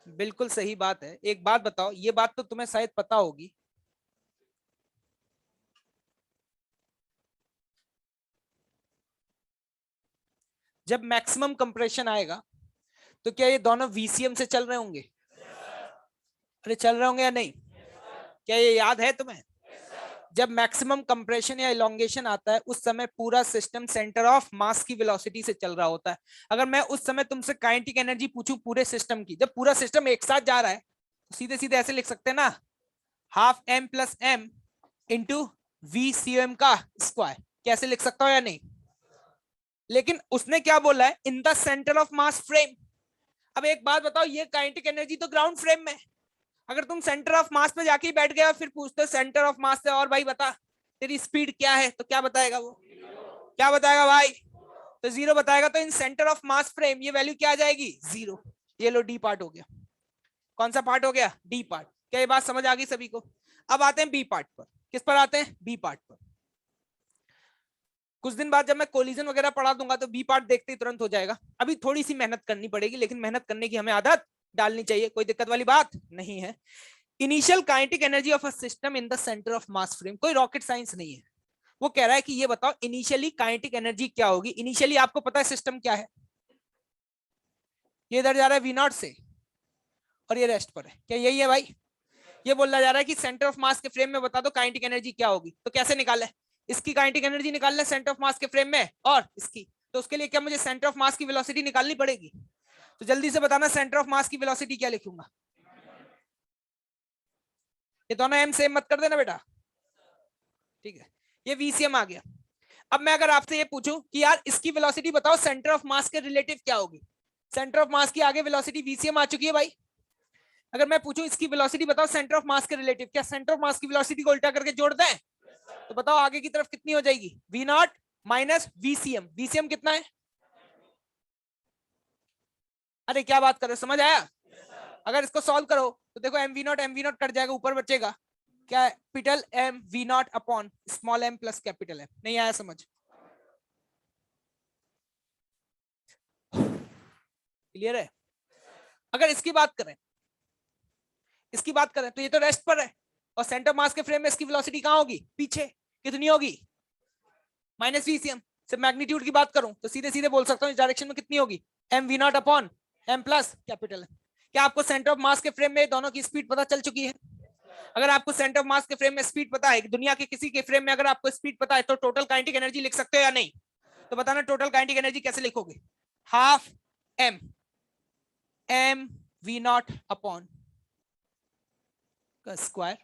बिल्कुल सही बात है। एक बात बताओ, ये बात तो तुम्हें शायद पता होगी, जब मैक्सिमम कंप्रेशन आएगा तो क्या ये दोनों VCM से चल रहे होंगे? अरे चल रहे होंगे या नहीं? क्या ये याद है तुम्हें? जब मैक्सिमम कंप्रेशन या इलोंगेशन आता है उस समय पूरा सिस्टम सेंटर ऑफ मास की वेलोसिटी से चल रहा होता है। अगर मैं उस समय तुमसे काइनेटिक एनर्जी पूछूं पूरे सिस्टम की, जब पूरा सिस्टम एक साथ जा रहा है, तो सीधे सीधे ऐसे लिख सकते हैं ना, half m plus m into VCM का स्क्वायर। कैसे लिख सकता हूं या नहीं? लेकिन उसने क्या बोला है? In the centre of mass frame. अब एक बात बताओ, ये काइनेटिक एनर्जी तो ग्राउंड फ्रेम में, अगर तुम सेंटर ऑफ मास पे जाके बैठ गया फिर पूछते सेंटर ऑफ मास से, और भाई बता तेरी स्पीड क्या है, तो क्या बताएगा वो? क्या बताएगा भाई? तो 0 बताएगा। तो इन सेंटर ऑफ मास फ्रेम ये वैल्यू क्या आ जाएगी? 0। ये लो डी पार्ट हो गया। कौन सा पार्ट हो गया? D part. क्या ये बात समझ आ गई सभी को? अब आते हैं बी पार्ट पर। किस पर आते हैं? बी पार्ट पर। कुछ दिन बाद जब मैं कोलिजन वगैरह पढ़ा दूंगा तो बी पार्ट देखते ही तुरंत हो जाएगा। अभी थोड़ी सी मेहनत करनी पड़ेगी, लेकिन मेहनत करने की हमें आदत डालनी चाहिए, कोई दिक्कत वाली बात नहीं है। Initial kinetic energy of a system in the centre of mass frame, कोई रॉकेट साइंस नहीं है। वो कह रहा है कि ये बताओ इनिशियली काइनेटिक एनर्जी क्या होगी। इनिशियली आपको पता है सिस्टम क्या है? ये इधर जा रहा है V0 से और ये रेस्ट पर है, क्या यही है भाई? ये बोला जा रहा है कि सेंटर ऑफ मास के फ्रेम में बता दो काइनेटिक एनर्जी क्या होगी। तो कैसे निकाले? इसकी काइनेटिक एनर्जी निकालना है सेंटर ऑफ मास के फ्रेम में, और इसकी, तो उसके लिए क्या मुझे सेंटर ऑफ मास की वेलोसिटी निकालनी पड़ेगी? तो जल्दी से बताना सेंटर ऑफ मास की वेलोसिटी क्या लिखूंगा। ये दोनों एम सेम मत कर देना बेटा, ठीक है। ये वीसीएम आ गया। अब मैं अगर आपसे ये पूछूं कि यार इसकी वेलोसिटी बताओ सेंटर ऑफ मास के रिलेटिव क्या होगी, सेंटर ऑफ मास की आगे वेलोसिटी वीसीएम आ चुकी है भाई। अगर मैं पूछूं इसकी वेलोसिटी बताओ सेंटर ऑफ मास के रिलेटिव, क्या सेंटर ऑफ मास की वेलोसिटी को उल्टा करके जोड़ दें? तो बताओ आगे की तरफ कितनी हो जाएगी, V naught minus VCM. VCM कितना है? अरे क्या बात कर रहे हो, समझ आया? अगर इसको सॉल्व करो तो देखो एम वी नॉट कट जाएगा, ऊपर बचेगा capital M V naught upon small M plus capital M. नहीं आया समझ? क्लियर है? अगर इसकी बात करें, इसकी बात करें तो ये तो रेस्ट पर है, और सेंटर मास के फ्रेम में इसकी वेलोसिटी कहां होगी, पीछे। कितनी होगी? Minus VCM. सिर्फ मैग्नीट्यूड की बात करूं तो सीधे सीधे बोल सकता हूं इस डायरेक्शन में कितनी होगी, M V naught upon M plus capital M. क्या आपको सेंटर ऑफ मास के फ्रेम में दोनों की स्पीड पता चल चुकी है? अगर आपको सेंटर ऑफ मास के फ्रेम में स्पीड पता है, दुनिया के किसी के फ्रेम में अगर आपको स्पीड पता है, तो टोटल काइनेटिक एनर्जी लिख सकते हो या नहीं? तो बताना टोटल काइनेटिक एनर्जी कैसे लिखोगे, half M M V naught upon का square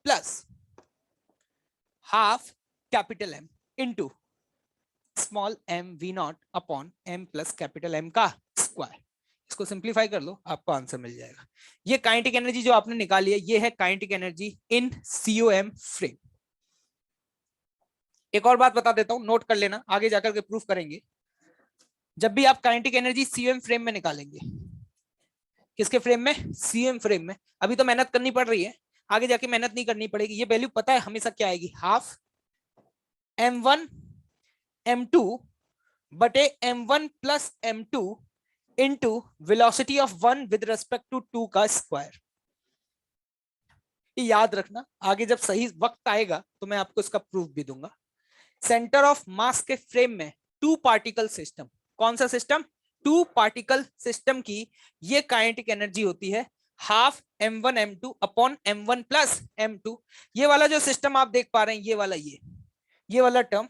plus half capital M into small M V naught upon M plus capital M का स्क्वायर। इसको सिंप्लीफाई कर लो, आपको आंसर मिल जाएगा। ये काइनेटिक एनर्जी जो आपने निकाली है, ये है kinetic energy in COM frame. एक और बात बता देता हूं, नोट कर लेना, आगे जाकर के प्रूफ करेंगे। जब भी आप काइनेटिक एनर्जी सीओएम फ्रेम में निकालेंगे, किसके फ्रेम में, सीओएम फ्रेम में, अभी तो मेहनत करनी पड़ रही है, आगे जाके मेहनत नहीं करनी पड़ेगी। ये वैल्यू पता है हमेशा क्या आएगी, हाफ m1 m2 बटे m1 plus m2 into velocity of 1 with respect to 2 का स्क्वायर। ये याद रखना, आगे जब सही वक्त आएगा तो मैं आपको इसका प्रूफ भी दूंगा। सेंटर ऑफ मास के फ्रेम में टू पार्टिकल सिस्टम, कौन सा सिस्टम, टू पार्टिकल सिस्टम की ये काइनेटिक एनर्जी होती है half m1 m2 upon m1 plus m2। ये वाला जो सिस्टम आप देख पा रहे हैं, ये वाला, ये वाला टर्म,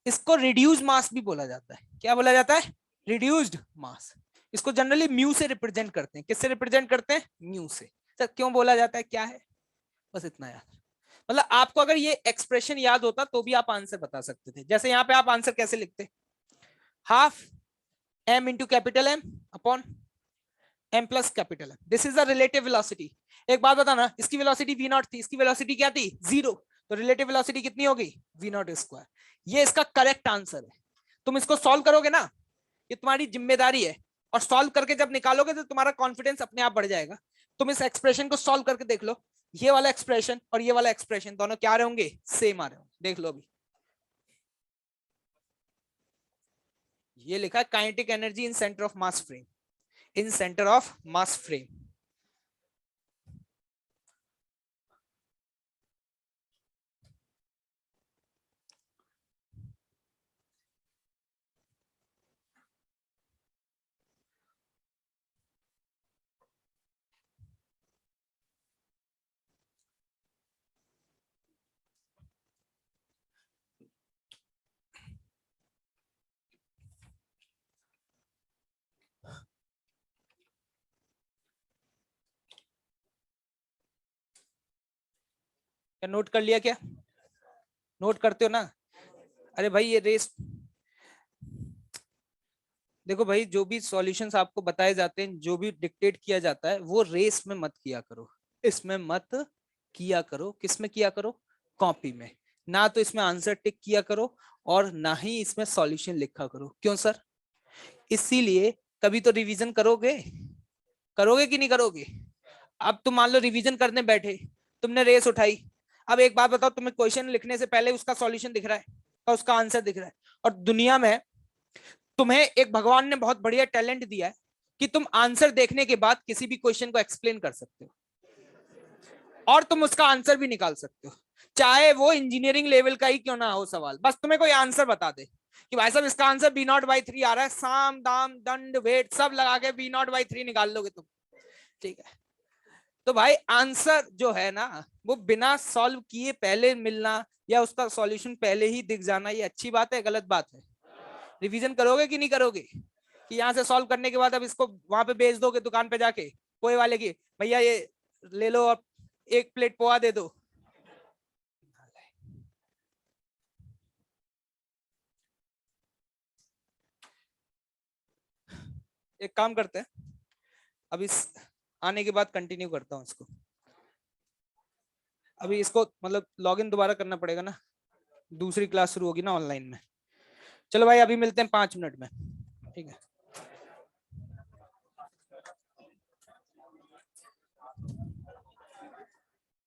इसको रिड्यूस मास भी बोला जाता है। क्या बोला जाता है, रिड्यूस्ड मास। इसको जनरली म्यू से रिप्रेजेंट करते हैं। किससे रिप्रेजेंट करते हैं, म्यू से। सर क्यों बोला जाता है, क्या है, बस इतना याद। मतलब आपको अगर ये एक्सप्रेशन याद होता तो भी आप आंसर बता सकते थे। जैसे यहाँ पे आप आंसर कैसे लिखते, half m into capital M upon m plus capital M, this is the relative velocity. एक बात बताना, इसकी वेलोसिटी v नॉट थी, इसकी वेलोसिटी क्या थी, 0, तो रिलेटिव वेलोसिटी कितनी होगी, v नॉट स्क्वायर। ये इसका करेक्ट आंसर है। तुम इसको सॉल्व करोगे ना, ये तुम्हारी जिम्मेदारी है, और सॉल्व करके जब निकालोगे तो तुम्हारा कॉन्फिडेंस अपने आप बढ़ जाएगा। तुम इस एक्सप्रेशन को सॉल्व करके देख लो, ये वाला एक्सप्रेशन और ये वाला एक्सप्रेशन दोनों क्या आ रहे होंगे, सेम आ रहे होंगे। देख लो अभी, ये लिखा है kinetic energy in centre of mass frame, in centre of mass frame. क्या नोट कर लिया, क्या नोट करते हो ना? अरे भाई ये रेस, देखो भाई जो भी सॉल्यूशंस आपको बताए जाते हैं, जो भी डिक्टेट किया जाता है, वो रेस में मत किया करो, इसमें मत किया करो। किस में किया करो, कॉपी में। ना तो इसमें आंसर टिक किया करो और ना ही इसमें सॉल्यूशन लिखा करो। क्यों सर? इसीलिए कभी तो रिवीजन करोगे, करोगे कि नहीं करोगे? अब तुम मान लो रिवीजन करने बैठे, तुमने रेस उठाई, अब एक बात बताओ, तुम्हें क्वेश्चन लिखने से पहले उसका सॉल्यूशन दिख रहा है और उसका आंसर दिख रहा है, और दुनिया में तुम्हें एक भगवान ने बहुत बढ़िया टैलेंट दिया है कि तुम आंसर देखने के बाद किसी भी क्वेश्चन को एक्सप्लेन कर सकते हो और तुम उसका आंसर भी निकाल सकते हो, चाहे वो इंजीनियरिंग लेवल का ही क्यों ना हो सवाल। बस तुम्हें कोई आंसर बता दे कि भाई साहब इसका आंसर बी नॉट बाई 3 आ रहा है, साम दाम दंड वेट सब लगा के बी नॉट बाई 3 निकाल लोगे तुम, ठीक है? तो भाई आंसर जो है ना, वो बिना सॉल्व किए पहले मिलना या उसका सॉल्यूशन पहले ही दिख जाना, ये अच्छी बात है, गलत बात है? रिवीजन करोगे कि नहीं करोगे? कि यहाँ से सॉल्व करने के बाद अब इसको वहां पे बेच दोगे दुकान पे जाके पोहे वाले की, भैया ये ले लो अब 1 प्लेट पोहा दे दो। एक काम करते हैं, अब इस आने के बाद कंटिन्यू करता हूँ इसको। अभी इसको मतलब लॉगिन दोबारा करना पड़ेगा ना, दूसरी क्लास शुरू होगी ना ऑनलाइन में। चलो भाई अभी मिलते हैं 5 मिनट में, ठीक है।